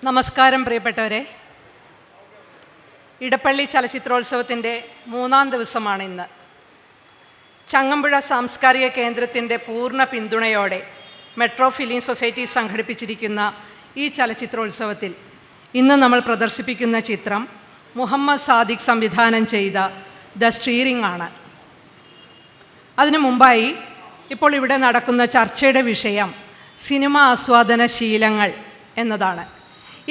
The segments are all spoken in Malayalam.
നമസ്കാരം പ്രിയപ്പെട്ടവരെ. ഇടപ്പള്ളി ചലച്ചിത്രോത്സവത്തിൻ്റെ 3-ാം ദിവസമാണ് ഇന്ന്. ചങ്ങമ്പുഴ സാംസ്കാരിക കേന്ദ്രത്തിൻ്റെ പൂർണ്ണ പിന്തുണയോടെ മെട്രോ ഫിലിം സൊസൈറ്റി സംഘടിപ്പിച്ചിരിക്കുന്ന ഈ ചലച്ചിത്രോത്സവത്തിൽ ഇന്ന് നമ്മൾ പ്രദർശിപ്പിക്കുന്ന ചിത്രം മുഹമ്മദ് സാദിഖ് സംവിധാനം ചെയ്ത ദ സ്ട്രീറിംഗ് ആണ്. അതിനു മുമ്പായി ഇപ്പോൾ ഇവിടെ നടക്കുന്ന ചർച്ചയുടെ വിഷയം സിനിമ ആസ്വാദന ശീലങ്ങൾ എന്നതാണ്.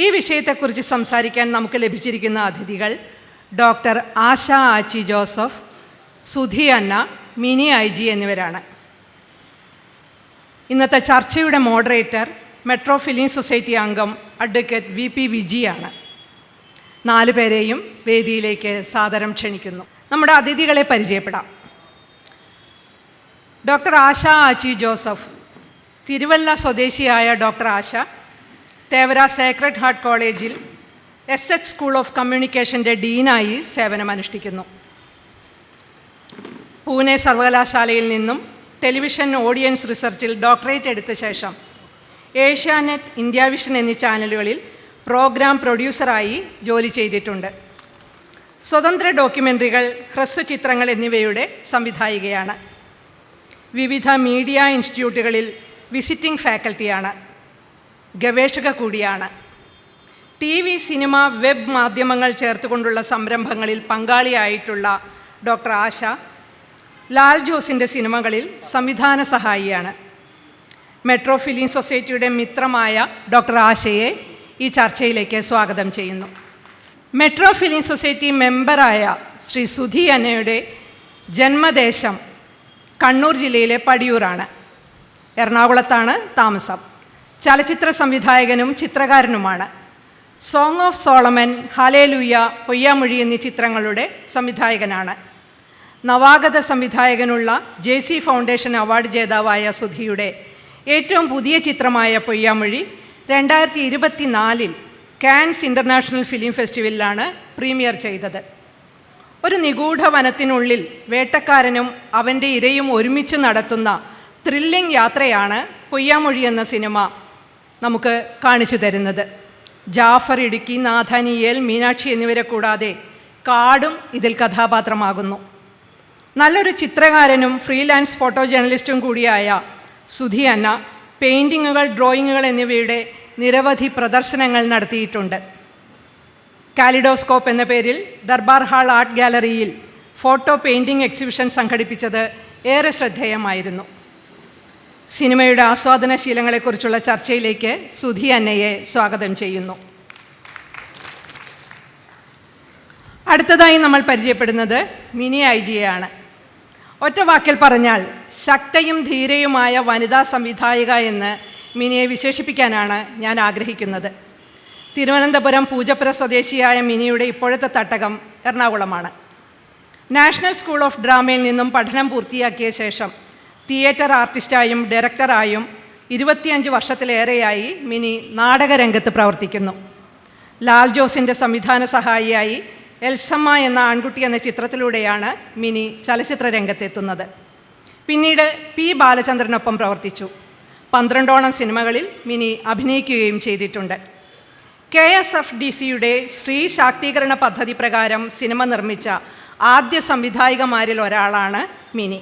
ഈ വിഷയത്തെക്കുറിച്ച് സംസാരിക്കാൻ നമുക്ക് ലഭിച്ചിരിക്കുന്ന അതിഥികൾ ഡോക്ടർ ആശ ആച്ചി ജോസഫ്, സുധി അന്ന, മിനി IG എന്നിവരാണ്. ഇന്നത്തെ ചർച്ചയുടെ മോഡറേറ്റർ മെട്രോ ഫിലിം സൊസൈറ്റി അംഗം അഡ്വക്കേറ്റ് VP വിജിയാണ്. 4 പേരെയും വേദിയിലേക്ക് സാദരം ക്ഷണിക്കുന്നു. നമ്മുടെ അതിഥികളെ പരിചയപ്പെടാം. ഡോക്ടർ ആശ ആച്ചി ജോസഫ്, തിരുവല്ല സ്വദേശിയായ ഡോക്ടർ ആശ തേവര സേക്രഡ് ഹാർട്ട് കോളേജിൽ SH സ്കൂൾ ഓഫ് കമ്മ്യൂണിക്കേഷൻ്റെ ഡീനായി സേവനമനുഷ്ഠിക്കുന്നു. പൂനെ സർവകലാശാലയിൽ നിന്നും ടെലിവിഷൻ ഓഡിയൻസ് റിസർച്ചിൽ ഡോക്ടറേറ്റ് എടുത്ത ശേഷം ഏഷ്യാനെറ്റ്, ഇന്ത്യ വിഷൻ എന്നീ ചാനലുകളിൽ പ്രോഗ്രാം പ്രൊഡ്യൂസറായി ജോലി ചെയ്തിട്ടുണ്ട്. സ്വതന്ത്ര ഡോക്യുമെൻ്ററികൾ, ഹ്രസ്വചിത്രങ്ങൾ എന്നിവയുടെ സംവിധായികയാണ്. വിവിധ മീഡിയ ഇൻസ്റ്റിറ്റ്യൂട്ടുകളിൽ വിസിറ്റിംഗ് ഫാക്കൽറ്റിയാണ്. ഗവേഷക കൂടിയാണ്. TV, സിനിമ, വെബ് മാധ്യമങ്ങൾ ചേർത്തുകൊണ്ടുള്ള സംരംഭങ്ങളിൽ പങ്കാളിയായിട്ടുള്ള ഡോക്ടർ ആശ ലാൽ ജോസിൻ്റെ സിനിമകളിൽ സംവിധാന സഹായിയാണ്. മെട്രോ ഫിലിം സൊസൈറ്റിയുടെ മിത്രമായ ഡോക്ടർ ആശയെ ഈ ചർച്ചയിലേക്ക് സ്വാഗതം ചെയ്യുന്നു. മെട്രോ ഫിലിം സൊസൈറ്റി മെമ്പറായ ശ്രീ സുധി അന്നയുടെ ജന്മദേശം കണ്ണൂർ ജില്ലയിലെ പടിയൂരാണ്. എറണാകുളത്താണ് താമസം. ചലച്ചിത്ര സംവിധായകനും ചിത്രകാരനുമാണ്. Song of Solomon, hallelujah, Poyyamozhi എന്നീ ചിത്രങ്ങളുടെ സംവിധായകനാണ്. നവാഗത സംവിധായകനുള്ള JC ഫൗണ്ടേഷൻ അവാർഡ് ജേതാവായ സുധിയുടെ ഏറ്റവും പുതിയ ചിത്രമായ പൊയ്യാമൊഴി 2024 കാൻസ് ഇൻ്റർനാഷണൽ ഫിലിം ഫെസ്റ്റിവലിലാണ് പ്രീമിയർ ചെയ്തത്. ഒരു നിഗൂഢ വനത്തിനുള്ളിൽ വേട്ടക്കാരനും അവൻ്റെ ഇരയും ഒരുമിച്ച് നടത്തുന്ന ത്രില്ലിംഗ് യാത്രയാണ് പൊയ്യാമൊഴി എന്ന സിനിമ നമുക്ക് കാണിച്ചു തരുന്നത്. ജാഫർ ഇടുക്കി, നാഥാനിയേൽ, മീനാക്ഷി എന്നിവരെ കൂടാതെ കാടും ഇതിൽ കഥാപാത്രമാകുന്നു. നല്ലൊരു ചിത്രകാരനും ഫ്രീലാൻസ് ഫോട്ടോ ജേർണലിസ്റ്റും കൂടിയായ സുധി അന്ന പെയിൻറ്റിങ്ങുകൾ, ഡ്രോയിങ്ങുകൾ എന്നിവയുടെ നിരവധി പ്രദർശനങ്ങൾ നടത്തിയിട്ടുണ്ട്. കാലിഡോസ്കോപ്പ് എന്ന പേരിൽ ദർബാർ ഹാൾ ആർട്ട് ഗാലറിയിൽ ഫോട്ടോ പെയിൻറ്റിംഗ് എക്സിബിഷൻ സംഘടിപ്പിച്ചത് ഏറെ ശ്രദ്ധേയമായിരുന്നു. സിനിമയുടെ ആസ്വാദന ശീലങ്ങളെക്കുറിച്ചുള്ള ചർച്ചയിലേക്ക് സുധി അന്നയെ സ്വാഗതം ചെയ്യുന്നു. അടുത്തതായി നമ്മൾ പരിചയപ്പെടുന്നത് മിനി IG-യാണ്. ഒറ്റ വാക്കിൽ പറഞ്ഞാൽ ശക്തയും ധീരയുമായ വനിതാ സംവിധായിക എന്ന് മിനിയെ വിശേഷിപ്പിക്കാനാണ് ഞാൻ ആഗ്രഹിക്കുന്നത്. തിരുവനന്തപുരം പൂജപ്പുര സ്വദേശിയായ മിനിയുടെ ഇപ്പോഴത്തെ തട്ടകം എറണാകുളമാണ്. നാഷണൽ സ്കൂൾ ഓഫ് ഡ്രാമയിൽ നിന്നും പഠനം പൂർത്തിയാക്കിയ ശേഷം തിയേറ്റർ ആർട്ടിസ്റ്റായും ഡയറക്ടറായും 25 വർഷത്തിലേറെയായി മിനി നാടകരംഗത്ത് പ്രവർത്തിക്കുന്നു. ലാൽ ജോസിൻ്റെ സംവിധാന സഹായിയായി എൽസമ്മ എന്ന ആൺകുട്ടി എന്ന ചിത്രത്തിലൂടെയാണ് മിനി ചലച്ചിത്ര രംഗത്തെത്തുന്നത്. പിന്നീട് P. ബാലചന്ദ്രനൊപ്പം പ്രവർത്തിച്ചു. 12ഓളം സിനിമകളിൽ മിനി അഭിനയിക്കുകയും ചെയ്തിട്ടുണ്ട്. KSFDCയുടെ സ്ത്രീ ശാക്തീകരണ പദ്ധതി പ്രകാരം സിനിമ നിർമ്മിച്ച ആദ്യ സംവിധായികമാരിൽ ഒരാളാണ് മിനി.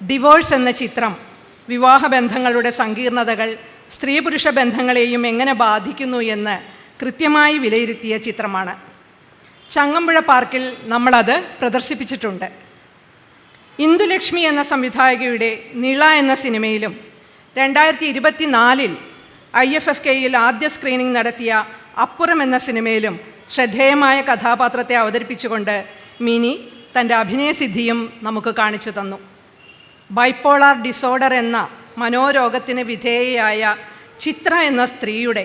ഡിവോഴ്സ് എന്ന ചിത്രം വിവാഹബന്ധങ്ങളുടെ സങ്കീർണതകൾ സ്ത്രീ പുരുഷ ബന്ധങ്ങളെയും എങ്ങനെ ബാധിക്കുന്നു എന്ന് കൃത്യമായി വിലയിരുത്തിയ ചിത്രമാണ്. ചങ്ങമ്പുഴ പാർക്കിൽ നമ്മളത് പ്രദർശിപ്പിച്ചിട്ടുണ്ട്. ഇന്ദുലക്ഷ്മി എന്ന സംവിധായകയുടെ നിള എന്ന സിനിമയിലും 2024 IFFKയിൽ ആദ്യ സ്ക്രീനിംഗ് നടത്തിയ അപ്പുറം എന്ന സിനിമയിലും ശ്രദ്ധേയമായ കഥാപാത്രത്തെ അവതരിപ്പിച്ചുകൊണ്ട് മിനി തൻ്റെ അഭിനയസിദ്ധിയും നമുക്ക് കാണിച്ചു തന്നു. ബൈപ്പോളാർ ഡിസോർഡർ എന്ന മനോരോഗത്തിന് വിധേയയായ ചിത്ര എന്ന സ്ത്രീയുടെ,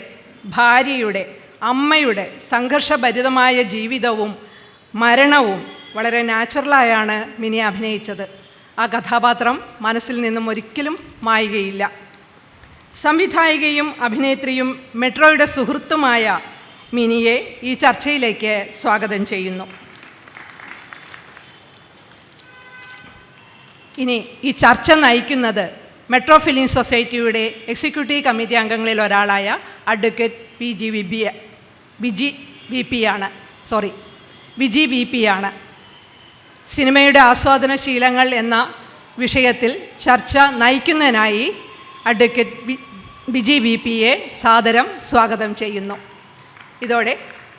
ഭാര്യയുടെ, അമ്മയുടെ സംഘർഷഭരിതമായ ജീവിതവും മരണവും വളരെ നാച്ചുറലായാണ് മിനി അഭിനയിച്ചത്. ആ കഥാപാത്രം മനസ്സിൽ നിന്നും ഒരിക്കലും മായുകയില്ല. സംവിധായികയും അഭിനേത്രിയും മെട്രോയുടെ സുഹൃത്തുമായ മിനിയെ ഈ ചർച്ചയിലേക്ക് സ്വാഗതം ചെയ്യുന്നു. ഇനി ഈ ചർച്ച നയിക്കുന്നത് മെട്രോ ഫിലിം സൊസൈറ്റിയുടെ എക്സിക്യൂട്ടീവ് കമ്മിറ്റി അംഗങ്ങളിൽ ഒരാളായ അഡ്വക്കേറ്റ് വിജി വി പി ആണ്. സിനിമയുടെ ആസ്വാദന ശീലങ്ങൾ എന്ന വിഷയത്തിൽ ചർച്ച നയിക്കുന്നതിനായി അഡ്വക്കേറ്റ് വിജി വി പിയെ സാദരം സ്വാഗതം ചെയ്യുന്നു. ഇതോടെ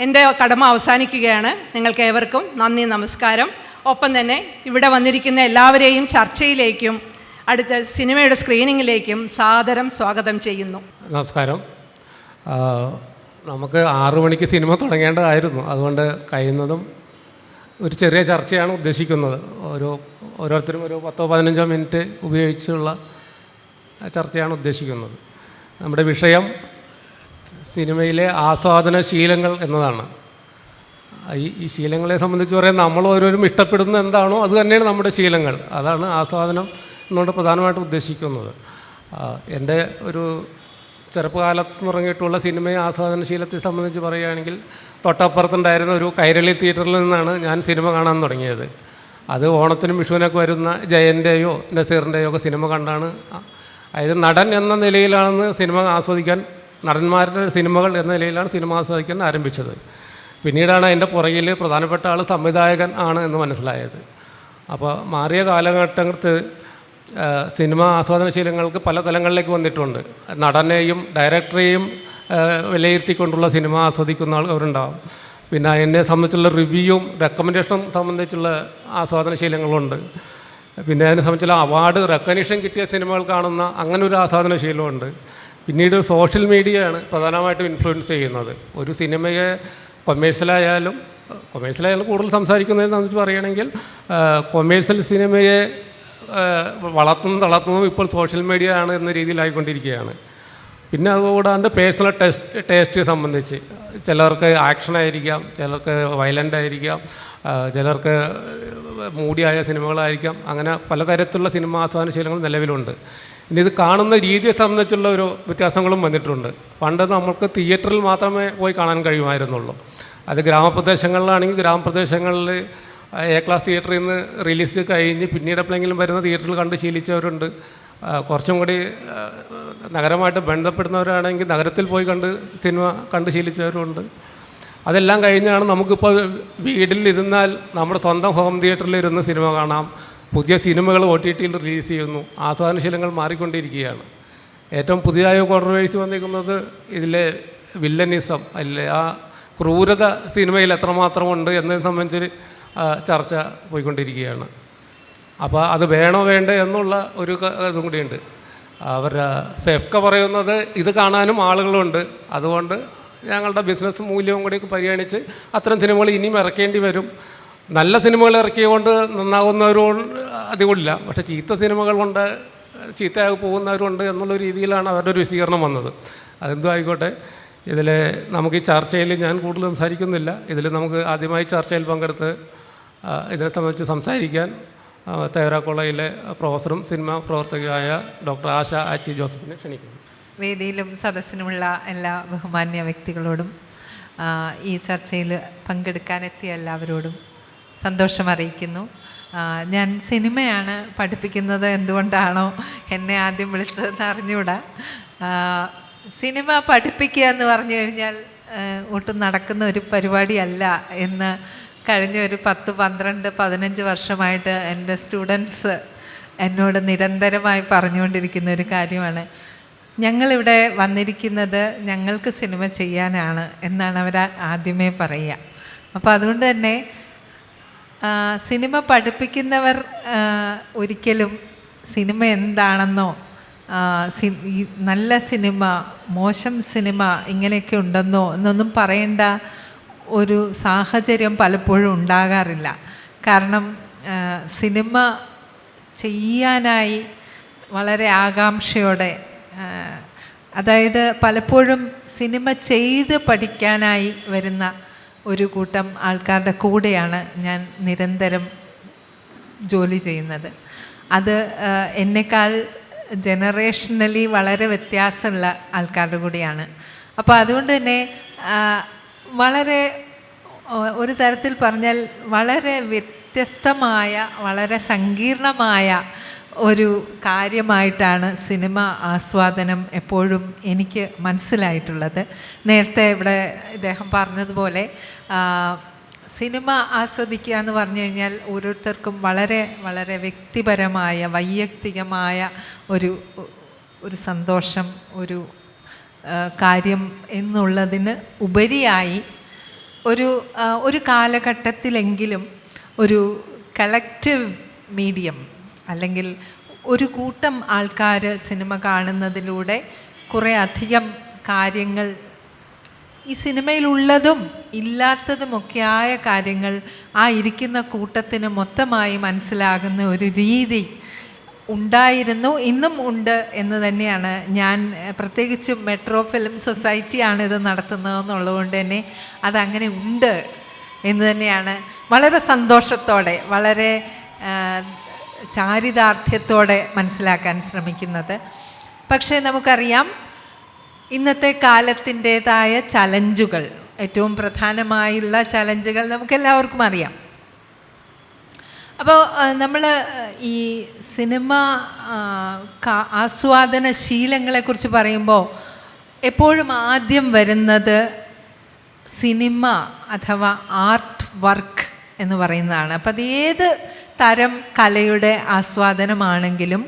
എൻ്റെ കടമ അവസാനിക്കുകയാണ്. നിങ്ങൾക്ക് ഏവർക്കും നന്ദി, നമസ്കാരം. ഒപ്പം തന്നെ ഇവിടെ വന്നിരിക്കുന്ന എല്ലാവരെയും ചർച്ചയിലേക്കും അടുത്ത സിനിമയുടെ സ്ക്രീനിങ്ങിലേക്കും സാദരം സ്വാഗതം ചെയ്യുന്നു. നമസ്കാരം. നമുക്ക് 6 മണിക്ക് സിനിമ തുടങ്ങേണ്ടതായിരുന്നു. അതുകൊണ്ട് കഴിയുന്നതും ഒരു ചെറിയ ചർച്ചയാണ് ഉദ്ദേശിക്കുന്നത്. ഓരോരുത്തരും ഒരു 10-15 മിനിറ്റ് ഉപയോഗിച്ചുള്ള ചർച്ചയാണ് ഉദ്ദേശിക്കുന്നത്. നമ്മുടെ വിഷയം സിനിമയിലെ ആസ്വാദന ശീലങ്ങൾ എന്നതാണ്. ഈ ശീലങ്ങളെ സംബന്ധിച്ച് പറയാൻ നമ്മൾ ഓരോരും ഇഷ്ടപ്പെടുന്ന എന്താണോ അത് തന്നെയാണ് നമ്മുടെ ശീലങ്ങൾ. അതാണ് ആസ്വാദനം എന്നുകൊണ്ട് പ്രധാനമായിട്ടും ഉദ്ദേശിക്കുന്നത്. എൻ്റെ ഒരു ചെറുപ്പകാലത്ത് തുടങ്ങിയിട്ടുള്ള സിനിമയെ ആസ്വാദനശീലത്തെ സംബന്ധിച്ച് പറയുകയാണെങ്കിൽ തൊട്ടപ്പുറത്തുണ്ടായിരുന്ന ഒരു കൈരളി തിയേറ്ററിൽ നിന്നാണ് ഞാൻ സിനിമ കാണാൻ തുടങ്ങിയത്. അത് ഓണത്തിനും വിഷുവിനൊക്കെ വരുന്ന ജയൻ്റെയോ നസീറിൻ്റെയോ ഒക്കെ സിനിമ കണ്ടാണ്. അതായത് നടൻ എന്ന നിലയിലാണ് സിനിമ ആസ്വദിക്കാൻ, നടന്മാരുടെ സിനിമകൾ എന്ന നിലയിലാണ് സിനിമ ആസ്വദിക്കാൻ ആരംഭിച്ചത്. പിന്നീടാണ് അതിൻ്റെ പുറകിൽ പ്രധാനപ്പെട്ട ആൾ സംവിധായകൻ ആണ് എന്ന് മനസ്സിലായത്. അപ്പോൾ മാറിയ കാലഘട്ടത്ത് സിനിമ ആസ്വാദനശീലങ്ങൾക്ക് പല തലങ്ങളിലേക്ക് വന്നിട്ടുണ്ട്. നടനെയും ഡയറക്ടറെയും വിലയിരുത്തിക്കൊണ്ടുള്ള സിനിമ ആസ്വദിക്കുന്ന ആൾക്കാരുണ്ടാവും. പിന്നെ അതിനെ സംബന്ധിച്ചുള്ള റിവ്യൂവും റെക്കമെൻഡേഷനും സംബന്ധിച്ചുള്ള ആസ്വാദനശീലങ്ങളുണ്ട്. പിന്നെ അതിനെ സംബന്ധിച്ചുള്ള അവാർഡ് റെക്കഗ്നീഷൻ കിട്ടിയ സിനിമകൾ കാണുന്ന അങ്ങനെ ഒരു ആസ്വാദനശീലമുണ്ട്. പിന്നീട് സോഷ്യൽ മീഡിയയാണ് പ്രധാനമായിട്ടും ഇൻഫ്ലുവൻസ് ചെയ്യുന്നത്. ഒരു സിനിമയെ കൊമേഴ്സ്യലായാലും കൂടുതൽ സംസാരിക്കുന്നതിനെ സംബന്ധിച്ച് പറയുകയാണെങ്കിൽ കൊമേഴ്സ്യൽ സിനിമയെ തളർത്തുന്നതും ഇപ്പോൾ സോഷ്യൽ മീഡിയ ആണ് എന്ന രീതിയിലായിക്കൊണ്ടിരിക്കുകയാണ്. പിന്നെ അതുകൂടാണ്ട് പേഴ്സണൽ ടേസ്റ്റ് സംബന്ധിച്ച് ചിലർക്ക് ആക്ഷനായിരിക്കാം, ചിലർക്ക് വയലൻ്റ് ആയിരിക്കാം, ചിലർക്ക് മൂടിയായ സിനിമകളായിരിക്കാം. അങ്ങനെ പലതരത്തിലുള്ള സിനിമ ആസ്വാദനശീലങ്ങൾ നിലവിലുണ്ട്. ഇനി ഇത് കാണുന്ന രീതിയെ സംബന്ധിച്ചുള്ള ഒരു വ്യത്യാസങ്ങളും വന്നിട്ടുണ്ട്. പണ്ട് നമുക്ക് തിയേറ്ററിൽ മാത്രമേ പോയി കാണാൻ കഴിയുമായിരുന്നുള്ളൂ. അത് ഗ്രാമപ്രദേശങ്ങളിലാണെങ്കിൽ ഗ്രാമപ്രദേശങ്ങളിൽ എ ക്ലാസ് തിയേറ്ററിൽ നിന്ന് റിലീസ് കഴിഞ്ഞ് പിന്നീട് എപ്പോഴെങ്കിലും വരുന്ന തിയേറ്ററിൽ കണ്ട് ശീലിച്ചവരുണ്ട്. കുറച്ചും കൂടി നഗരമായിട്ട് ബന്ധപ്പെടുന്നവരാണെങ്കിൽ നഗരത്തിൽ പോയി സിനിമ കണ്ട് ശീലിച്ചവരുണ്ട്. അതെല്ലാം കഴിഞ്ഞാണ് നമുക്കിപ്പോൾ വീട്ടിലിരുന്നാൽ നമ്മുടെ സ്വന്തം ഹോം തിയേറ്ററിലിരുന്ന് സിനിമ കാണാം. പുതിയ സിനിമകൾ OTTയിൽ റിലീസ് ചെയ്യുന്നു. ആസ്വാദനശീലങ്ങൾ മാറിക്കൊണ്ടിരിക്കുകയാണ്. ഏറ്റവും പുതിയതായ കോൺട്രവേഴ്സി വന്നിരിക്കുന്നത് ഇതിലെ വില്ലനിസം, അല്ലെ ആ ക്രൂരത സിനിമയിൽ എത്രമാത്രമുണ്ട് എന്നതിനെ സംബന്ധിച്ച് ചർച്ച പോയിക്കൊണ്ടിരിക്കുകയാണ്. അപ്പോൾ അത് വേണോ വേണ്ടേ എന്നുള്ള ഒരു ഇതും കൂടിയുണ്ട്. അവരുടെ ഫെഫ്ക പറയുന്നത് ഇത് കാണാനും ആളുകളുണ്ട്, അതുകൊണ്ട് ഞങ്ങളുടെ ബിസിനസ് മൂല്യവും കൂടി പരിഗണിച്ച് അത്തരം സിനിമകൾ ഇനിയും ഇറക്കേണ്ടി വരും. നല്ല സിനിമകൾ ഇറക്കിയതുകൊണ്ട് നന്നാകുന്നവരും അധികമില്ല, പക്ഷേ ചീത്ത സിനിമകൾ കൊണ്ട് ചീത്തയായി പോകുന്നവരുണ്ട് എന്നുള്ള രീതിയിലാണ് അവരുടെ ഒരു വിശദീകരണം വന്നത്. അതെന്തോ ആയിക്കോട്ടെ, ഇതിൽ നമുക്ക് ഈ ചർച്ചയിൽ ഞാൻ കൂടുതൽ സംസാരിക്കുന്നില്ല. ഇതിൽ നമുക്ക് ആദ്യമായി ചർച്ചയിൽ പങ്കെടുത്ത് ഇതിനെ സംബന്ധിച്ച് സംസാരിക്കാൻ തേവര കോളേജിലെ പ്രൊഫസറും സിനിമാ പ്രവർത്തകയായ ഡോക്ടർ ആശ ആച്ചി ജോസഫിനെ ക്ഷണിക്കുന്നു. വേദിയിലും സദസ്സിനുമുള്ള എല്ലാ ബഹുമാന്യ വ്യക്തികളോടും ഈ ചർച്ചയിൽ പങ്കെടുക്കാനെത്തിയ എല്ലാവരോടും സന്തോഷം അറിയിക്കുന്നു. ഞാൻ സിനിമയാണ് പഠിപ്പിക്കുന്നത്, എന്തുകൊണ്ടാണോ എന്നെ ആദ്യം വിളിച്ചതെന്ന് അറിഞ്ഞുകൂടാ. സിനിമ പഠിപ്പിക്കുക എന്ന് പറഞ്ഞു കഴിഞ്ഞാൽ ഒട്ടും നടക്കുന്ന ഒരു പരിപാടിയല്ല എന്ന് കഴിഞ്ഞ ഒരു 10-12-15 വർഷമായിട്ട് എൻ്റെ സ്റ്റുഡൻസ് എന്നോട് നിരന്തരമായി പറഞ്ഞുകൊണ്ടിരിക്കുന്ന ഒരു കാര്യമാണ്. ഞങ്ങളിവിടെ വന്നിരിക്കുന്നത് ഞങ്ങൾക്ക് സിനിമ ചെയ്യാനാണ് എന്നാണ് അവർ ആദ്യമേ പറയുക. അപ്പോൾ അതുകൊണ്ട് തന്നെ സിനിമ പഠിപ്പിക്കുന്നവർ ഒരിക്കലും സിനിമ എന്താണെന്നോ നല്ല സിനിമ മോശം സിനിമ ഇങ്ങനെയൊക്കെ ഉണ്ടെന്നോ എന്നൊന്നും പറയേണ്ട ഒരു സാഹചര്യം പലപ്പോഴും ഉണ്ടാകാറില്ല. കാരണം സിനിമ ചെയ്യാനായി വളരെ ആകാംക്ഷയോടെ, അതായത് പലപ്പോഴും സിനിമ ചെയ്ത് പഠിക്കാനായി വരുന്ന ഒരു കൂട്ടം ആൾക്കാരുടെ കൂടെയാണ് ഞാൻ നിരന്തരം ജോലി ചെയ്യുന്നത്. അത് എന്നെക്കാൾ ജനറേഷനലി വളരെ വ്യത്യാസമുള്ള ആൾക്കാരുടെ കൂടെയാണ്. അപ്പോൾ അതുകൊണ്ട് തന്നെ വളരെ ഒരു തരത്തിൽ പറഞ്ഞാൽ വളരെ വ്യത്യസ്തമായ, വളരെ സങ്കീർണമായ ഒരു കാര്യമായിട്ടാണ് സിനിമ ആസ്വാദനം എപ്പോഴും എനിക്ക് മനസ്സിലായിട്ടുള്ളത്. നേരത്തെ ഇവിടെ ഇദ്ദേഹം പറഞ്ഞതുപോലെ സിനിമ ആസ്വദിക്കുക എന്ന് പറഞ്ഞു കഴിഞ്ഞാൽ ഓരോരുത്തർക്കും വളരെ വളരെ വ്യക്തിപരമായ വൈയക്തികമായ ഒരു സന്തോഷം, കാര്യം എന്നുള്ളതിന് ഉപരിയായി ഒരു കാലഘട്ടത്തിലെങ്കിലും ഒരു കളക്റ്റീവ് മീഡിയം അല്ലെങ്കിൽ ഒരു കൂട്ടം ആൾക്കാർ സിനിമ കാണുന്നതിലൂടെ കുറേ അധികം കാര്യങ്ങൾ, ഈ സിനിമയിലുള്ളതും ഇല്ലാത്തതുമൊക്കെയായ കാര്യങ്ങൾ ആ ഇരിക്കുന്ന കൂട്ടത്തിന് മൊത്തമായി മനസ്സിലാകുന്ന ഒരു രീതി ഉണ്ടായിരുന്നു, ഇന്നും ഉണ്ട് എന്ന് തന്നെയാണ് ഞാൻ, പ്രത്യേകിച്ച് മെട്രോ ഫിലിം സൊസൈറ്റിയാണ് ഇത് നടത്തുന്നതെന്നുള്ളതുകൊണ്ട് തന്നെ അതങ്ങനെ ഉണ്ട് എന്ന് തന്നെയാണ് വളരെ സന്തോഷത്തോടെ, വളരെ ചാരിതാർത്ഥ്യത്തോടെ മനസ്സിലാക്കാൻ ശ്രമിക്കുന്നത്. പക്ഷേ നമുക്കറിയാം ഇന്നത്തെ കാലത്തിൻ്റേതായ ചലഞ്ചുകൾ, ഏറ്റവും പ്രധാനമായുള്ള ചലഞ്ചുകൾ നമുക്കെല്ലാവർക്കും അറിയാം. അപ്പോൾ നമ്മൾ ഈ സിനിമ ആസ്വാദന ശീലങ്ങളെക്കുറിച്ച് പറയുമ്പോൾ എപ്പോഴും ആദ്യം വരുന്നത് സിനിമ അഥവാ ആർട്ട് വർക്ക് എന്ന് പറയുന്നതാണ്. അപ്പം അത് ഏത് തരം കലയുടെ ആസ്വാദനമാണെങ്കിലും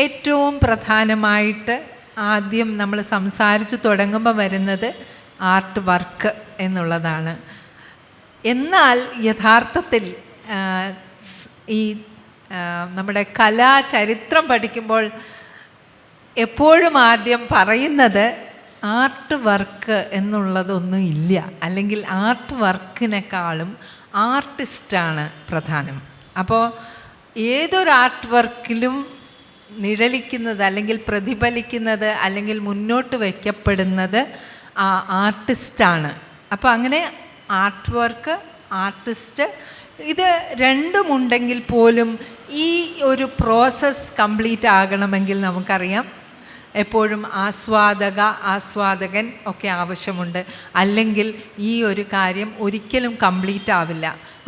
ഏറ്റവും പ്രധാനമായിട്ട് ആദ്യം നമ്മൾ സംസാരിച്ച് തുടങ്ങുമ്പോൾ വരുന്നത് ആർട്ട് വർക്ക് എന്നുള്ളതാണ്. എന്നാൽ യഥാർത്ഥത്തിൽ ഈ നമ്മുടെ കലാചരിത്രം പഠിക്കുമ്പോൾ എപ്പോഴും ആദ്യം പറയുന്നത് ആർട്ട് വർക്ക് എന്നുള്ളതൊന്നും ഇല്ല, അല്ലെങ്കിൽ ആർട്ട് വർക്കിനേക്കാളും ആർട്ടിസ്റ്റാണ് പ്രധാനം. അപ്പോൾ ഏതൊരു ആർട്ട് വർക്കിലും നിഴലിക്കുന്നത് അല്ലെങ്കിൽ പ്രതിഫലിക്കുന്നത് അല്ലെങ്കിൽ മുന്നോട്ട് വയ്ക്കപ്പെടുന്നത് ആ ആർട്ടിസ്റ്റാണ്. അപ്പോൾ അങ്ങനെ ആർട്ട് വർക്ക്, ആർട്ടിസ്റ്റ്, ഇത് രണ്ടുമുണ്ടെങ്കിൽ പോലും ഈ ഒരു പ്രോസസ്സ് കംപ്ലീറ്റ് ആകണമെങ്കിൽ നമുക്കറിയാം എപ്പോഴും ആസ്വാദകൻ ഒക്കെ ആവശ്യമുണ്ട്. അല്ലെങ്കിൽ ഈ ഒരു കാര്യം ഒരിക്കലും കംപ്ലീറ്റ് ആവില്ല.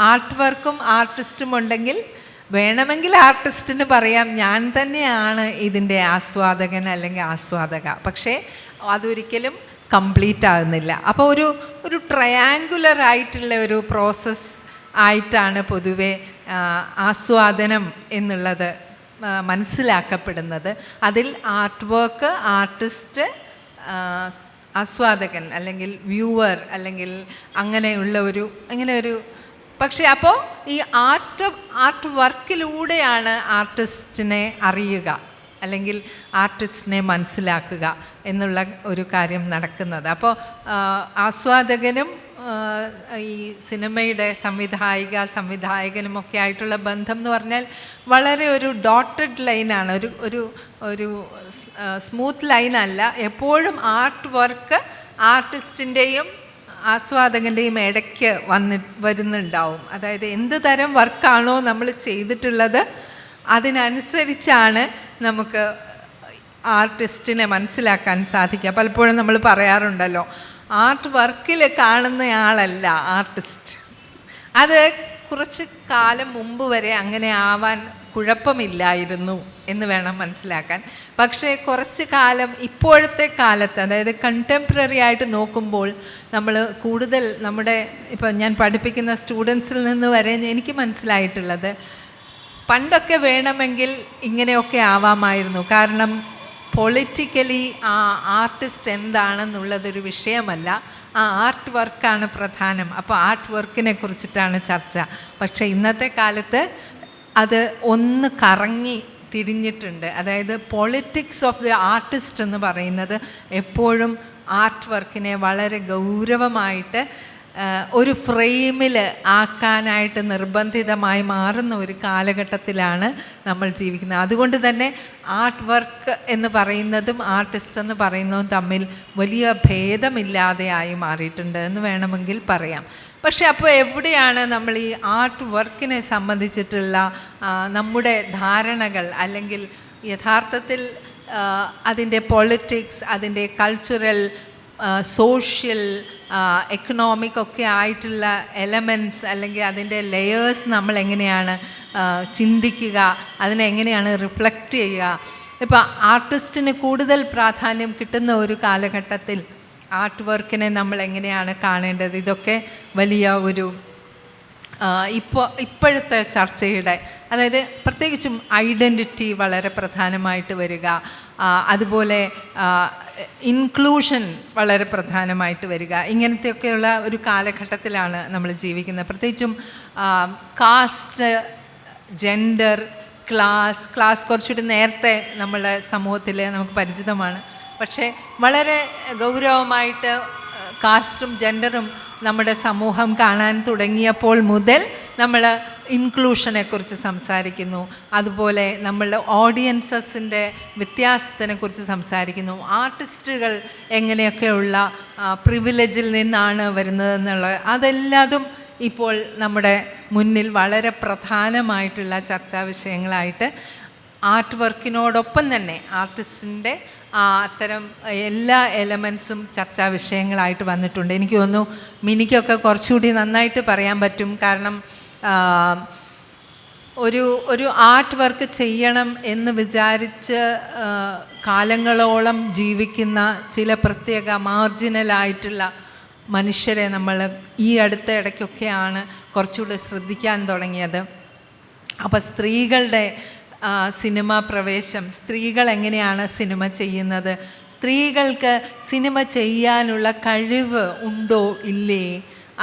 ആർട്ട് വർക്കും ആർട്ടിസ്റ്റും ഉണ്ടെങ്കിൽ വേണമെങ്കിൽ ആർട്ടിസ്റ്റിന് പറയാം ഞാൻ തന്നെയാണ് ഇതിൻ്റെ ആസ്വാദകൻ അല്ലെങ്കിൽ ആസ്വാദക, പക്ഷേ അതൊരിക്കലും കംപ്ലീറ്റ് ആകുന്നില്ല. അപ്പോൾ ഒരു ട്രയാങ്കുലർ ആയിട്ടുള്ള ഒരു പ്രോസസ്സ് ആയിട്ടാണ് പൊതുവെ ആസ്വാദനം എന്നുള്ളത് മനസ്സിലാക്കപ്പെടുന്നത്. അതിൽ ആർട്ട് വർക്ക്, ആർട്ടിസ്റ്റ്, ആസ്വാദകൻ അല്ലെങ്കിൽ വ്യൂവർ അല്ലെങ്കിൽ അങ്ങനെയുള്ള ഒരു പക്ഷേ അപ്പോൾ ഈ ആർട്ട് വർക്കിലൂടെയാണ് ആർട്ടിസ്റ്റിനെ അറിയുക അല്ലെങ്കിൽ ആർട്ടിസ്റ്റിനെ മനസ്സിലാക്കുക എന്നുള്ള ഒരു കാര്യം നടക്കുന്നത്. അപ്പോൾ ആസ്വാദകനും ഈ സിനിമയുടെ സംവിധായകനുമൊക്കെ ആയിട്ടുള്ള ബന്ധം എന്ന് പറഞ്ഞാൽ വളരെ ഒരു ഡോട്ടഡ് ലൈനാണ്, ഒരു സ്മൂത്ത് ലൈനല്ല. എപ്പോഴും ആർട്ട് വർക്ക് ആർട്ടിസ്റ്റിൻ്റെയും ആസ്വാദകൻ്റെയും ഇടയ്ക്ക് വരുന്നുണ്ടാവും. അതായത് എന്ത് തരം വർക്കാണോ നമ്മൾ ചെയ്തിട്ടുള്ളത് അതിനനുസരിച്ചാണ് നമുക്ക് ആർട്ടിസ്റ്റിനെ മനസ്സിലാക്കാൻ സാധിക്കുക. പലപ്പോഴും നമ്മൾ പറയാറുണ്ടല്ലോ, ആർട്ട് വർക്കിൽ കാണുന്നയാളല്ല ആർട്ടിസ്റ്റ്. അത് കുറച്ച് കാലം മുമ്പ് വരെ അങ്ങനെ ആവാൻ കുഴപ്പമില്ലായിരുന്നു എന്ന് വേണം മനസ്സിലാക്കാൻ. പക്ഷേ കുറച്ച് കാലം ഇപ്പോഴത്തെ കാലത്ത്, അതായത് കണ്ടംപററി ആയിട്ട് നോക്കുമ്പോൾ നമ്മൾ കൂടുതൽ ഇപ്പം ഞാൻ പഠിപ്പിക്കുന്ന സ്റ്റുഡൻസിൽ നിന്ന് വരെ എനിക്ക് മനസ്സിലായിട്ടുള്ളത്, പണ്ടൊക്കെ വേണമെങ്കിൽ ഇങ്ങനെയൊക്കെ ആവാമായിരുന്നു. കാരണം പൊളിറ്റിക്കലി ആ ആർട്ടിസ്റ്റ് എന്താണെന്നുള്ളതൊരു വിഷയമല്ല, ആ ആർട്ട് വർക്കാണ് പ്രധാനം. അപ്പോൾ ആർട്ട് വർക്കിനെ കുറിച്ചിട്ടാണ് ചർച്ച. പക്ഷേ ഇന്നത്തെ കാലത്ത് അത് ഒന്ന് കറങ്ങി തിരിഞ്ഞിട്ടുണ്ട്. അതായത് പൊളിറ്റിക്സ് ഓഫ് ദി ആർട്ടിസ്റ്റ് എന്ന് പറയുന്നത് എപ്പോഴും ആർട്ട് വർക്കിനെ വളരെ ഗൗരവമായിട്ട് ഒരു ഫ്രെയിമിൽ ആക്കാനായിട്ട് നിർബന്ധിതമായി മാറുന്ന ഒരു കാലഘട്ടത്തിലാണ് നമ്മൾ ജീവിക്കുന്നത്. അതുകൊണ്ട് തന്നെ ആർട്ട് വർക്ക് എന്ന് പറയുന്നതും ആർട്ടിസ്റ്റ് എന്ന് പറയുന്നതും തമ്മിൽ വലിയ ഭേദമില്ലാതെയായി മാറിയിട്ടുണ്ട് എന്ന് വേണമെങ്കിൽ പറയാം. പക്ഷെ അപ്പോൾ എവിടെയാണ് നമ്മൾ ഈ ആർട്ട് വർക്കിനെ സംബന്ധിച്ചിട്ടുള്ള നമ്മുടെ ധാരണകൾ, അല്ലെങ്കിൽ യഥാർത്ഥത്തിൽ അതിൻ്റെ പൊളിറ്റിക്സ്, അതിൻ്റെ കൾച്ചറൽ, സോഷ്യൽ എക്കണോമിക് ഒക്കെ ആയിട്ടുള്ള എലമെൻറ്റ്സ് അല്ലെങ്കിൽ അതിൻ്റെ ലെയേഴ്സ് നമ്മൾ എങ്ങനെയാണ് ചിന്തിക്കുക, അതിനെങ്ങനെയാണ് റിഫ്ലക്റ്റ് ചെയ്യുക. ഇപ്പോൾ ആർട്ടിസ്റ്റിന് കൂടുതൽ പ്രാധാന്യം കിട്ടുന്ന ഒരു കാലഘട്ടത്തിൽ ആർട്ട് നമ്മൾ എങ്ങനെയാണ് കാണേണ്ടത്, ഇതൊക്കെ വലിയ ഒരു ഇപ്പോഴത്തെ ചർച്ചയുടെ, അതായത് പ്രത്യേകിച്ചും ഐഡൻറ്റിറ്റി വളരെ പ്രധാനമായിട്ട് വരിക, അതുപോലെ ഇൻക്ലൂഷൻ വളരെ പ്രധാനമായിട്ട് വരിക, ഇങ്ങനത്തെയൊക്കെയുള്ള ഒരു കാലഘട്ടത്തിലാണ് നമ്മൾ ജീവിക്കുന്നത്. പ്രത്യേകിച്ചും കാസ്റ്റ്, ജെൻഡർ, ക്ലാസ് കുറച്ചുകൂടി നേരത്തെ നമ്മളെ സമൂഹത്തിൽ നമുക്ക് പരിചിതമാണ്. പക്ഷേ വളരെ ഗൗരവമായിട്ട് കാസ്റ്റും ജെൻഡറും നമ്മുടെ സമൂഹം കാണാൻ തുടങ്ങിയപ്പോൾ മുതൽ നമ്മൾ ഇൻക്ലൂഷനെക്കുറിച്ച് സംസാരിക്കുന്നു. അതുപോലെ നമ്മളുടെ ഓഡിയൻസസിൻ്റെ വ്യത്യാസത്തിനെക്കുറിച്ച് സംസാരിക്കുന്നു. ആർട്ടിസ്റ്റുകൾ എങ്ങനെയൊക്കെയുള്ള പ്രിവിലേജിൽ നിന്നാണ് വരുന്നതെന്നുള്ള അതെല്ലാതും ഇപ്പോൾ നമ്മുടെ മുന്നിൽ വളരെ പ്രധാനമായിട്ടുള്ള ചർച്ചാ വിഷയങ്ങളായിട്ട് ആർട്ട് വർക്കിനോടൊപ്പം തന്നെ ആർട്ടിസ്റ്റിൻ്റെ അത്തരം എല്ലാ എലമെൻസും ചർച്ചാ വിഷയങ്ങളായിട്ട് വന്നിട്ടുണ്ട്. എനിക്ക് തോന്നുന്നു മിനിക്കൊക്കെ കുറച്ചുകൂടി നന്നായിട്ട് പറയാൻ പറ്റും. കാരണം ഒരു ആർട്ട് വർക്ക് ചെയ്യണം എന്ന് വിചാരിച്ച് കാലങ്ങളോളം ജീവിക്കുന്ന ചില പ്രത്യേക മാർജിനലായിട്ടുള്ള മനുഷ്യരെ നമ്മൾ ഈ അടുത്ത ഇടയ്ക്കൊക്കെയാണ് കുറച്ചുകൂടി ശ്രദ്ധിക്കാൻ തുടങ്ങിയത്. അപ്പോൾ സ്ത്രീകളുടെ സിനിമ പ്രവേശം, സ്ത്രീകൾ എങ്ങനെയാണ് സിനിമ ചെയ്യുന്നത്, സ്ത്രീകൾക്ക് സിനിമ ചെയ്യാനുള്ള കഴിവ് ഉണ്ടോ ഇല്ലേ,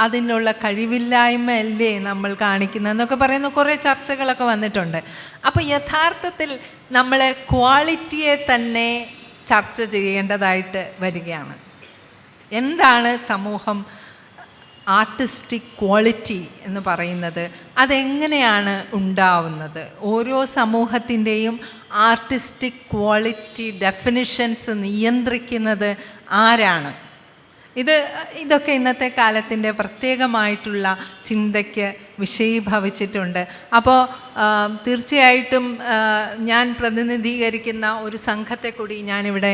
അതിനുള്ള കഴിവില്ലായ്മ അല്ലേ നമ്മൾ കാണിക്കുന്നതെന്നൊക്കെ പറയുന്ന കുറേ ചർച്ചകളൊക്കെ വന്നിട്ടുണ്ട്. അപ്പോൾ യഥാർത്ഥത്തിൽ നമ്മൾ ക്വാളിറ്റിയെ തന്നെ ചർച്ച ചെയ്യേണ്ടതായിട്ട് വരികയാണ്. എന്താണ് സമൂഹം ആർട്ടിസ്റ്റിക് ക്വാളിറ്റി എന്ന് പറയുന്നത്, അതെങ്ങനെയാണ് ഉണ്ടാവുന്നത്? ഓരോ സമൂഹത്തിൻ്റെയും ആർട്ടിസ്റ്റിക് ക്വാളിറ്റി ഡെഫിനിഷൻസ് നിയന്ത്രിക്കുന്നത് ആരാണ്? ഇതൊക്കെ ഇന്നത്തെ കാലത്തിൻ്റെ പ്രത്യേകമായിട്ടുള്ള ചിന്തയ്ക്ക് വിഷയീഭവിച്ചിട്ടുണ്ട്. അപ്പോൾ തീർച്ചയായിട്ടും ഞാൻ പ്രതിനിധീകരിക്കുന്ന ഒരു സംഘത്തെ കൂടി ഞാനിവിടെ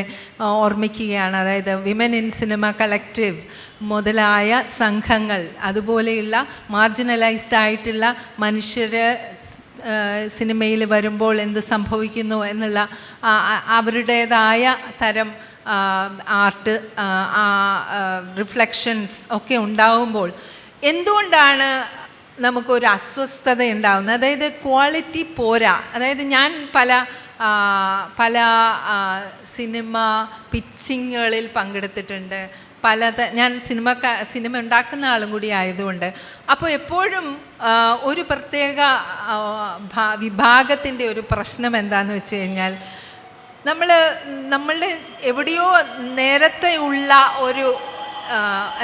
ഓർമ്മിക്കുകയാണ്. അതായത് വിമൻ ഇൻ സിനിമ കളക്റ്റീവ് മുതലായ സംഘങ്ങൾ, അതുപോലെയുള്ള മാർജിനലൈസ്ഡ് ആയിട്ടുള്ള മനുഷ്യർ സിനിമയിൽ വരുമ്പോൾ എന്ത് സംഭവിക്കുന്നു എന്നുള്ള അവരുടേതായ തരം ആർട്ട് റിഫ്ലക്ഷൻസ് ഒക്കെ ഉണ്ടാവുമ്പോൾ എന്തുകൊണ്ടാണ് നമുക്കൊരു അസ്വസ്ഥത ഉണ്ടാവുന്നത്? അതായത് ക്വാളിറ്റി പോരാ. അതായത് ഞാൻ പല സിനിമ പിച്ചിങ്ങുകളിൽ പങ്കെടുത്തിട്ടുണ്ട്. ഞാൻ സിനിമ ഉണ്ടാക്കുന്ന ആളും കൂടി ആയതുകൊണ്ട് അപ്പോൾ എപ്പോഴും ഒരു പ്രത്യേക വിഭാഗത്തിൻ്റെ ഒരു പ്രശ്നം എന്താണെന്ന് വെച്ച് കഴിഞ്ഞാൽ, നമ്മളുടെ എവിടെയോ നേരത്തെ ഉള്ള ഒരു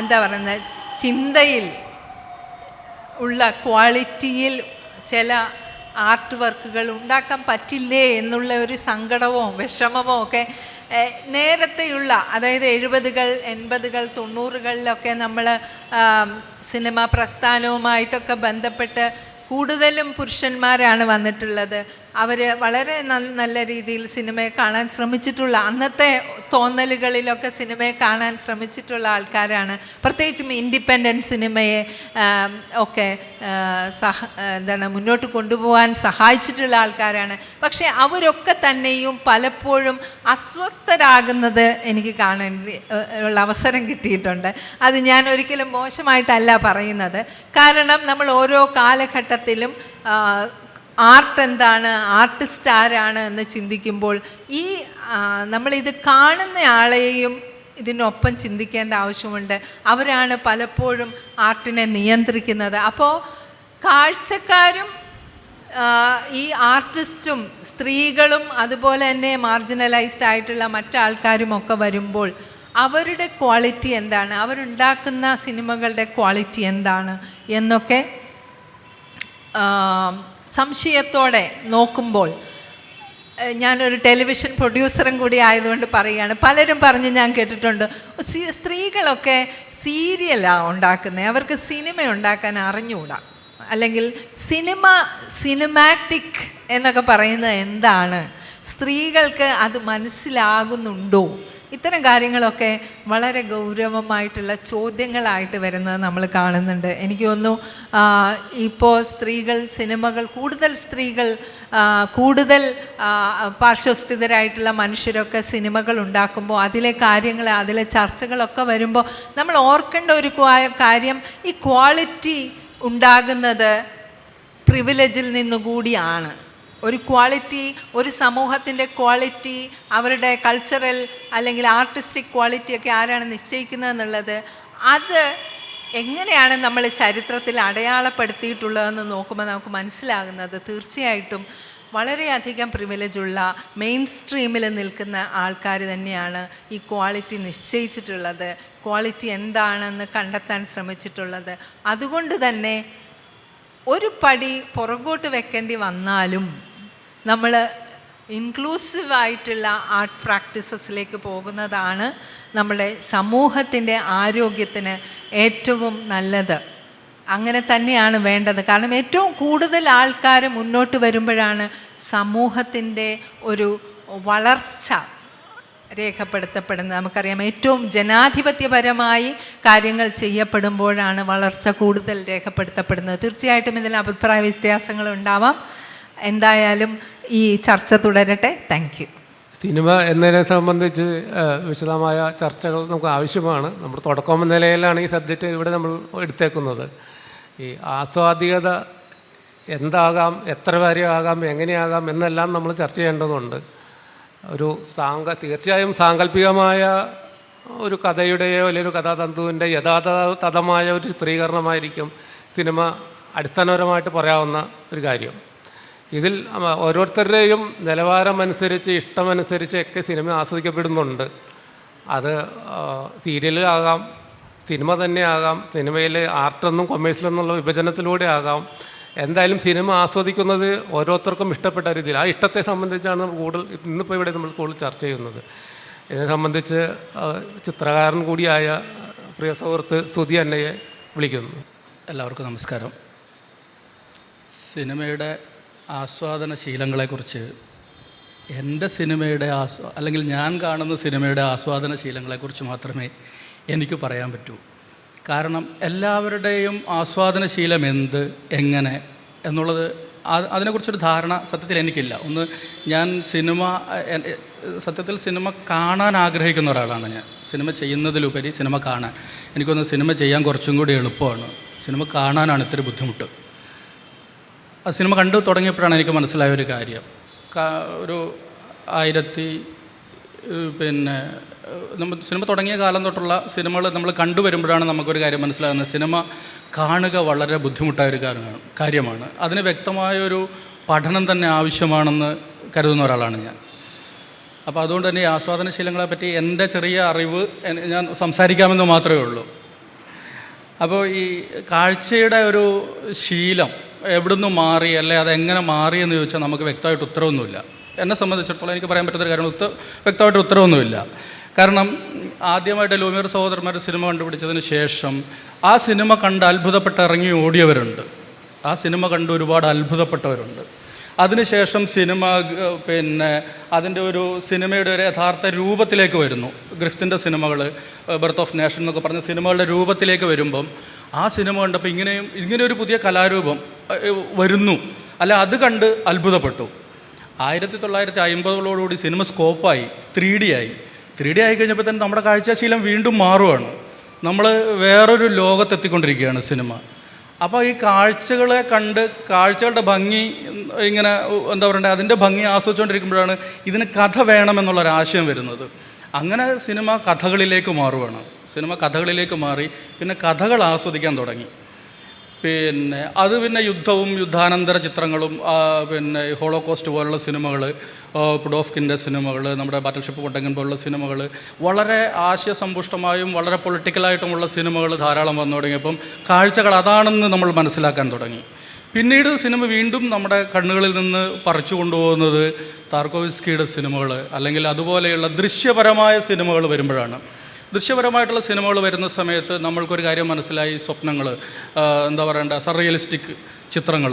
എന്താ പറയുന്നത് ചിന്തയിൽ ഉള്ള ക്വാളിറ്റിയിൽ ചില ആർട്ട് വർക്കുകൾ ഉണ്ടാക്കാൻ പറ്റില്ലേ എന്നുള്ള ഒരു സങ്കടമോ വിഷമമോ ഒക്കെ നേരത്തെയുള്ള, അതായത് 70-കൾ 80-കൾ 90-കളിലൊക്കെ നമ്മൾ സിനിമ പ്രസ്ഥാനവുമായിട്ടൊക്കെ ബന്ധപ്പെട്ട് കൂടുതലും പുരുഷന്മാരാണ് വന്നിട്ടുള്ളത്. അവർ വളരെ നല്ല രീതിയിൽ സിനിമയെ കാണാൻ ശ്രമിച്ചിട്ടുള്ള, അന്നത്തെ തോന്നലുകളിലൊക്കെ സിനിമയെ കാണാൻ ശ്രമിച്ചിട്ടുള്ള ആൾക്കാരാണ്. പ്രത്യേകിച്ചും ഇൻഡിപെൻഡൻറ്റ് സിനിമയെ ഒക്കെ മുന്നോട്ട് കൊണ്ടുപോകാൻ സഹായിച്ചിട്ടുള്ള ആൾക്കാരാണ്. പക്ഷേ അവരൊക്കെ തന്നെയും പലപ്പോഴും അസ്വസ്ഥരാകുന്നത് എനിക്ക് കാണാൻ ഉള്ള അവസരം കിട്ടിയിട്ടുണ്ട്. അത് ഞാൻ ഒരിക്കലും മോശമായിട്ടല്ല പറയുന്നത്. കാരണം നമ്മൾ ഓരോ കാലഘട്ടത്തിലും ആർട്ട് എന്താണ്, ആർട്ടിസ്റ്റ് ആരാണ് എന്ന് ചിന്തിക്കുമ്പോൾ നമ്മളിത് കാണുന്ന ആളെയും ഇതിനൊപ്പം ചിന്തിക്കേണ്ട ആവശ്യമുണ്ട്. അവരാണ് പലപ്പോഴും ആർട്ടിനെ നിയന്ത്രിക്കുന്നത്. അപ്പോൾ കാഴ്ചക്കാരും ഈ ആർട്ടിസ്റ്റും സ്ത്രീകളും അതുപോലെ തന്നെ മാർജിനലൈസ്ഡ് ആയിട്ടുള്ള മറ്റാൾക്കാരും ഒക്കെ വരുമ്പോൾ അവരുടെ ക്വാളിറ്റി എന്താണ്, അവരുണ്ടാക്കുന്ന സിനിമകളുടെ ക്വാളിറ്റി എന്താണ് എന്നൊക്കെ സംശയത്തോടെ നോക്കുമ്പോൾ, ഞാനൊരു ടെലിവിഷൻ പ്രൊഡ്യൂസറും കൂടി ആയതുകൊണ്ട് പറയുകയാണ്, പലരും പറഞ്ഞ് ഞാൻ കേട്ടിട്ടുണ്ട്, സ്ത്രീകളൊക്കെ സീരിയലാണ് ഉണ്ടാക്കുന്നത്, അവർക്ക് സിനിമ ഉണ്ടാക്കാൻ അറിഞ്ഞുകൂടാ, അല്ലെങ്കിൽ സിനിമാറ്റിക് എന്നൊക്കെ പറയുന്നത് എന്താണ്, സ്ത്രീകൾക്ക് അത് മനസ്സിലാകുന്നുണ്ടോ ഇത്തരം കാര്യങ്ങളൊക്കെ വളരെ ഗൗരവമായിട്ടുള്ള ചോദ്യങ്ങളായിട്ട് വരുന്നത് നമ്മൾ കാണുന്നുണ്ട്. എനിക്ക് തോന്നുന്നു ഇപ്പോൾ സിനിമകൾ കൂടുതൽ സ്ത്രീകൾ കൂടുതൽ പാർശ്വസ്ഥിതരായിട്ടുള്ള മനുഷ്യരൊക്കെ സിനിമകൾ ഉണ്ടാക്കുമ്പോൾ അതിലെ കാര്യങ്ങൾ അതിലെ ചർച്ചകളൊക്കെ വരുമ്പോൾ നമ്മൾ ഓർക്കേണ്ട ഒരു കാര്യം, ഈ ക്വാളിറ്റി ഉണ്ടാകുന്നത് പ്രിവിലേജിൽ നിന്നുകൂടിയാണ്. ഒരു ക്വാളിറ്റി, ഒരു സമൂഹത്തിൻ്റെ ക്വാളിറ്റി, അവരുടെ കൾച്ചറൽ അല്ലെങ്കിൽ ആർട്ടിസ്റ്റിക് ക്വാളിറ്റിയൊക്കെ ആരാണ് നിശ്ചയിക്കുന്നത് എന്നുള്ളത്, അത് എങ്ങനെയാണ് നമ്മൾ ചരിത്രത്തിൽ അടയാളപ്പെടുത്തിയിട്ടുള്ളതെന്ന് നോക്കുമ്പോൾ നമുക്ക് മനസ്സിലാകുന്നത് തീർച്ചയായിട്ടും വളരെയധികം പ്രിവിലേജുള്ള മെയിൻ സ്ട്രീമിൽ നിൽക്കുന്ന ആൾക്കാർ തന്നെയാണ് ഈ ക്വാളിറ്റി നിശ്ചയിച്ചിട്ടുള്ളത്, ക്വാളിറ്റി എന്താണെന്ന് കണ്ടെത്താൻ ശ്രമിച്ചിട്ടുള്ളത്. അതുകൊണ്ട് തന്നെ ഒരു പടി പുറകോട്ട് വെക്കേണ്ടി വന്നാലും നമ്മൾ ഇൻക്ലൂസീവായിട്ടുള്ള ആർട്ട് പ്രാക്ടീസസിലേക്ക് പോകുന്നതാണ് നമ്മുടെ സമൂഹത്തിൻ്റെ ആരോഗ്യത്തിന് ഏറ്റവും നല്ലത്. അങ്ങനെ തന്നെയാണ് വേണ്ടത്. കാരണം ഏറ്റവും കൂടുതൽ ആൾക്കാർ മുന്നോട്ട് വരുമ്പോഴാണ് സമൂഹത്തിൻ്റെ ഒരു വളർച്ച രേഖപ്പെടുത്തപ്പെടുന്നത്. നമുക്കറിയാം, ഏറ്റവും ജനാധിപത്യപരമായി കാര്യങ്ങൾ ചെയ്യപ്പെടുമ്പോഴാണ് വളർച്ച കൂടുതൽ രേഖപ്പെടുത്തപ്പെടുന്നത്. തീർച്ചയായിട്ടും ഇതിൽ അഭിപ്രായ വ്യത്യാസങ്ങൾ ഉണ്ടാവാം. എന്തായാലും ഈ ചർച്ച തുടരട്ടെ. Thank you. സിനിമ എന്നതിനെ സംബന്ധിച്ച് വിശദമായ ചർച്ചകൾ നമുക്ക് ആവശ്യമാണ്. നമ്മൾ തുടക്കം എന്ന നിലയിലാണ് ഈ സബ്ജക്റ്റ് ഇവിടെ നമ്മൾ എടുത്തേക്കുന്നത്. ഈ ആസ്വാദികത എന്താകാം, എത്ര വരെ ആകാം, എങ്ങനെയാകാം എന്നെല്ലാം നമ്മൾ ചർച്ച ചെയ്യേണ്ടതുണ്ട്. ഒരു തീർച്ചയായും സാങ്കല്പികമായ ഒരു കഥയുടെയോ അല്ലെങ്കിൽ ഒരു കഥാതന്തുവിൻ്റെ യഥാതഥമായ ഒരു ചിത്രീകരണമായിരിക്കും സിനിമ അടിസ്ഥാനപരമായിട്ട് പറയാവുന്ന ഒരു കാര്യം. ഇതിൽ ഓരോരുത്തരുടെയും നിലവാരമനുസരിച്ച് ഇഷ്ടമനുസരിച്ചൊക്കെ സിനിമ ആസ്വദിക്കപ്പെടുന്നുണ്ട്. അത് സീരിയലാകാം, സിനിമ തന്നെ ആകാം, സിനിമയിൽ ആർട്ടെന്നും കൊമേഴ്സിലെന്നുള്ള വിഭജനത്തിലൂടെ ആകാം. എന്തായാലും സിനിമ ആസ്വദിക്കുന്നത് ഓരോരുത്തർക്കും ഇഷ്ടപ്പെട്ട രീതിയിൽ, ആ ഇഷ്ടത്തെ സംബന്ധിച്ചാണ് ഇന്നിപ്പോൾ ഇവിടെ നമ്മൾ കൂടുതൽ ചർച്ച ചെയ്യുന്നത്. ഇതിനെ സംബന്ധിച്ച് ചിത്രകാരൻ കൂടിയായ പ്രിയ സുഹൃത്ത് സുധി അന്നയെ വിളിക്കുന്നു. എല്ലാവർക്കും നമസ്കാരം. സിനിമയുടെ ആസ്വാദന ശീലങ്ങളെക്കുറിച്ച്, എൻ്റെ സിനിമയുടെ അല്ലെങ്കിൽ ഞാൻ കാണുന്ന സിനിമയുടെ ആസ്വാദന ശീലങ്ങളെക്കുറിച്ച് മാത്രമേ എനിക്ക് പറയാൻ പറ്റൂ. കാരണം എല്ലാവരുടെയും ആസ്വാദന ശീലം എങ്ങനെ എന്നുള്ളത് അതിനെക്കുറിച്ചൊരു ധാരണ സത്യത്തിൽ എനിക്കില്ല. ഞാൻ സത്യത്തിൽ സിനിമ കാണാൻ ആഗ്രഹിക്കുന്ന ഒരാളാണ്. ഞാൻ സിനിമ ചെയ്യുന്നതിലുപരി സിനിമ കാണാൻ, എനിക്കൊന്ന് സിനിമ ചെയ്യാൻ കുറച്ചും കൂടി എളുപ്പമാണ്. സിനിമ കാണാനാണ് ഇത്തിരി ബുദ്ധിമുട്ട്. ആ സിനിമ കണ്ടു തുടങ്ങിയപ്പോഴാണ് എനിക്ക് മനസ്സിലായ ഒരു കാര്യം. സിനിമ തുടങ്ങിയ കാലം തൊട്ടുള്ള സിനിമകൾ നമ്മൾ കണ്ടുവരുമ്പോഴാണ് നമുക്കൊരു കാര്യം മനസ്സിലാകുന്നത്. സിനിമ കാണുക വളരെ ബുദ്ധിമുട്ടായൊരു കാര്യമാണ്. അതിന് വ്യക്തമായൊരു പഠനം തന്നെ ആവശ്യമാണെന്ന് കരുതുന്ന ഒരാളാണ് ഞാൻ. അപ്പോൾ അതുകൊണ്ട് തന്നെ ഈ ആസ്വാദന ശീലങ്ങളെപ്പറ്റി എൻ്റെ ചെറിയ അറിവ് ഞാൻ സംസാരിക്കാമെന്ന് മാത്രമേ ഉള്ളൂ. അപ്പോൾ ഈ കാഴ്ചയുടെ ഒരു ശീലം എവിടുന്ന് മാറി, അല്ലെ അതെങ്ങനെ മാറി എന്ന് ചോദിച്ചാൽ നമുക്ക് വ്യക്തമായിട്ട് ഉത്തരവൊന്നുമില്ല. എന്നെ സംബന്ധിച്ചിടത്തോളം എനിക്ക് പറയാൻ പറ്റുന്നൊരു കാര്യം വ്യക്തമായിട്ട് ഉത്തരവൊന്നുമില്ല. കാരണം ആദ്യമായിട്ട് ലൂമിയർ സഹോദരന്മാർ സിനിമ കണ്ടുപിടിച്ചതിന് ശേഷം ആ സിനിമ കണ്ട് അത്ഭുതപ്പെട്ട് ഇറങ്ങി ഓടിയവരുണ്ട്, ആ സിനിമ കണ്ട് ഒരുപാട് അത്ഭുതപ്പെട്ടവരുണ്ട്. അതിനുശേഷം സിനിമ അതിൻ്റെ ഒരു സിനിമയുടെ ഒരു യഥാർത്ഥ രൂപത്തിലേക്ക് വരുന്നു. ഗ്രിഫ്റ്റിൻ്റെ സിനിമകൾ, ബർത്ത് ഓഫ് നേഷൻ എന്നൊക്കെ പറഞ്ഞ സിനിമകളുടെ രൂപത്തിലേക്ക് വരുമ്പം ആ സിനിമ കണ്ടപ്പോൾ ഇങ്ങനെയൊരു പുതിയ കലാരൂപം വരുന്നു, അല്ല അത് കണ്ട് അത്ഭുതപ്പെട്ടു. 1950 സിനിമ സ്കോപ്പായി, 3D ആയി. 3D ആയി കഴിഞ്ഞപ്പോൾ തന്നെ നമ്മുടെ കാഴ്ചാശീലം വീണ്ടും മാറുകയാണ്. നമ്മൾ വേറൊരു ലോകത്തെത്തിക്കൊണ്ടിരിക്കുകയാണ് സിനിമ. അപ്പോൾ ഈ കാഴ്ചകളെ കണ്ട് കാഴ്ചകളുടെ ഭംഗി ഇങ്ങനെ എന്താ പറയണ്ടേ, അതിൻ്റെ ഭംഗി ആസ്വദിച്ചുകൊണ്ടിരിക്കുമ്പോഴാണ് ഇതിന് കഥ വേണമെന്നുള്ളൊരാശയം വരുന്നത്. അങ്ങനെ സിനിമ കഥകളിലേക്ക് മാറുകയാണ്. സിനിമ കഥകളിലേക്ക് മാറി പിന്നെ കഥകൾ ആസ്വദിക്കാൻ തുടങ്ങി. അത് യുദ്ധവും യുദ്ധാനന്തര ചിത്രങ്ങളും, ഹോളോകോസ്റ്റ് പോലുള്ള സിനിമകൾ, പുഡോഫ്കിൻ്റെ സിനിമകൾ, നമ്മുടെ ബാറ്റിൽഷിപ്പ് പൊട്ടങ്കൻ പോലുള്ള സിനിമകൾ, വളരെ ആശയസമ്പുഷ്ടമായും വളരെ പൊളിറ്റിക്കലായിട്ടുമുള്ള സിനിമകൾ ധാരാളം വന്നു തുടങ്ങിയപ്പം കാഴ്ചകൾ അതാണെന്ന് നമ്മൾ മനസ്സിലാക്കാൻ തുടങ്ങി. പിന്നീട് സിനിമ വീണ്ടും നമ്മുടെ കണ്ണുകളിൽ നിന്ന് പറിച്ചു കൊണ്ടുപോകുന്നത് താർക്കോവിസ്കിയുടെ സിനിമകൾ അല്ലെങ്കിൽ അതുപോലെയുള്ള ദൃശ്യപരമായ സിനിമകൾ വരുമ്പോഴാണ്. ദൃശ്യപരമായിട്ടുള്ള സിനിമകൾ വരുന്ന സമയത്ത് നമ്മൾക്കൊരു കാര്യം മനസ്സിലായി. സ്വപ്നങ്ങൾ, എന്താ പറയണ്ട, സർറിയലിസ്റ്റിക് ചിത്രങ്ങൾ,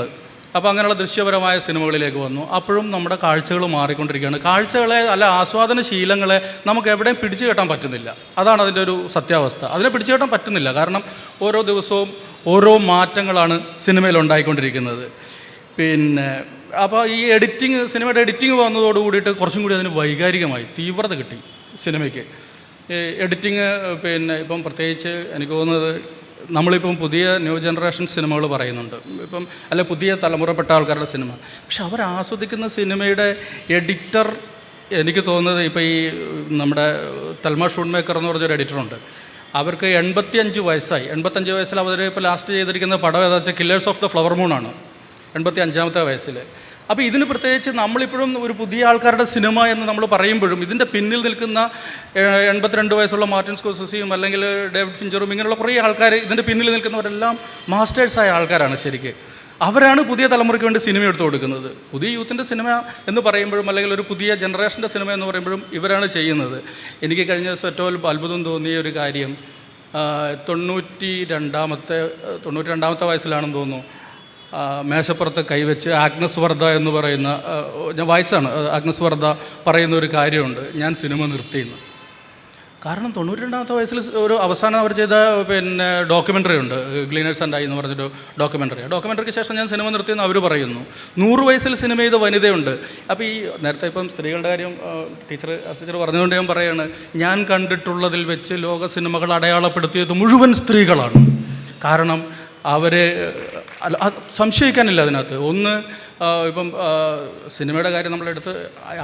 അപ്പോൾ അങ്ങനെയുള്ള ദൃശ്യപരമായ സിനിമകളിലേക്ക് വന്നു. അപ്പോഴും നമ്മുടെ കാഴ്ചകൾ മാറിക്കൊണ്ടിരിക്കുകയാണ്. കാഴ്ചകളെ ആസ്വാദന ശീലങ്ങളെ നമുക്ക് എവിടെയും പിടിച്ചു കെട്ടാൻ പറ്റുന്നില്ല. അതാണ് അതിൻ്റെ ഒരു സത്യാവസ്ഥ. അതിനെ പിടിച്ചു കെട്ടാൻ പറ്റുന്നില്ല. കാരണം ഓരോ ദിവസവും ഓരോ മാറ്റങ്ങളാണ് സിനിമയിൽ ഉണ്ടായിക്കൊണ്ടിരിക്കുന്നത്. പിന്നെ അപ്പോൾ ഈ സിനിമയുടെ എഡിറ്റിംഗ് വന്നതോട് കൂടിയിട്ട് കുറച്ചും കൂടി അതിന് വൈകാരികമായി തീവ്രത കിട്ടി സിനിമയ്ക്ക്. എഡിറ്റിങ് പിന്നെ ഇപ്പം പ്രത്യേകിച്ച് എനിക്ക് തോന്നുന്നത് നമ്മളിപ്പം പുതിയ ന്യൂ ജനറേഷൻ സിനിമകൾ പറയുന്നുണ്ട്, ഇപ്പം അല്ലെ പുതിയ തലമുറപ്പെട്ട ആൾക്കാരുടെ സിനിമ. പക്ഷെ അവർ ആസ്വദിക്കുന്ന സിനിമയുടെ എഡിറ്റർ എനിക്ക് തോന്നുന്നത് ഇപ്പോൾ ഈ നമ്മുടെ തൽമ ഷൂൺമേക്കർ എന്ന് പറഞ്ഞൊരു എഡിറ്ററുണ്ട്. അവർക്ക് 85 വയസ്സായി. 85 വയസ്സിൽ അവർ ഇപ്പോൾ ലാസ്റ്റ് ചെയ്തിരിക്കുന്ന പടം ഏതാ വെച്ചാൽ കില്ലേഴ്സ് ഓഫ് ദ ഫ്ലവർ മൂണാണ്, 85ാമത്തെ വയസ്സിൽ. അപ്പോൾ ഇതിന് പ്രത്യേകിച്ച് നമ്മളിപ്പോഴും ഒരു പുതിയ ആൾക്കാരുടെ സിനിമ എന്ന് നമ്മൾ പറയുമ്പോഴും ഇതിൻ്റെ പിന്നിൽ നിൽക്കുന്ന 82 വയസ്സുള്ള മാർട്ടിൻ സ്കോർസെസിയും അല്ലെങ്കിൽ ഡേവിഡ് ഫിഞ്ചറും ഇങ്ങനെയുള്ള കുറേ ആൾക്കാർ ഇതിൻ്റെ പിന്നിൽ നിൽക്കുന്നവരെല്ലാം മാസ്റ്റേഴ്സായ ആൾക്കാരാണ്. ശരിക്കും അവരാണ് പുതിയ തലമുറയ്ക്ക് വേണ്ടി സിനിമ എടുത്തു കൊടുക്കുന്നത്. പുതിയ യൂത്തിൻ്റെ സിനിമ എന്ന് പറയുമ്പോഴും അല്ലെങ്കിൽ ഒരു പുതിയ ജനറേഷൻ്റെ സിനിമ എന്ന് പറയുമ്പോഴും ഇവരാണ് ചെയ്യുന്നത്. എനിക്ക് കഴിഞ്ഞ ദിവസം ഏറ്റവും അത്ഭുതം തോന്നിയ ഒരു കാര്യം 92ാമത്തെ വയസ്സിലാണെന്ന് തോന്നുന്നു മേശപ്പുറത്ത് കൈവച്ച് ആഗ്നസ് വർദ്ധ എന്ന് പറയുന്ന, ഞാൻ വായിച്ചതാണ്, ആഗ്നസ് വർദ്ധ പറയുന്ന ഒരു കാര്യമുണ്ട്, ഞാൻ സിനിമ നിർത്തിയെന്ന്. കാരണം 92ാമത്തെ വയസ്സിൽ ഒരു അവസാനം അവർ ചെയ്ത പിന്നെ ഡോക്യുമെൻ്ററി ഉണ്ട്, ഗ്ലീനേഴ്സ് ആൻഡ് ഐ എന്ന് പറഞ്ഞൊരു ഡോക്യുമെൻ്ററിക്ക് ശേഷം ഞാൻ സിനിമ നിർത്തിയെന്ന് അവർ പറയുന്നു. 100 വയസ്സിൽ സിനിമ ചെയ്ത വനിതയുണ്ട്. അപ്പോൾ ഈ നേരത്തെ ഇപ്പം സ്ത്രീകളുടെ കാര്യം ടീച്ചർ പറഞ്ഞുകൊണ്ട് ഞാൻ പറയുകയാണ്, ഞാൻ കണ്ടിട്ടുള്ളതിൽ വെച്ച് ലോക സിനിമകൾ അടയാളപ്പെടുത്തിയത് മുഴുവൻ സ്ത്രീകളാണ്. കാരണം അവർ സംശയിക്കാനില്ല അതിനകത്ത്. ഒന്ന് ഇപ്പം സിനിമയുടെ കാര്യം നമ്മളെടുത്ത്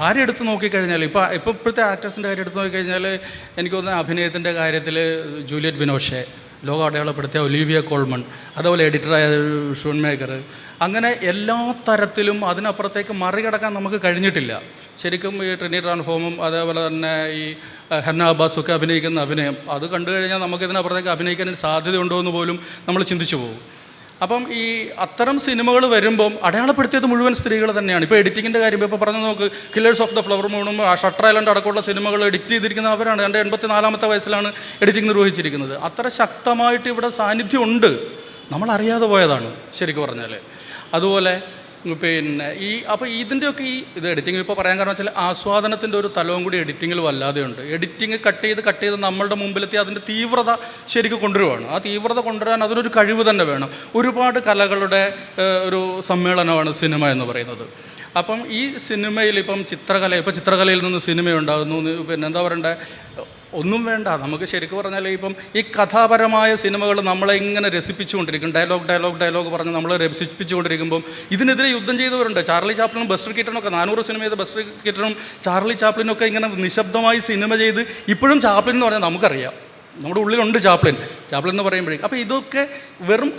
ആരെടുത്ത് നോക്കിക്കഴിഞ്ഞാൽ ഇപ്പോഴത്തെ ആക്ടേഴ്സിൻ്റെ കാര്യം എടുത്ത് നോക്കിക്കഴിഞ്ഞാൽ എനിക്ക് തോന്നുന്ന അഭിനയത്തിൻ്റെ കാര്യത്തിൽ ജൂലിയറ്റ് ബിനോഷെ, ലോകം അടയാളപ്പെടുത്തിയ ഒലീവിയ കോൾമൺ, അതുപോലെ എഡിറ്ററായ ഷൂൺമേക്കർ, അങ്ങനെ എല്ലാ തരത്തിലും അതിനപ്പുറത്തേക്ക് മറികടക്കാൻ നമുക്ക് കഴിഞ്ഞിട്ടില്ല. ശരിക്കും ഈ ട്രിനി ട്രാൻഹോമും അതേപോലെ തന്നെ ഈ ഹന്ന അബ്ബാസൊക്കെ അഭിനയിക്കുന്ന അഭിനയം അത് കണ്ടു കഴിഞ്ഞാൽ നമുക്കിതിനപ്പുറത്തേക്ക് അഭിനയിക്കാൻ സാധ്യതയുണ്ടോ എന്ന് പോലും നമ്മൾ ചിന്തിച്ചു പോകും. അപ്പം ഈ അത്തരം സിനിമകൾ വരുമ്പം അടയാളപ്പെടുത്തിയത് മുഴുവൻ സ്ത്രീകൾ തന്നെയാണ്. ഇപ്പോൾ എഡിറ്റിങ്ങിൻ്റെ കാര്യം ഇപ്പോൾ പറഞ്ഞു നോക്ക്, കില്ലേഴ്സ് ഓഫ് ദ ഫ്ലവർ മൂണും ഷട്ടർ ഐലൻഡ് അടക്കമുള്ള സിനിമകൾ എഡിറ്റ് ചെയ്തിരിക്കുന്ന അവരാണ്. എൻ്റെ 84ാമത്തെ വയസ്സിലാണ് എഡിറ്റിംഗ് നിർവഹിച്ചിരിക്കുന്നത്. അത്ര ശക്തമായിട്ട് ഇവിടെ സാന്നിധ്യം ഉണ്ട്, നമ്മളറിയാതെ പോയതാണ് ശരിക്കും പറഞ്ഞാൽ. അതുപോലെ പിന്നെ അപ്പോൾ ഇതിൻ്റെയൊക്കെ ഇത് എഡിറ്റിംഗ് ഇപ്പോൾ പറയാൻ കാരണം വെച്ചാൽ ആസ്വാദനത്തിൻ്റെ ഒരു തലവും കൂടി എഡിറ്റിങ്ങിൽ വല്ലാതെയുണ്ട്. എഡിറ്റിംഗ് കട്ട് ചെയ്ത് നമ്മളുടെ മുമ്പിലെത്തി അതിൻ്റെ തീവ്രത ശരിക്കും കൊണ്ടുവരുവാണ്. ആ തീവ്രത കൊണ്ടുവരാൻ അതിനൊരു കഴിവ് തന്നെ വേണം. ഒരുപാട് കലകളുടെ ഒരു സമ്മേളനമാണ് സിനിമ എന്ന് പറയുന്നത്. അപ്പം ഈ സിനിമയിൽ ഇപ്പം ചിത്രകലയിൽ നിന്ന് സിനിമയുണ്ടാകുന്നു. പിന്നെ എന്താ പറയണ്ടേ, ഒന്നും വേണ്ട, നമുക്ക് ശരിക്കും പറഞ്ഞാൽ ഇപ്പം ഈ കഥാപരമായ സിനിമകൾ നമ്മളെ ഇങ്ങനെ രസിപ്പിച്ചുകൊണ്ടിരിക്കും. ഡയലോഗ് പറഞ്ഞ് നമ്മളെ രസിപ്പിച്ചുകൊണ്ടിരിക്കുമ്പം ഇതിനെതിരെ യുദ്ധം ചെയ്തവരുണ്ട്. ചാർലി ചാപ്ലിനും ബസ്റ്റർ കീറ്റനൊക്കെ 400 സിനിമ ചെയ്ത ബസ്റ്റർ കീറ്റനും ചാർലി ചാപ്ലിനൊക്കെ ഇങ്ങനെ നിശബ്ദമായി സിനിമ ചെയ്ത് ഇപ്പോഴും ചാപ്ലിൻ എന്ന് പറഞ്ഞാൽ നമുക്കറിയാം, നമ്മുടെ ഉള്ളിലുണ്ട് ചാപ്ലിൻ എന്ന് പറയുമ്പോഴേക്കും. അപ്പോൾ ഇതൊക്കെ വെറും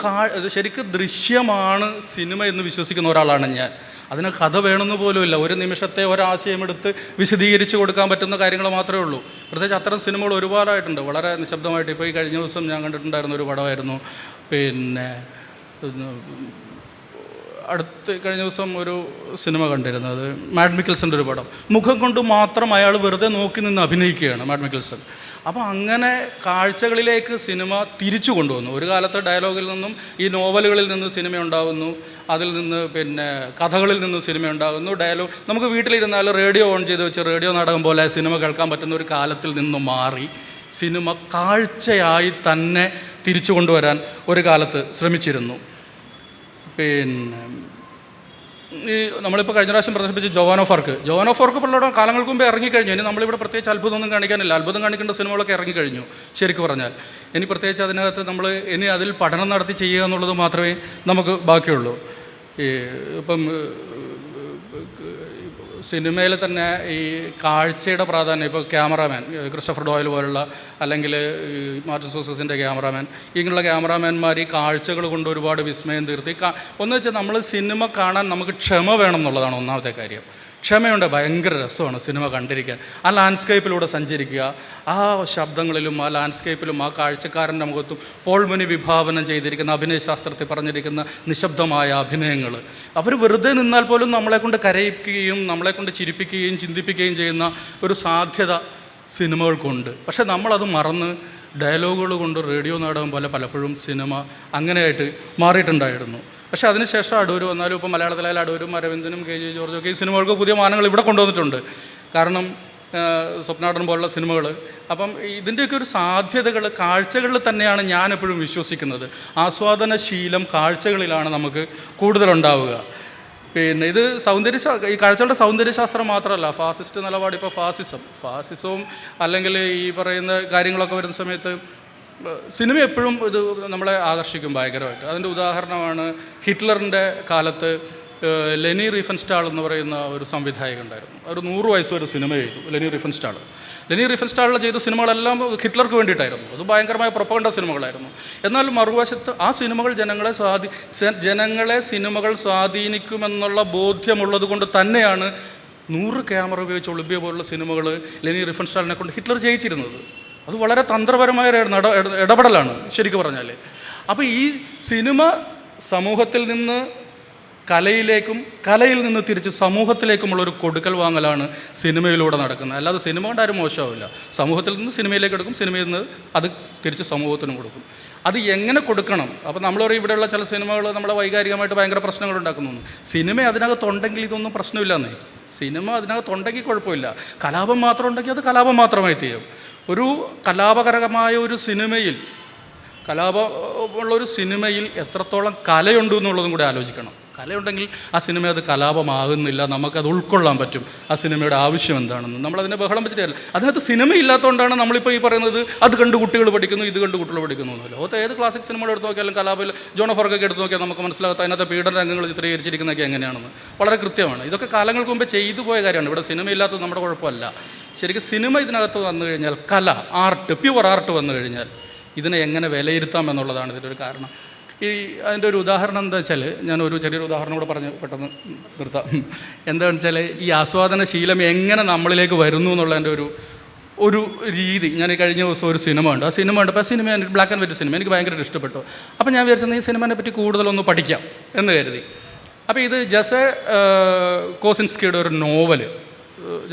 ശരിക്കും ദൃശ്യമാണ് സിനിമ എന്ന് വിശ്വസിക്കുന്ന ഒരാളാണ് ഞാൻ. അതിന് കഥ വേണമെന്ന് പോലുമില്ല, ഒരു നിമിഷത്തെ ഒരാശയമെടുത്ത് വിശദീകരിച്ച് കൊടുക്കാൻ പറ്റുന്ന കാര്യങ്ങൾ മാത്രമേ ഉള്ളൂ. പ്രത്യേകിച്ച് അത്തരം സിനിമകൾ ഒരുപാടായിട്ടുണ്ട് വളരെ നിശബ്ദമായിട്ട്. ഇപ്പോൾ ഈ കഴിഞ്ഞ ദിവസം ഞാൻ കണ്ടിട്ടുണ്ടായിരുന്ന ഒരു പടമായിരുന്നു, പിന്നെ കഴിഞ്ഞ ദിവസം ഒരു സിനിമ കണ്ടിരുന്നത് മാഡ് മിക്കൽസൻ്റെ ഒരു പടം. മുഖം കൊണ്ട് മാത്രം അയാൾ വെറുതെ നോക്കി നിന്ന് അഭിനയിക്കുകയാണ് മാഡ് മിക്കൽസൺ. അപ്പോൾ അങ്ങനെ കാഴ്ചകളിലേക്ക് സിനിമ തിരിച്ചു കൊണ്ടുവന്നു. ഒരു കാലത്ത് ഡയലോഗിൽ നിന്നും ഈ നോവലുകളിൽ നിന്ന് സിനിമ ഉണ്ടാകുന്നു, അതിൽ നിന്ന് പിന്നെ കഥകളിൽ നിന്ന് സിനിമ ഉണ്ടാകുന്നു. നമുക്ക് വീട്ടിലിരുന്നാൽ റേഡിയോ ഓൺ ചെയ്ത് വെച്ച് റേഡിയോ നാടകം പോലെ സിനിമ കേൾക്കാൻ പറ്റുന്ന ഒരു കാലത്തിൽ നിന്നും മാറി സിനിമ കാഴ്ചയായി തന്നെ തിരിച്ചു കൊണ്ടുവരാൻ ഒരു കാലത്ത് ശ്രമിച്ചിരുന്നു. പിന്നെ ഈ നമ്മളിപ്പോൾ കഴിഞ്ഞ പ്രാവശ്യം പ്രദർശിപ്പിച്ച ജോവാൻ ഓഫ് ആർക്ക് പലരുടെ കാലങ്ങൾക്ക് മുമ്പേ ഇറങ്ങിക്കഴിഞ്ഞു. ഇനി നമ്മളിവിടെ പ്രത്യേകിച്ച് അത്ഭുതമൊന്നും കാണിക്കാനില്ല. അത്ഭുതം കാണിക്കേണ്ട സിനിമകളൊക്കെ ഇറങ്ങിക്കഴിഞ്ഞു ശരിക്കും പറഞ്ഞാൽ. ഇനി പ്രത്യേകിച്ച് അതിനകത്ത് നമ്മൾ ഇനി അതിൽ പഠനം നടത്തി ചെയ്യുക എന്നുള്ളത് മാത്രമേ നമുക്ക് ബാക്കിയുള്ളൂ. ഇപ്പം സിനിമയിൽ തന്നെ ഈ കാഴ്ചയുടെ പ്രാധാന്യം, ഇപ്പോൾ ക്യാമറാമാൻ ക്രിസ്റ്റഫർ ഡോയൽ പോലുള്ള അല്ലെങ്കിൽ മാർട്ടിൻ സ്കോർസെസിൻ്റെ ക്യാമറാമാൻ, ഇങ്ങനെയുള്ള ക്യാമറാമാൻമാർ ഈ കാഴ്ചകൾ കൊണ്ട് ഒരുപാട് വിസ്മയം തീർത്തി. ഒന്ന് വെച്ചാൽ നമ്മൾ സിനിമ കാണാൻ നമുക്ക് ക്ഷമ വേണം എന്നുള്ളതാണ് ഒന്നാമത്തെ കാര്യം. ക്ഷമയുണ്ട്, ഭയങ്കര രസമാണ് സിനിമ കണ്ടിരിക്കാൻ. ആ ലാൻഡ്സ്കേപ്പിലൂടെ സഞ്ചരിക്കുക, ആ ശബ്ദങ്ങളിലും ആ ലാൻഡ്സ്കേപ്പിലും ആ കാഴ്ചക്കാരൻ്റെ മുഖത്തും പോൾ മുനി വിഭാവനം ചെയ്തിരിക്കുന്ന അഭിനയശാസ്ത്രത്തിൽ പറഞ്ഞിരിക്കുന്ന നിശബ്ദമായ അഭിനയങ്ങൾ, അവർ വെറുതെ നിന്നാൽ പോലും നമ്മളെക്കൊണ്ട് കരയിക്കുകയും നമ്മളെക്കൊണ്ട് ചിരിപ്പിക്കുകയും ചിന്തിപ്പിക്കുകയും ചെയ്യുന്ന ഒരു സാധ്യത സിനിമകൾക്കുണ്ട്. പക്ഷേ നമ്മളത് മറന്ന് ഡയലോഗുകൾ കൊണ്ട് റേഡിയോ നാടകം പോലെ പലപ്പോഴും സിനിമ അങ്ങനെയായിട്ട് മാറിയിട്ടുണ്ടായിരുന്നു. പക്ഷേ അതിനുശേഷം അടൂർ വന്നാലും ഇപ്പോൾ മലയാളത്തിലായാലും അടൂരും അരവിന്ദനും KG ജോർജും ഒക്കെ ഈ സിനിമകൾക്ക് പുതിയ മാനങ്ങൾ ഇവിടെ കൊണ്ടുവന്നിട്ടുണ്ട്. കാരണം സ്വപ്നാടൻ പോലുള്ള സിനിമകൾ. അപ്പം ഇതിൻ്റെയൊക്കെ ഒരു സാധ്യതകൾ കാഴ്ചകളിൽ തന്നെയാണ് ഞാൻ എപ്പോഴും വിശ്വസിക്കുന്നത്. ആസ്വാദനശീലം കാഴ്ചകളിലാണ് നമുക്ക് കൂടുതലുണ്ടാവുക. പിന്നെ ഇത് ഈ കാഴ്ചകളുടെ സൗന്ദര്യശാസ്ത്രം മാത്രമല്ല, ഫാസിസ്റ്റ് നിലപാട്, ഇപ്പോൾ ഫാസിസവും അല്ലെങ്കിൽ ഈ പറയുന്ന കാര്യങ്ങളൊക്കെ വരുന്ന സമയത്ത് സിനിമ എപ്പോഴും ഇത് നമ്മളെ ആകർഷിക്കും ഭയങ്കരമായിട്ട്. അതിൻ്റെ ഉദാഹരണമാണ് ഹിറ്റ്ലറിൻ്റെ കാലത്ത് ലെനി റിഫൻസ്റ്റാൾ എന്ന് പറയുന്ന ഒരു സംവിധായകൻ ഉണ്ടായിരുന്നു. ഒരു 100 വയസ്സ് ഒരു സിനിമ ചെയ്തു ലെനി റിഫൻസ്റ്റാളിൽ ചെയ്ത സിനിമകളെല്ലാം ഹിറ്റ്ലർക്ക് വേണ്ടിയിട്ടായിരുന്നു. അത് ഭയങ്കരമായ പ്രൊപ്പഗണ്ട സിനിമകളായിരുന്നു. എന്നാൽ മറുവശത്ത് ആ സിനിമകൾ ജനങ്ങളെ സിനിമകൾ സ്വാധീനിക്കുമെന്നുള്ള ബോധ്യമുള്ളത് കൊണ്ട് തന്നെയാണ് 100 ക്യാമറ ഉപയോഗിച്ച് ഒളിമ്പിയ പോലുള്ള സിനിമകൾ ലെനി റിഫൻസ്റ്റാളിനെ കൊണ്ട് ഹിറ്റ്ലർ ജയിച്ചിരുന്നത്. അത് വളരെ തന്ത്രപരമായ ഇടപെടലാണ് ശരിക്കും പറഞ്ഞാൽ. അപ്പോൾ ഈ സിനിമ സമൂഹത്തിൽ നിന്ന് കലയിലേക്കും കലയിൽ നിന്ന് തിരിച്ച് സമൂഹത്തിലേക്കുമുള്ളൊരു കൊടുക്കൽ വാങ്ങലാണ് സിനിമയിലൂടെ നടക്കുന്നത്. അല്ലാതെ സിനിമ കൊണ്ട് ആരും മോശമാവില്ല. സമൂഹത്തിൽ നിന്ന് സിനിമയിലേക്ക് എടുക്കും, സിനിമയിൽ നിന്ന് അത് തിരിച്ച് സമൂഹത്തിനും കൊടുക്കും. അത് എങ്ങനെ കൊടുക്കണം? അപ്പോൾ നമ്മൾ പറയും ഇവിടെയുള്ള ചില സിനിമകൾ നമ്മളെ വൈകാരികമായിട്ട് ഭയങ്കര പ്രശ്നങ്ങൾ ഉണ്ടാക്കുന്നു. സിനിമ അതിനകത്തുണ്ടെങ്കിൽ ഇതൊന്നും പ്രശ്നമില്ലെന്നേ. സിനിമ അതിനകത്തുണ്ടെങ്കിൽ കുഴപ്പമില്ല. കലാപം മാത്രം ഉണ്ടെങ്കിൽ അത് കലാപം മാത്രമായി തീരും. ഒരു കലാപകരമായ ഒരു സിനിമയിൽ കലാപമുള്ളൊരു സിനിമയിൽ എത്രത്തോളം കലയുണ്ട് എന്നുള്ളതും കൂടി ആലോചിക്കണം. കലയുണ്ടെങ്കിൽ ആ സിനിമ അത് കലാപമാകുന്നില്ല, നമുക്കത് ഉൾക്കൊള്ളാൻ പറ്റും. ആ സിനിമയുടെ ആവശ്യം എന്താണെന്ന് നമ്മളതിനെ ബഹളം വെച്ചിട്ടില്ല. അതിനകത്ത് സിനിമ ഇല്ലാത്തതുകൊണ്ടാണ് നമ്മളിപ്പോൾ ഈ പറയുന്നത് അത് കണ്ട് കുട്ടികൾ പഠിക്കുന്നു, ഇത് കണ്ട് കുട്ടികൾ പഠിക്കുന്നു എന്നല്ലോ. ലോകത്ത് ഏത് ക്ലാസിക് സിനിമകൾ എടുത്ത് നോക്കിയാലും കലാപിൽ ജോൺ ഓഫ് ആർക്കൊക്കെ എടുത്ത് നോക്കിയാൽ നമുക്ക് മനസ്സിലാകാത്ത അതിനകത്ത് പീഡന രംഗങ്ങൾ ചിത്രീകരിച്ചിരിക്കുന്നതൊക്കെ എങ്ങനെയാണെന്ന് വളരെ കൃത്യമാണ്. ഇതൊക്കെ കാലങ്ങൾക്ക് മുമ്പേ ചെയ്തു പോയ കാര്യമാണ്. ഇവിടെ സിനിമ ഇല്ലാത്തത് നമ്മുടെ കുഴപ്പമല്ല. ശരിക്കും സിനിമ ഇതിനകത്ത് വന്നു കഴിഞ്ഞാൽ, കല, ആർട്ട്, പ്യുവർ ആർട്ട് വന്നു കഴിഞ്ഞാൽ ഇതിനെ എങ്ങനെ വിലയിരുത്താം എന്നുള്ളതാണ് ഇതിൻ്റെ ഒരു കാരണം. അതിൻ്റെ ഒരു ഉദാഹരണം എന്താ വെച്ചാൽ, ഞാൻ ഒരു ചെറിയൊരു ഉദാഹരണം കൂടെ പറഞ്ഞ് പെട്ടെന്ന് നിർത്താം. എന്താണെന്ന് വെച്ചാൽ, ഈ ആസ്വാദന ശീലം എങ്ങനെ നമ്മളിലേക്ക് വരുന്നു എന്നുള്ളതിൻ്റെ ഒരു രീതി. ഞാൻ കഴിഞ്ഞ ദിവസം ഒരു സിനിമ ഉണ്ട്. ആ സിനിമ ഉണ്ട്. അപ്പോൾ ആ സിനിമ എനിക്ക് ബ്ലാക്ക് ആൻഡ് വൈറ്റ് സിനിമ എനിക്ക് ഭയങ്കര ഇഷ്ടപ്പെട്ടു. അപ്പോൾ ഞാൻ വിചാരിച്ചത് ഈ സിനിമയെ പറ്റി കൂടുതലൊന്ന് പഠിക്കാം എന്ന് കരുതി. അപ്പോൾ ഇത് ജസെ കോസിൻസ്കിയുടെ ഒരു നോവല്,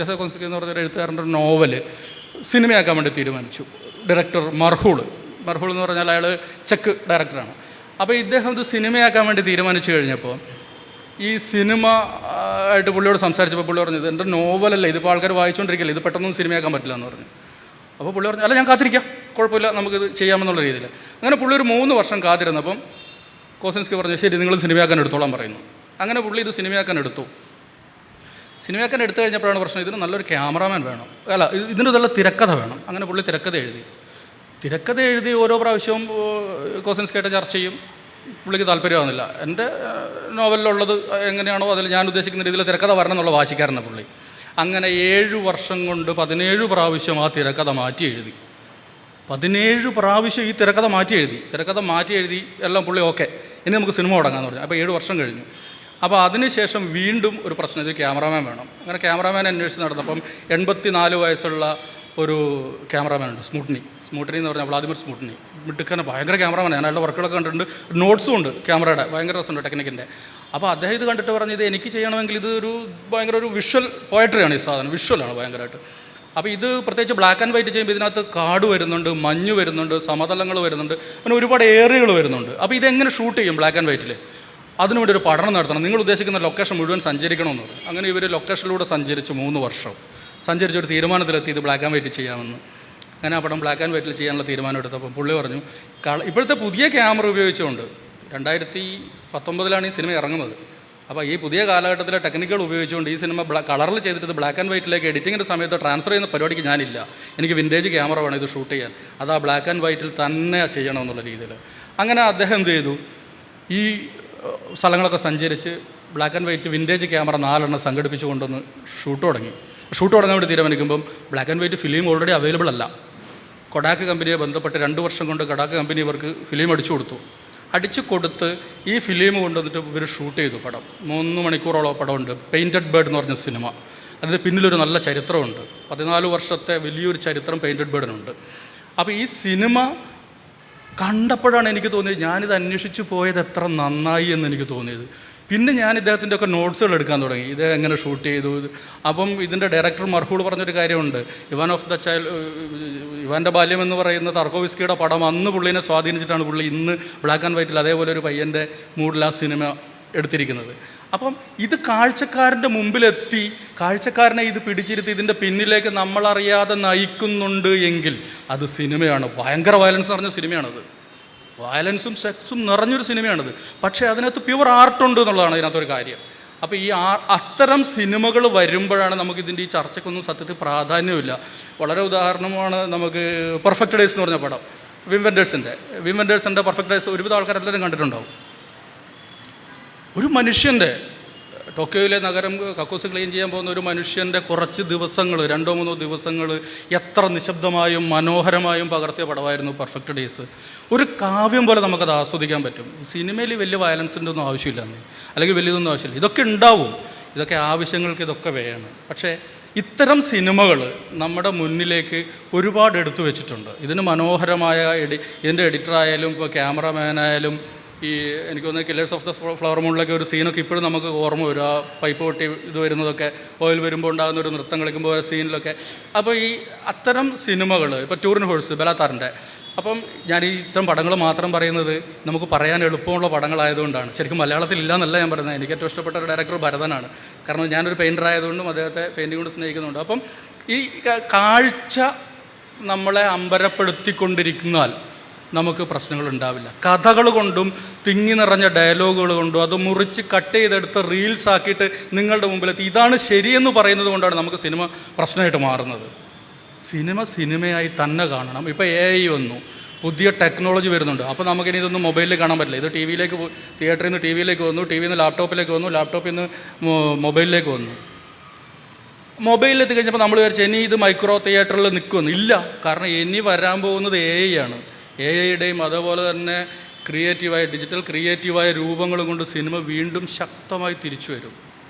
ജസെ കോസിൻസ്കി എന്ന് പറഞ്ഞൊരു എഴുത്തുകാരൻ്റെ ഒരു നോവല് സിനിമയാക്കാൻ വേണ്ടി തീരുമാനിച്ചു. ഡയറക്ടർ മർഹൂൾ എന്ന് പറഞ്ഞാൽ അയാൾ ചെക്ക് ഡയറക്ടറാണ്. അപ്പോൾ ഇദ്ദേഹം ഇത് സിനിമയാക്കാൻ വേണ്ടി തീരുമാനിച്ചു കഴിഞ്ഞപ്പോൾ ഈ സിനിമ ആയിട്ട് പുള്ളിയോട് സംസാരിച്ചപ്പോൾ പുള്ളി പറഞ്ഞത്, എൻ്റെ നോവലല്ല, ഇതിപ്പോൾ ആൾക്കാർ വായിച്ചുകൊണ്ടിരിക്കില്ല, ഇത് പെട്ടെന്നൊന്നും സിനിമയാക്കാൻ പറ്റില്ല എന്ന് പറഞ്ഞു. അപ്പോൾ പുള്ളി പറഞ്ഞു, അല്ല ഞാൻ കാത്തിരിക്കാം, കുഴപ്പമില്ല, നമുക്കിത് ചെയ്യാമെന്നുള്ള രീതിയിൽ. അങ്ങനെ പുള്ളി ഒരു 3 വർഷം കാത്തിരുന്നപ്പം കോസിൻസ്കി പറഞ്ഞു, ശരി നിങ്ങൾ സിനിമയാക്കാൻ എടുത്തോളാൻ പറയുന്നു. അങ്ങനെ പുള്ളി ഇത് സിനിമയാക്കാൻ എടുത്തു കഴിഞ്ഞപ്പോഴാണ് പ്രശ്നം, ഇതിന് നല്ലൊരു ക്യാമറാമാൻ വേണം, അല്ല ഇതിന് നല്ല തിരക്കഥ വേണം. അങ്ങനെ പുള്ളി തിരക്കഥ എഴുതി ഓരോ പ്രാവശ്യവും കോസിൻസ്കിയായിട്ട് ചർച്ച ചെയ്യും. പുള്ളിക്ക് താല്പര്യമാകുന്നില്ല. എൻ്റെ നോവലിലുള്ളത് എങ്ങനെയാണോ അതിൽ ഞാൻ ഉദ്ദേശിക്കുന്ന രീതിയിൽ തിരക്കഥ വരണം എന്നുള്ള വാശിക്കാരനാണ് പുള്ളി. അങ്ങനെ 7 വർഷം കൊണ്ട് 17 പ്രാവശ്യം ആ തിരക്കഥ മാറ്റി എഴുതി. 17 പ്രാവശ്യം ഈ തിരക്കഥ മാറ്റി എഴുതി എല്ലാം പുള്ളി ഓക്കെ, ഇനി നമുക്ക് സിനിമ തുടങ്ങാമെന്ന് പറഞ്ഞു. അപ്പോൾ 7 വർഷം കഴിഞ്ഞു. അപ്പോൾ അതിനുശേഷം വീണ്ടും ഒരു പ്രശ്നം, ഇത് ക്യാമറാമാൻ വേണം. അങ്ങനെ ക്യാമറാമാൻ അന്വേഷിച്ച് നടന്നപ്പം 84 വയസ്സുള്ള ഒരു ക്യാമറാമാൻ ഉണ്ട്, സ്മൂട്ടിനി എന്ന് പറഞ്ഞാൽ വ്ളാദിമിർ സ്മൂട്ടിനി. മിടുക്കനെ, ഭയങ്കര ക്യാമറാമാൻ. ഞാൻ അയാളുടെ വർക്കുകളൊക്കെ കണ്ടിട്ടുണ്ട്, നോട്ട്സും ഉണ്ട് ക്യാമറയുടെ, ഭയങ്കര രസമുണ്ട് ടെക്നിക്കിൻ്റെ. അപ്പോൾ അദ്ദേഹം ഇത് കണ്ടിട്ട് പറഞ്ഞ്, ഇത് എനിക്ക് ചെയ്യണമെങ്കിൽ ഇത് ഭയങ്കര ഒരു വിഷ്വൽ പോയട്രിയാണ് ഈ സാധനം, വിഷ്വലാണ് ഭയങ്കരമായിട്ട്. അപ്പോൾ ഇത് പ്രത്യേകിച്ച് ബ്ലാക്ക് ആൻഡ് വൈറ്റ് ചെയ്യുമ്പോൾ ഇതിനകത്ത് കാട് വരുന്നുണ്ട്, മഞ്ഞ് വരുന്നുണ്ട്, സമതലങ്ങൾ വരുന്നുണ്ട്, അങ്ങനെ ഒരുപാട് ഏരിയകൾ വരുന്നുണ്ട്. അപ്പോൾ ഇതെങ്ങനെ ഷൂട്ട് ചെയ്യും ബ്ലാക്ക് ആൻഡ് വൈറ്റിൽ? അതിനുവേണ്ടി ഒരു പഠനം നടത്തണം, നിങ്ങൾ ഉദ്ദേശിക്കുന്ന ലൊക്കേഷൻ മുഴുവൻ സഞ്ചരിക്കണമെന്ന് പറയും. അങ്ങനെ ഇവർ ലൊക്കേഷനിലൂടെ സഞ്ചരിച്ച് 3 വർഷം സഞ്ചരിച്ചൊരു തീരുമാനത്തിലെത്തി ഇത് ബ്ലാക്ക് ആൻഡ് വൈറ്റ് ചെയ്യാമെന്ന്. അങ്ങനെ ആ പടം ബ്ലാക്ക് ആൻഡ് വൈറ്റിൽ ചെയ്യാനുള്ള തീരുമാനം എടുത്തപ്പോൾ പുള്ളി പറഞ്ഞു, ഇപ്പോഴത്തെ പുതിയ ക്യാമറ ഉപയോഗിച്ചുകൊണ്ട് 2019 ഈ സിനിമ ഇറങ്ങുന്നത്. അപ്പോൾ ഈ പുതിയ കാലഘട്ടത്തിലെ ടെക്നിക്കുകൾ ഉപയോഗിച്ചുകൊണ്ട് ഈ സിനിമ കളറിൽ ചെയ്തിട്ട് ഇത് ബ്ലാക്ക് ആൻഡ് വൈറ്റിലേക്ക് എഡിറ്റിങ്ങിൻ്റെ സമയത്ത് ട്രാൻസ്ഫർ ചെയ്യുന്ന പരിപാടിക്ക് ഞാനില്ല, എനിക്ക് വിൻറ്റേജ് ക്യാമറ വേണം ഇത് ഷൂട്ട് ചെയ്യാൻ, അത് ആ ബ്ലാക്ക് ആൻഡ് വൈറ്റിൽ തന്നെ ചെയ്യണമെന്നുള്ള രീതിയിൽ. അങ്ങനെ അദ്ദേഹം എന്ത് ചെയ്തു, ഈ സ്ഥലങ്ങളൊക്കെ സഞ്ചരിച്ച് black and white vintage camera 4 സംഘടിപ്പിച്ച് കൊണ്ടുവന്ന് ഷൂട്ട് തുടങ്ങാൻ വേണ്ടി തീരുമാനിക്കുമ്പം black and white film already available അല്ല. കൊഡാക്ക് കമ്പനിയെ ബന്ധപ്പെട്ട് 2 വർഷം കൊണ്ട് കൊഡാക്ക് കമ്പനി ഇവർക്ക് ഫിലിം അടിച്ചു കൊടുത്ത് ഈ ഫിലിം കൊണ്ടുവന്നിട്ട് ഇവർ ഷൂട്ട് ചെയ്തു പടം. 3 മണിക്കൂറോളം പടമുണ്ട്. പെയിൻറ്റഡ് ബേർഡ് എന്ന് പറഞ്ഞ സിനിമ. അതിന് പിന്നിലൊരു നല്ല ചരിത്രമുണ്ട്. 14 വർഷത്തെ വലിയൊരു ചരിത്രം പെയിൻറ്റഡ് ബേർഡിനുണ്ട്. അപ്പോൾ ഈ സിനിമ കണ്ടപ്പോഴാണ് എനിക്ക് തോന്നിയത്, ഞാനിത് അന്വേഷിച്ച് പോയത് എത്ര നന്നായി എന്ന് എനിക്ക് തോന്നിയത്. പിന്നെ ഞാൻ ഇദ്ദേഹത്തിൻ്റെ ഒക്കെ നോട്ട്സുകൾ എടുക്കാൻ തുടങ്ങി, ഇത് എങ്ങനെ ഷൂട്ട് ചെയ്തു. അപ്പം ഇതിൻ്റെ ഡയറക്ടർ മർഹൂൾ പറഞ്ഞൊരു കാര്യമുണ്ട്, ഇവാൻ്റെ ബാല്യം എന്ന് പറയുന്ന തർക്കോവിസ്കിയുടെ പടം അന്ന് പുള്ളീനെ സ്വാധീനിച്ചിട്ടാണ് പുള്ളി ഇന്ന് ബ്ലാക്ക് ആൻഡ് വൈറ്റിൽ അതേപോലെ ഒരു പയ്യൻ്റെ മൂഡിൽ ആ സിനിമ എടുത്തിരിക്കുന്നത്. അപ്പം ഇത് കാഴ്ചക്കാരൻ്റെ മുമ്പിലെത്തി, കാഴ്ചക്കാരനെ ഇത് പിടിച്ചിരുത്തി ഇതിൻ്റെ പിന്നിലേക്ക് നമ്മളറിയാതെ നയിക്കുന്നുണ്ട് എങ്കിൽ അത് സിനിമയാണ്. ഭയങ്കര വയലൻസ് നിറഞ്ഞ സിനിമയാണത്, വയലൻസും സെക്സും നിറഞ്ഞൊരു സിനിമയാണത്. പക്ഷേ അതിനകത്ത് പ്യുവർ ആർട്ടുണ്ട് എന്നുള്ളതാണ് ഇതിനകത്തൊരു കാര്യം. അപ്പോൾ ഈ അത്തരം സിനിമകൾ വരുമ്പോഴാണ് നമുക്കിതിൻ്റെ ഈ ചർച്ചയ്ക്കൊന്നും സത്യത്തിൽ പ്രാധാന്യമില്ല. വളരെ ഉദാഹരണമാണ് നമുക്ക് പെർഫെക്റ്റ് ഡേയ്സ് എന്ന് പറഞ്ഞ പടം, വിം വെൻഡേഴ്സിൻ്റെ പെർഫെക്റ്റ് ഡേയ്സ് ഒരുവിധ ആൾക്കാരെല്ലാവരും കണ്ടിട്ടുണ്ടാവും. ഒരു മനുഷ്യൻ്റെ ടോക്കിയോയിലെ നഗരം കക്കൂസ് ക്ലീൻ ചെയ്യാൻ പോകുന്ന ഒരു മനുഷ്യൻ്റെ കുറച്ച് ദിവസങ്ങൾ, 2-3 ദിവസങ്ങൾ എത്ര നിശബ്ദമായും മനോഹരമായും പകർത്തിയ പടമായിരുന്നു പെർഫെക്റ്റ് ഡേയ്സ്. ഒരു കാവ്യം പോലെ നമുക്കത് ആസ്വദിക്കാൻ പറ്റും. സിനിമയിൽ വലിയ വയലൻസിൻ്റെ ഒന്നും ആവശ്യമില്ല, അല്ലെങ്കിൽ വലിയതൊന്നും ആവശ്യമില്ല. ഇതൊക്കെ ഉണ്ടാവും, ഇതൊക്കെ ആവശ്യങ്ങൾക്ക് ഇതൊക്കെ വേണം. പക്ഷേ ഇത്തരം സിനിമകൾ നമ്മുടെ മുന്നിലേക്ക് ഒരുപാട് എടുത്തു വെച്ചിട്ടുണ്ട്. ഇതിന് മനോഹരമായ ഇതിൻ്റെ എഡിറ്ററായാലും ഇപ്പോൾ ക്യാമറമാനായാലും ഈ എനിക്ക് തോന്നുന്നത് കില്ലേഴ്സ് ഓഫ് ദ ഫ്ലവർ മൂണിലൊക്കെ ഒരു സീനൊക്കെ ഇപ്പോഴും നമുക്ക് ഓർമ്മ വരും. ആ പൈപ്പ് പൊട്ടി ഇത് വരുന്നതൊക്കെ, ഓയിൽ വരുമ്പോൾ ഉണ്ടാകുന്ന ഒരു നൃത്തം കളിക്കുമ്പോൾ ആ സീനിലൊക്കെ. അപ്പോൾ ഈ അത്തരം സിനിമകൾ, ഇപ്പോൾ ടൂറിൻ ഹോഴ്സ് ബലാത്താറിൻ്റെ, അപ്പം ഞാൻ ഈ ഇത്തരം പടങ്ങൾ മാത്രം പറയുന്നത് നമുക്ക് പറയാൻ എളുപ്പമുള്ള പടങ്ങളായതുകൊണ്ടാണ്. ശരിക്കും മലയാളത്തിൽ ഇല്ലയെന്നല്ല ഞാൻ പറയുന്നത്. എനിക്ക് ഏറ്റവും ഇഷ്ടപ്പെട്ട ഒരു ഡയറക്ടർ ഭരതനാണ്. കാരണം ഞാനൊരു പെയിൻറ്റർ ആയതുകൊണ്ടും അദ്ദേഹത്തെ പെയിൻറ്റിംഗ് കൊണ്ട് സ്നേഹിക്കുന്നുണ്ട്. അപ്പം ഈ കാഴ്ച നമ്മളെ അമ്പരപ്പെടുത്തിക്കൊണ്ടിരിക്കുന്നാൽ നമുക്ക് പ്രശ്നങ്ങളുണ്ടാവില്ല. കഥകൾ കൊണ്ടും തിങ്ങി നിറഞ്ഞ ഡയലോഗുകൾ കൊണ്ടും അത് മുറിച്ച് കട്ട് ചെയ്തെടുത്ത് റീൽസ് ആക്കിയിട്ട് നിങ്ങളുടെ മുമ്പിലെത്തി ഇതാണ് ശരിയെന്ന് പറയുന്നത് കൊണ്ടാണ് നമുക്ക് സിനിമ പ്രശ്നമായിട്ട് മാറുന്നത്. സിനിമയായി തന്നെ കാണണം. ഇപ്പോൾ AI വന്നു, പുതിയ ടെക്നോളജി വരുന്നുണ്ട്. അപ്പോൾ നമുക്കിനി ഇതൊന്നും മൊബൈലിൽ കാണാൻ പറ്റില്ല. ഇത് തിയേറ്ററിൽ നിന്ന് ടി വിയിലേക്ക് വന്നു, ടി വിയിൽ നിന്ന് ലാപ്ടോപ്പിലേക്ക് വന്നു, ലാപ്ടോപ്പിൽ നിന്ന് മൊബൈലിലേക്ക് വന്നു. മൊബൈലിൽ എത്തിക്കഴിഞ്ഞപ്പോൾ നമ്മൾ വിചാരിച്ചു ഇനി ഇത് മൈക്രോ തിയേറ്ററിൽ നിൽക്കുമെന്ന്. ഇല്ല, കാരണം ഇനി വരാൻ പോകുന്നത് AI ആണ്. AI-യുടെയും അതുപോലെ തന്നെ ഡിജിറ്റൽ ക്രിയേറ്റീവായ രൂപങ്ങളും കൊണ്ട് സിനിമ വീണ്ടും ശക്തമായി തിരിച്ചു വരും,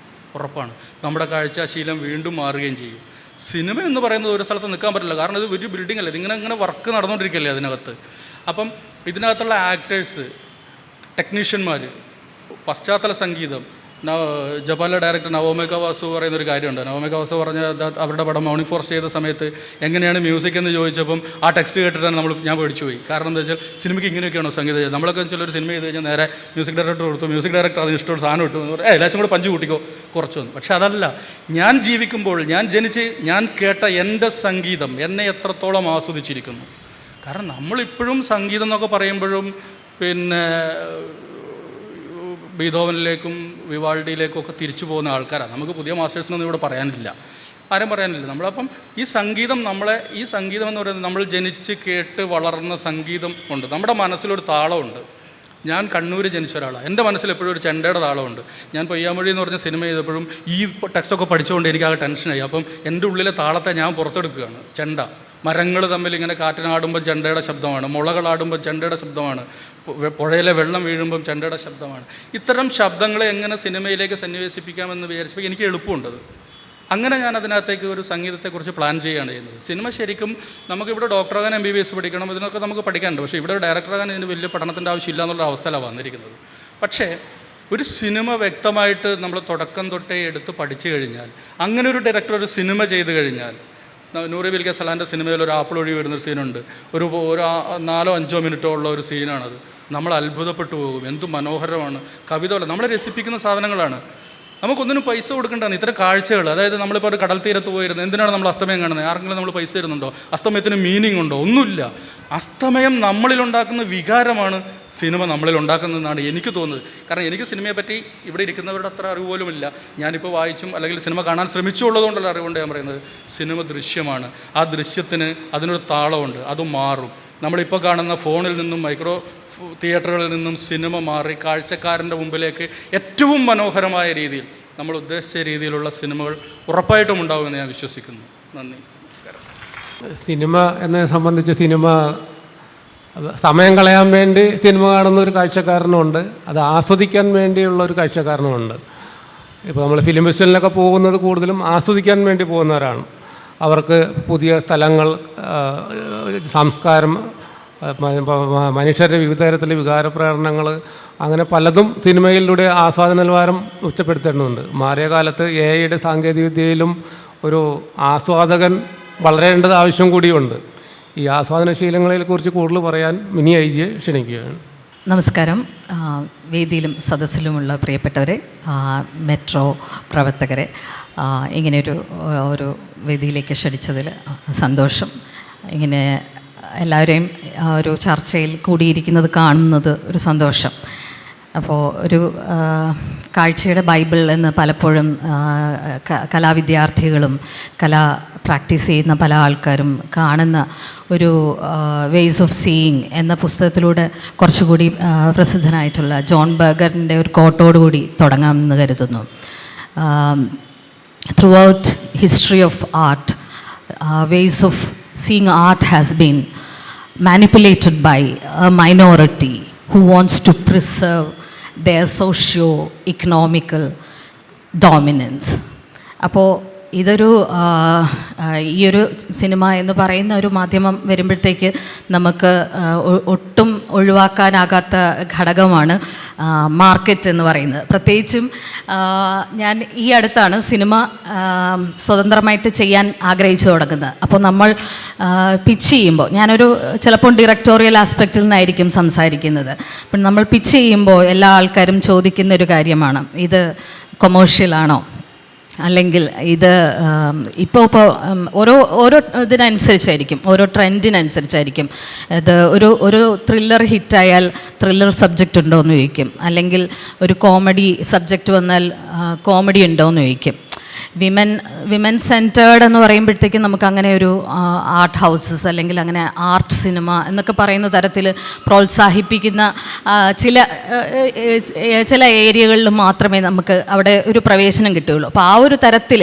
ഉറപ്പാണ്. നമ്മുടെ കാഴ്ചാശീലം വീണ്ടും മാറുകയും ചെയ്യും. സിനിമ എന്ന് പറയുന്നത് ഒരു സ്ഥലത്ത് നിൽക്കാൻ പറ്റില്ല, കാരണം ഇത് ഒരു ബിൽഡിംഗ് അല്ലേ, ഇതിങ്ങനെ വർക്ക് നടന്നുകൊണ്ടിരിക്കുകയല്ലേ അതിനകത്ത്. അപ്പം ഇതിനകത്തുള്ള ആക്ടേഴ്സ്, ടെക്നീഷ്യന്മാർ, പശ്ചാത്തല സംഗീതം, ജപ്പാനിലെ ഡയറക്ടർ നവോമിക വാസു പറയുന്നൊരു കാര്യമുണ്ട്. നവോമിക വാസു പറഞ്ഞ അവരുടെ പടം മൗണി ഫോറസ്റ്റ് ചെയ്ത സമയത്ത് എങ്ങനെയാണ് മ്യൂസിക് എന്ന് ചോദിച്ചപ്പം ആ ടെക്സ്റ്റ് കേട്ടിട്ടാണ് ഞാൻ പേടിച്ചു പോയി. കാരണം എന്താ വെച്ചാൽ സിനിമയ്ക്ക് ഇങ്ങനെയൊക്കെയാണോ സംഗീതം? നമ്മളൊക്കെ ചിലൊരു സിനിമ ചെയ്ത് കഴിഞ്ഞാൽ നേരെ മ്യൂസിക് ഡയറക്ടർ കൊടുത്തു, മ്യൂസിക് ഡയറക്ടർ അതിന് ഇഷ്ടമുള്ള സാധനം ഇട്ടു എന്ന് പറയും, ലേശം കൂടെ പഞ്ച് കൂട്ടിക്കോ കുറച്ചൊന്നും. പക്ഷെ അതല്ല, ഞാൻ ജീവിക്കുമ്പോൾ, ഞാൻ കേട്ട എൻ്റെ സംഗീതം എന്നെ എത്രത്തോളം ആസ്വദിച്ചിരിക്കുന്നു. കാരണം നമ്മളിപ്പോഴും സംഗീതം എന്നൊക്കെ പറയുമ്പോഴും പിന്നെ ബീഥോവനിലേക്കും വിവാൾഡിയിലേക്കും ഒക്കെ തിരിച്ചു പോകുന്ന ആൾക്കാരാണ്. നമുക്ക് പുതിയ മാസ്റ്റേഴ്സിനൊന്നും ഇവിടെ പറയാനില്ല, ആരും പറയാനില്ല. നമ്മളപ്പം ഈ സംഗീതം എന്ന് പറയുന്നത് നമ്മൾ ജനിച്ച് കേട്ട് വളർന്ന സംഗീതം ഉണ്ട്. നമ്മുടെ മനസ്സിലൊരു താളമുണ്ട്. ഞാൻ കണ്ണൂർ ജനിച്ച ഒരാളാണ്. എൻ്റെ മനസ്സിൽ എപ്പോഴും ഒരു ചെണ്ടയുടെ താളമുണ്ട്. ഞാൻ പൊയ്യാമൊഴി എന്ന് പറഞ്ഞ സിനിമ ചെയ്തപ്പോഴും ഈ ടെക്സ്റ്റൊക്കെ പഠിച്ചുകൊണ്ട് എനിക്കാകെ ടെൻഷനായി. അപ്പം എൻ്റെ ഉള്ളിലെ താളത്തെ ഞാൻ പുറത്തെടുക്കുകയാണ്. ചെണ്ട, മരങ്ങൾ തമ്മിൽ ഇങ്ങനെ കാറ്റിനാടുമ്പോൾ ചെണ്ടയുടെ ശബ്ദമാണ്, മുളകളാടുമ്പോൾ ചെണ്ടയുടെ ശബ്ദമാണ്, പുഴയിലെ വെള്ളം വീഴുമ്പം ചെണ്ടയുടെ ശബ്ദമാണ്. ഇത്തരം ശബ്ദങ്ങളെ എങ്ങനെ സിനിമയിലേക്ക് സന്നിവേശിപ്പിക്കാമെന്ന് വിചാരിച്ചപ്പോൾ എനിക്ക് എളുപ്പമുണ്ടത്. അങ്ങനെ ഞാൻ അതിനകത്തേക്ക് ഒരു സംഗീതത്തെക്കുറിച്ച് പ്ലാൻ ചെയ്യുകയാണ് ചെയ്യുന്നത്. സിനിമ ശരിക്കും നമുക്കിവിടെ ഡോക്ടറാകാൻ MBBS പഠിക്കണം, ഇതിനൊക്കെ നമുക്ക് പഠിക്കാനുണ്ട്. പക്ഷേ ഇവിടെ ഡയറക്ടറാകാൻ ഇതിന് വലിയ പഠനത്തിൻ്റെ ആവശ്യമില്ല എന്നുള്ള അവസ്ഥയിലാണ് വന്നിരിക്കുന്നത്. പക്ഷേ ഒരു സിനിമ വ്യക്തമായിട്ട് നമ്മൾ തുടക്കം തൊട്ടേ എടുത്ത് പഠിച്ചു കഴിഞ്ഞാൽ, അങ്ങനെ ഒരു ഡയറക്ടർ ഒരു സിനിമ ചെയ്ത് കഴിഞ്ഞാൽ, നൂറി ബിൽക്കെ സലാൻ്റെ സിനിമയിൽ ഒരു ആപ്പിൾ ഒഴി വരുന്നൊരു സീനുണ്ട്. ഒരു 4-5 മിനിറ്റോ ഉള്ള ഒരു സീനാണത്. നമ്മൾ അത്ഭുതപ്പെട്ടു പോകും. എന്ത് മനോഹരമാണ്. കവിത പോലെ നമ്മളെ രസിപ്പിക്കുന്ന സാധനങ്ങളാണ്. നമുക്കൊന്നിനും പൈസ കൊടുക്കേണ്ടതാണ് ഇത്തരം കാഴ്ചകൾ. അതായത് നമ്മളിപ്പോൾ ഒരു കടൽ തീരത്ത് പോയിരുന്നത്, എന്തിനാണ് നമ്മൾ അസ്തമയം കാണുന്നത്? ആർക്കെങ്കിലും നമ്മൾ പൈസ തരുന്നുണ്ടോ? അസ്തമയത്തിന് മീനിങ് ഉണ്ടോ? ഒന്നുമില്ല. അസ്തമയം നമ്മളിലുണ്ടാക്കുന്ന വികാരമാണ് സിനിമ നമ്മളിലുണ്ടാക്കുന്നതെന്നാണ് എനിക്ക് തോന്നുന്നത്. കാരണം എനിക്ക് സിനിമയെ പറ്റി ഇവിടെ ഇരിക്കുന്നവരുടെ അത്ര അറിവ് പോലുമില്ല. ഞാനിപ്പോൾ വായിച്ചും അല്ലെങ്കിൽ സിനിമ കാണാൻ ശ്രമിച്ചുള്ളതുകൊണ്ടുള്ള അറിവുകൊണ്ട് ഞാൻ പറയുന്നത്, സിനിമ ദൃശ്യമാണ്. ആ ദൃശ്യത്തിന് അതിനൊരു താളമുണ്ട്, അത് മാറും. നമ്മളിപ്പോൾ കാണുന്ന ഫോണിൽ നിന്നും മൈക്രോ തിയേറ്ററുകളിൽ നിന്നും സിനിമ മാറി കാഴ്ചക്കാരൻ്റെ മുമ്പിലേക്ക് ഏറ്റവും മനോഹരമായ രീതിയിൽ, നമ്മൾ ഉദ്ദേശിച്ച രീതിയിലുള്ള സിനിമകൾ ഉറപ്പായിട്ടും ഉണ്ടാകുമെന്ന് ഞാൻ വിശ്വസിക്കുന്നു. നന്ദി, നമസ്കാരം. സിനിമ എന്നെ സംബന്ധിച്ച് സിനിമ സമയം കളയാൻ വേണ്ടി സിനിമ കാണുന്ന ഒരു കാഴ്ചക്കാരനുമുണ്ട്, അത് ആസ്വദിക്കാൻ വേണ്ടിയുള്ള ഒരു കാഴ്ചക്കാരനുമുണ്ട്. ഇപ്പോൾ നമ്മൾ ഫിലിം ഫെസ്റ്റിവലിനൊക്കെ പോകുന്നത് കൂടുതലും ആസ്വദിക്കാൻ വേണ്ടി പോകുന്നവരാണ്. അവർക്ക് പുതിയ സ്ഥലങ്ങൾ, സംസ്കാരം, മനുഷ്യരുടെ വിവിധ തരത്തിലെ വികാരപ്രകടനങ്ങൾ, അങ്ങനെ പലതും സിനിമയിലൂടെ ആസ്വാദന നിലവാരം ഉച്ചപ്പെടുത്തേണ്ടതുണ്ട്. മാറിയ കാലത്ത് AI സാങ്കേതികവിദ്യയിലും ഒരു ആസ്വാദകൻ വളരേണ്ടത് ആവശ്യം കൂടിയുണ്ട്. ഈ ആസ്വാദനശീലങ്ങളെക്കുറിച്ച് കൂടുതൽ പറയാൻ മിനി IG ക്ഷണിക്കുകയാണ്. നമസ്കാരം. വേദിയിലും സദസ്സിലുമുള്ള പ്രിയപ്പെട്ടവരെ, മെട്രോ പ്രവർത്തകരെ, ഇങ്ങനെയൊരു വേദിയിലേക്ക് ക്ഷണിച്ചതിൽ സന്തോഷം. ഇങ്ങനെ എല്ലാവരെയും ഒരു ചർച്ചയിൽ കൂടിയിരിക്കുന്നത് കാണുന്നത് ഒരു സന്തോഷം. അപ്പോൾ ഒരു കാഴ്ചയുടെ ബൈബിൾ എന്ന് പലപ്പോഴും കലാവിദ്യാർത്ഥികളും പ്രാക്ടീസ് ചെയ്യുന്ന പല ആൾക്കാരും കാണുന്ന ഒരു വേസ് ഓഫ് സീയിങ് എന്ന പുസ്തകത്തിലൂടെ കുറച്ചുകൂടി പ്രസിദ്ധനായിട്ടുള്ള ജോൺ ബർഗറിൻ്റെ ഒരു കോട്ടോടുകൂടി തുടങ്ങാമെന്ന് കരുതുന്നു. Through out history of art, ways of seeing art has been manipulated by a minority who wants to preserve their socio-economical dominance. അപ്പോൾ ഇതൊരു ഈയൊരു സിനിമ എന്ന് പറയുന്ന ഒരു മാധ്യമം വരുമ്പോഴത്തേക്ക് നമുക്ക് ഒട്ടും ഒഴിവാക്കാനാകാത്ത ഘടകമാണ് മാർക്കറ്റ് എന്ന് പറയുന്നത്. പ്രത്യേകിച്ചും ഞാൻ ഈ അടുത്താണ് സിനിമ സ്വതന്ത്രമായിട്ട് ചെയ്യാൻ ആഗ്രഹിച്ചു തുടങ്ങുന്നത്. അപ്പോൾ നമ്മൾ പിച്ച് ചെയ്യുമ്പോൾ, ഞാനൊരു ചിലപ്പോൾ ഡയറക്ടോറിയൽ ആസ്പെക്റ്റിൽ നിന്നായിരിക്കും സംസാരിക്കുന്നത്. അപ്പം നമ്മൾ പിച്ച് ചെയ്യുമ്പോൾ എല്ലാ ആൾക്കാരും ചോദിക്കുന്ന ഒരു കാര്യമാണ്, ഇത് കൊമേഴ്ഷ്യലാണോ, അല്ലെങ്കിൽ ഇത് ഇപ്പോൾ ഓരോ ഇതിനനുസരിച്ചായിരിക്കും, ഓരോ ട്രെൻഡിനനുസരിച്ചായിരിക്കും. ഇത് ഒരു ത്രില്ലർ ഹിറ്റായാൽ ത്രില്ലർ സബ്ജക്റ്റ് ഉണ്ടോ എന്ന് ചോദിക്കും, അല്ലെങ്കിൽ ഒരു കോമഡി സബ്ജക്റ്റ് വന്നാൽ കോമഡി ഉണ്ടോ എന്ന് ചോദിക്കും. വിമൻ സെൻറ്റേർഡ് എന്ന് പറയുമ്പോഴത്തേക്കും നമുക്ക് അങ്ങനെ ഒരു ആർട്ട് ഹൗസസ് അല്ലെങ്കിൽ അങ്ങനെ ആർട്ട് സിനിമ എന്നൊക്കെ പറയുന്ന തരത്തിൽ പ്രോത്സാഹിപ്പിക്കുന്ന ചില ഏരിയകളിൽ മാത്രമേ നമുക്ക് അവിടെ ഒരു പ്രവേശനം കിട്ടുകയുള്ളൂ. അപ്പോൾ ആ ഒരു തരത്തിൽ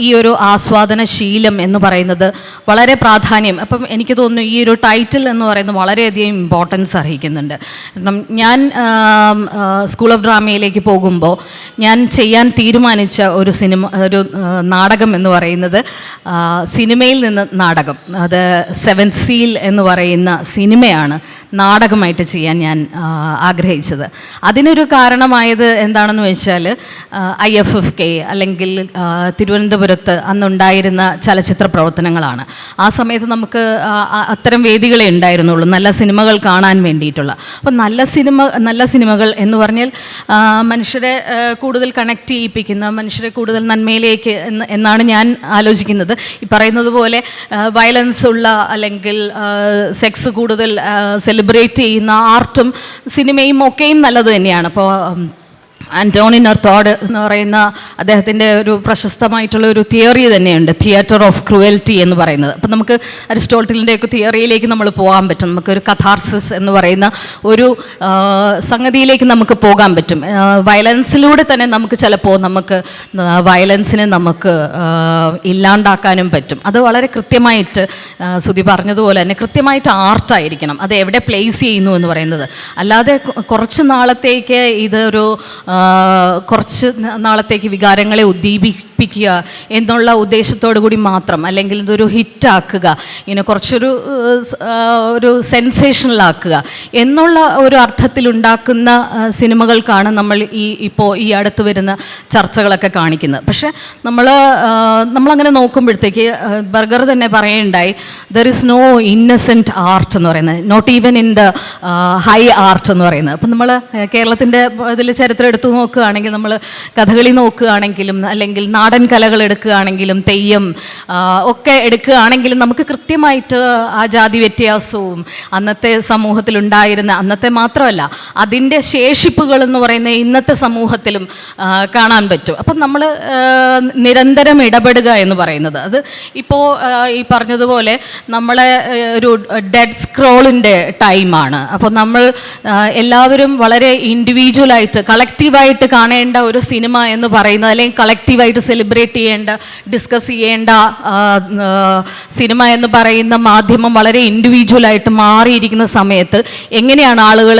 ഈ ഒരു ആസ്വാദന ശീലം എന്ന് പറയുന്നത് വളരെ പ്രാധാന്യം, അപ്പം എനിക്ക് തോന്നുന്നു ഈ ഒരു ടൈറ്റിൽ എന്ന് പറയുന്നത് വളരെയധികം ഇമ്പോർട്ടൻസ് അർഹിക്കുന്നുണ്ട്. കാരണം ഞാൻ സ്കൂൾ ഓഫ് ഡ്രാമയിലേക്ക് പോകുമ്പോൾ ഞാൻ ചെയ്യാൻ തീരുമാനിച്ച ഒരു നാടകം എന്ന് പറയുന്നത് സിനിമയിൽ നിന്ന് നാടകം, അത് സെവൻത് സീൽ എന്ന് പറയുന്ന സിനിമയാണ് നാടകമായിട്ട് ചെയ്യാൻ ഞാൻ ആഗ്രഹിച്ചത്. അതിനൊരു കാരണമായത് എന്താണെന്ന് വെച്ചാൽ IFFK അല്ലെങ്കിൽ തിരുവനന്തപുരത്ത് അന്നുണ്ടായിരുന്ന ചലച്ചിത്ര പ്രവർത്തനങ്ങളാണ്. ആ സമയത്ത് നമുക്ക് അത്തരം വേദികളെ ഉണ്ടായിരുന്നുള്ളൂ നല്ല സിനിമകൾ കാണാൻ വേണ്ടിയിട്ടുള്ള. അപ്പോൾ നല്ല സിനിമകൾ എന്ന് പറഞ്ഞാൽ മനുഷ്യരെ കൂടുതൽ കണക്ട് ചെയ്യിപ്പിക്കുന്ന, മനുഷ്യരെ കൂടുതൽ നന്മയിലേക്ക് എന്നാണ് ഞാൻ ആലോചിക്കുന്നത്. ഈ പറയുന്നത് പോലെ വയലൻസ് ഉള്ള അല്ലെങ്കിൽ സെക്സ് കൂടുതൽ സെലിബ്രേറ്റ് ചെയ്യുന്ന ആർട്ടും സിനിമയും ഒക്കെയും നല്ലത് തന്നെയാണ്. അപ്പോൾ ആൻ്റോണി നെർത്തോഡ് എന്ന് പറയുന്ന അദ്ദേഹത്തിൻ്റെ ഒരു പ്രശസ്തമായിട്ടുള്ള ഒരു തിയറി തന്നെയുണ്ട്, തിയേറ്റർ ഓഫ് ക്രൂവൽറ്റി എന്ന് പറയുന്നത്. അപ്പം നമുക്ക് അരിസ്റ്റോട്ടിലിൻ്റെയൊക്കെ തിയറിയിലേക്ക് നമ്മൾ പോകാൻ പറ്റും. നമുക്കൊരു കഥാർസിസ് എന്ന് പറയുന്ന ഒരു സംഗതിയിലേക്ക് നമുക്ക് പോകാൻ പറ്റും. വയലൻസിലൂടെ തന്നെ നമുക്ക് ചിലപ്പോൾ വയലൻസിനെ നമുക്ക് ഇല്ലാണ്ടാക്കാനും പറ്റും. അത് വളരെ കൃത്യമായിട്ട് സുധി പറഞ്ഞതുപോലെ തന്നെ കൃത്യമായിട്ട് ആർട്ടായിരിക്കണം, അത് എവിടെ പ്ലേസ് ചെയ്യുന്നു എന്ന് പറയുന്നത്. അല്ലാതെ കുറച്ച് നാളത്തേക്ക് ഇതൊരു കുറച്ച് നാളത്തേക്ക് വികാരങ്ങളെ ഉദ്ദീപിപ്പിക്കുക എന്നുള്ള ഉദ്ദേശത്തോടു കൂടി മാത്രം, അല്ലെങ്കിൽ ഇതൊരു ഹിറ്റാക്കുക, ഇങ്ങനെ ഒരു സെൻസേഷണലാക്കുക എന്നുള്ള ഒരു അർത്ഥത്തിലുണ്ടാക്കുന്ന സിനിമകൾക്കാണ് നമ്മൾ ഇപ്പോൾ ഈ അടുത്ത് വരുന്ന ചർച്ചകളൊക്കെ കാണിക്കുന്നത്. പക്ഷേ നമ്മളങ്ങനെ നോക്കുമ്പോഴത്തേക്ക് ബർഗർ തന്നെ പറയുണ്ടായി, there is no innocent art എന്ന് പറയുന്നത്, not even in the high art എന്ന് പറയുന്നത്. അപ്പം നമ്മൾ കേരളത്തിൻ്റെ ഇതിൽ ചരിത്രം എടുത്തു നോക്കുകയാണെങ്കിൽ, നമ്മൾ കഥകളി നോക്കുകയാണെങ്കിലും അല്ലെങ്കിൽ നാടൻ കലകൾ എടുക്കുകയാണെങ്കിലും തെയ്യം ഒക്കെ എടുക്കുകയാണെങ്കിലും നമുക്ക് കൃത്യമായിട്ട് ആ ജാതി വ്യത്യാസവും അന്നത്തെ സമൂഹത്തിലുണ്ടായിരുന്ന, അന്നത്തെ മാത്രമല്ല അതിൻ്റെ ശേഷിപ്പുകൾ എന്ന് പറയുന്ന ഇന്നത്തെ സമൂഹത്തിലും കാണാൻ പറ്റും. അപ്പം നമ്മൾ നിരന്തരം ഇടപെടുക എന്ന് പറയുന്നത്, അത് ഇപ്പോൾ ഈ പറഞ്ഞതുപോലെ നമ്മളെ ഒരു ഡെഡ് സ്ക്രോളിൻ്റെ ടൈമാണ്. അപ്പോൾ നമ്മൾ എല്ലാവരും വളരെ ഇൻഡിവിജ്വലായിട്ട് കളക്റ്റീവായിട്ട് കാണേണ്ട ഒരു സിനിമ എന്ന് പറയുന്നത്, അല്ലെങ്കിൽ കളക്റ്റീവായിട്ട് സെലിബ്രേറ്റ് ചെയ്യേണ്ട, ഡിസ്കസ് ചെയ്യേണ്ട സിനിമ എന്ന് പറയുന്ന മാധ്യമം വളരെ ഇൻഡിവിജ്വലായിട്ട് മാറിയിരിക്കുന്ന സമയത്ത് എങ്ങനെയാണ് ആളുകൾ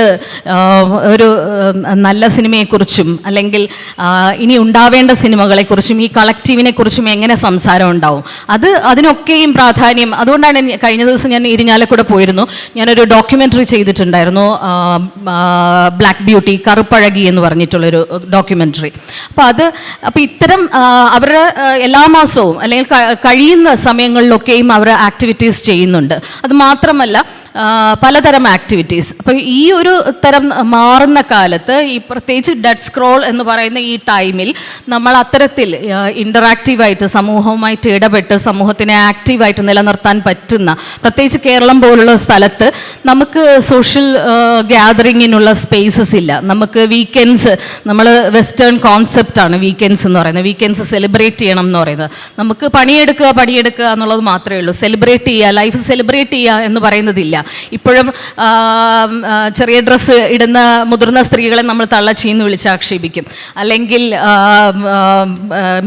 ഒരു നല്ല സിനിമയെക്കുറിച്ചും അല്ലെങ്കിൽ ഇനി ഉണ്ടാവേണ്ട സിനിമകളെക്കുറിച്ചും ഈ കളക്റ്റീവിനെ കുറിച്ചും എങ്ങനെ സംസാരം ഉണ്ടാവും? അതിനൊക്കെയും പ്രാധാന്യം. അതുകൊണ്ടാണ് കഴിഞ്ഞ ദിവസം ഞാൻ ഇരിഞ്ഞാലക്കുട പോയിരുന്നു. ഞാനൊരു ഡോക്യുമെൻ്ററി ചെയ്തിട്ടുണ്ടായിരുന്നു, ബ്ലാക്ക് ബ്യൂട്ടി, കറുപ്പഴകി എന്ന് പറഞ്ഞിട്ടുള്ളൊരു ഡോക്യുമെൻ്ററി. അപ്പോൾ ഇത്തരം അവരുടെ എല്ലാ മാസവും അല്ലെങ്കിൽ കഴിയുന്ന സമയങ്ങളിലൊക്കെയും അവർ ആക്ടിവിറ്റീസ് ചെയ്യുന്നുണ്ട്. അത് മാത്രമല്ല പലതരം ആക്ടിവിറ്റീസ്. അപ്പോൾ ഈ ഒരു തരം മാറുന്ന കാലത്ത് ഈ പ്രത്യേകിച്ച് ഡെഡ് സ്ക്രോൾ എന്ന് പറയുന്ന ഈ ടൈമിൽ നമ്മൾ അത്തരത്തിൽ ഇൻ്ററാക്റ്റീവായിട്ട് സമൂഹവുമായിട്ട് ഇടപെട്ട് സമൂഹത്തിനെ ആക്റ്റീവായിട്ട് നിലനിർത്താൻ പറ്റുന്ന, പ്രത്യേകിച്ച് കേരളം പോലുള്ള സ്ഥലത്ത് നമുക്ക് സോഷ്യൽ ഗ്യാതറിങ്ങിനുള്ള സ്പേസസ് ഇല്ല. നമുക്ക് വീക്കെൻഡ്സ്, നമ്മൾ വെസ്റ്റേൺ കോൺസെപ്റ്റാണ് വീക്കെൻഡ്സ് എന്ന് പറയുന്നത്. വീക്കെൻഡ്സ് സെലിബ്രേറ്റ് ചെയ്യണം എന്ന് പറയുന്നത്. നമുക്ക് പണിയെടുക്കുക എന്നുള്ളത് മാത്രമേ ഉള്ളൂ. സെലിബ്രേറ്റ് ചെയ്യുക, ലൈഫ് സെലിബ്രേറ്റ് ചെയ്യുക എന്ന് പറയുന്നതില്ല. ഇപ്പോഴും ചെറിയ ഡ്രസ്സ് ഇടുന്ന മുതിർന്ന സ്ത്രീകളെ നമ്മൾ തള്ളച്ചീന്ന് വിളിച്ച് ആക്ഷേപിക്കും, അല്ലെങ്കിൽ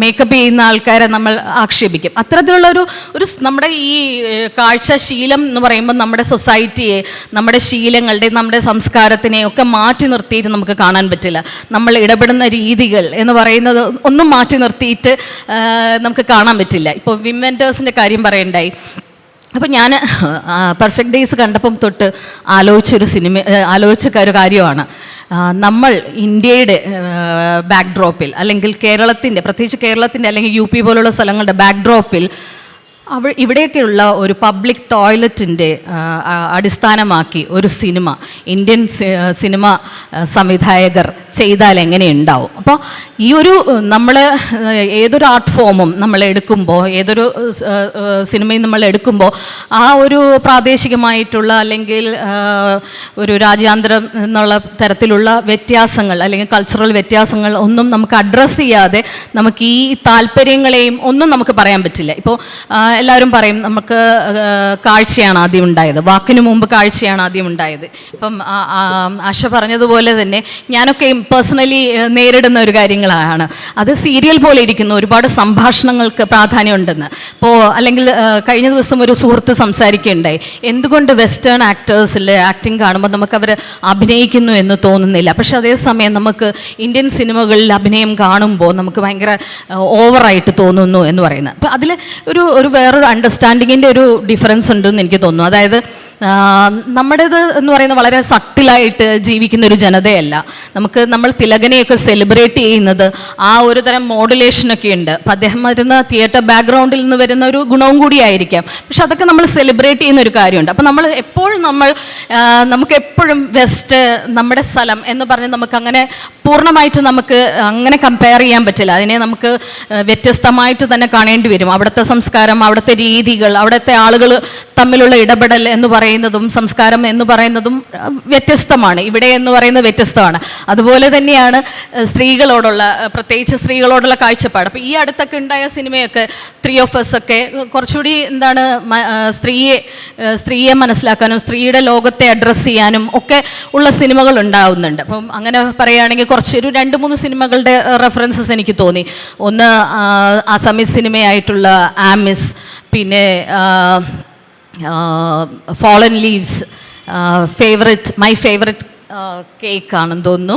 മേക്കപ്പ് ചെയ്യുന്ന ആൾക്കാരെ നമ്മൾ ആക്ഷേപിക്കും. അത്തരത്തിലുള്ള ഒരു നമ്മുടെ ഈ കാഴ്ചശീലം എന്ന് പറയുമ്പോൾ നമ്മുടെ സൊസൈറ്റിയെ, നമ്മുടെ ശീലങ്ങളുടെ, നമ്മുടെ സംസ്കാരത്തിനെ ഒക്കെ മാറ്റി നിർത്തിയിട്ട് നമുക്ക് കാണാൻ പറ്റില്ല. നമ്മൾ ഇടപെടുന്ന രീതികൾ എന്ന് പറയുന്നത് ഒന്നും മാറ്റി നിർത്തിയിട്ട് നമുക്ക് കാണാൻ പറ്റില്ല. ഇപ്പോൾ വിൻവെൻറ്റേഴ്സിൻ്റെ കാര്യം പറയണ്ടായി. അപ്പോൾ ഞാൻ പെർഫെക്റ്റ് ഡേയ്സ് കണ്ടപ്പം തൊട്ട് ആലോചിച്ച ഒരു കാര്യമാണ്, നമ്മൾ ഇന്ത്യയുടെ ബാക്ക്ഡ്രോപ്പിൽ അല്ലെങ്കിൽ കേരളത്തിൻ്റെ, പ്രത്യേകിച്ച് കേരളത്തിൻ്റെ അല്ലെങ്കിൽ UP പോലുള്ള സ്ഥലങ്ങളുടെ ബാക്ക്ഡ്രോപ്പിൽ ഇവിടെയൊക്കെയുള്ള ഒരു പബ്ലിക് ടോയ്ലറ്റിൻ്റെ അടിസ്ഥാനമാക്കി ഒരു സിനിമ ഇന്ത്യൻ സിനിമ സംവിധായകർ ചെയ്താൽ എങ്ങനെ ഉണ്ടാവും? അപ്പോൾ ഈ ഒരു നമ്മൾ ഏതൊരു ആർട്ട് ഫോമും നമ്മൾ എടുക്കുമ്പോൾ, ഏതൊരു സിനിമയും നമ്മൾ എടുക്കുമ്പോൾ ആ ഒരു പ്രാദേശികമായിട്ടുള്ള അല്ലെങ്കിൽ ഒരു രാജ്യാന്തരം എന്നുള്ള തരത്തിലുള്ള വ്യത്യാസങ്ങൾ അല്ലെങ്കിൽ കൾച്ചറൽ വ്യത്യാസങ്ങൾ ഒന്നും നമുക്ക് അഡ്രസ്സ് ചെയ്യാതെ നമുക്ക് ഈ താല്പര്യങ്ങളെയും ഒന്നും നമുക്ക് പറയാൻ പറ്റില്ല. ഇപ്പോൾ എല്ലാവരും പറയും നമുക്ക് കാഴ്ചയാണ് ആദ്യം ഉണ്ടായത്, വാക്കിനു മുമ്പ് കാഴ്ചയാണ് ആദ്യം ഉണ്ടായത്. ഇപ്പം ആശ പറഞ്ഞതുപോലെ തന്നെ ഞാനൊക്കെ പേഴ്സണലി നേരിടുന്ന ഒരു കാര്യങ്ങളാണ്. അത് സീരിയൽ പോലെ ഇരിക്കുന്നു, ഒരുപാട് സംഭാഷണങ്ങൾക്ക് പ്രാധാന്യമുണ്ടെന്ന്. ഇപ്പോൾ അല്ലെങ്കിൽ കഴിഞ്ഞ ദിവസം ഒരു സുഹൃത്ത് സംസാരിക്കുകയുണ്ടായി, എന്തുകൊണ്ട് വെസ്റ്റേൺ ആക്ടേഴ്സിൽ ആക്ടിങ് കാണുമ്പോൾ നമുക്ക് അവർ അഭിനയിക്കുന്നു എന്ന് തോന്നുന്നില്ല, പക്ഷെ അതേസമയം നമുക്ക് ഇന്ത്യൻ സിനിമകളിൽ അഭിനയം കാണുമ്പോൾ നമുക്ക് ഭയങ്കര ഓവറായിട്ട് തോന്നുന്നു എന്ന് പറയുന്നത്. അപ്പോൾ അതിൽ ഒരു വേറൊരു അണ്ടർസ്റ്റാൻഡിങ്ങിൻ്റെ ഒരു ഡിഫറൻസ് ഉണ്ടെന്ന് എനിക്ക് തോന്നുന്നു. അതായത് നമ്മുടേത് എന്ന് പറയുന്നത് വളരെ സട്ടിലായിട്ട് ജീവിക്കുന്ന ഒരു ജനതയല്ല. നമ്മൾ തിലകനെയൊക്കെ സെലിബ്രേറ്റ് ചെയ്യുന്നത് ആ ഒരു തരം മോഡുലേഷനൊക്കെ ഉണ്ട്. അപ്പം അദ്ദേഹം വരുന്ന തിയേറ്റർ ബാക്ക്ഗ്രൗണ്ടിൽ നിന്ന് വരുന്ന ഒരു ഗുണവും കൂടിയായിരിക്കാം, പക്ഷെ അതൊക്കെ നമ്മൾ സെലിബ്രേറ്റ് ചെയ്യുന്ന ഒരു കാര്യമുണ്ട്. അപ്പം നമുക്ക് എപ്പോഴും വെസ്റ്റ് നമ്മുടെ സ്ഥലം എന്ന് പറഞ്ഞ് നമുക്കങ്ങനെ പൂർണ്ണമായിട്ട് നമുക്ക് അങ്ങനെ കമ്പയർ ചെയ്യാൻ പറ്റില്ല. അതിനെ നമുക്ക് വ്യത്യസ്തമായിട്ട് തന്നെ കാണേണ്ടി വരും. അവിടുത്തെ സംസ്കാരം, അവിടുത്തെ രീതികൾ, അവിടുത്തെ ആളുകൾ തമ്മിലുള്ള ഇടപെടൽ എന്ന് പറയുന്നതും സംസ്കാരം എന്ന് പറയുന്നതും വ്യത്യസ്തമാണ്. ഇവിടെ എന്ന് പറയുന്നത് വ്യത്യസ്തമാണ്. അതുപോലെ തന്നെയാണ് സ്ത്രീകളോടുള്ള, പ്രത്യേകിച്ച് സ്ത്രീകളോടുള്ള കാഴ്ചപ്പാട്. അപ്പോൾ ഈ അടുത്തൊക്കെ ഉണ്ടായ സിനിമയൊക്കെ 3 of Us ഒക്കെ കുറച്ചുകൂടി സ്ത്രീയെ മനസ്സിലാക്കാനും സ്ത്രീയുടെ ലോകത്തെ അഡ്രസ്സ് ചെയ്യാനും ഒക്കെ ഉള്ള സിനിമകൾ ഉണ്ടാവുന്നുണ്ട്. അപ്പം അങ്ങനെ പറയുകയാണെങ്കിൽ ഒരു 2-3 സിനിമകളുടെ റെഫറൻസസ് എനിക്ക് തോന്നി. ഒന്ന് അസമീസ് സിനിമയായിട്ടുള്ള ആമിസ്, പിന്നെ ഫാളൻ ലീവ്സ്, മൈ ഫേവററ്റ് കേക്കാണെന്ന് തോന്നുന്നു.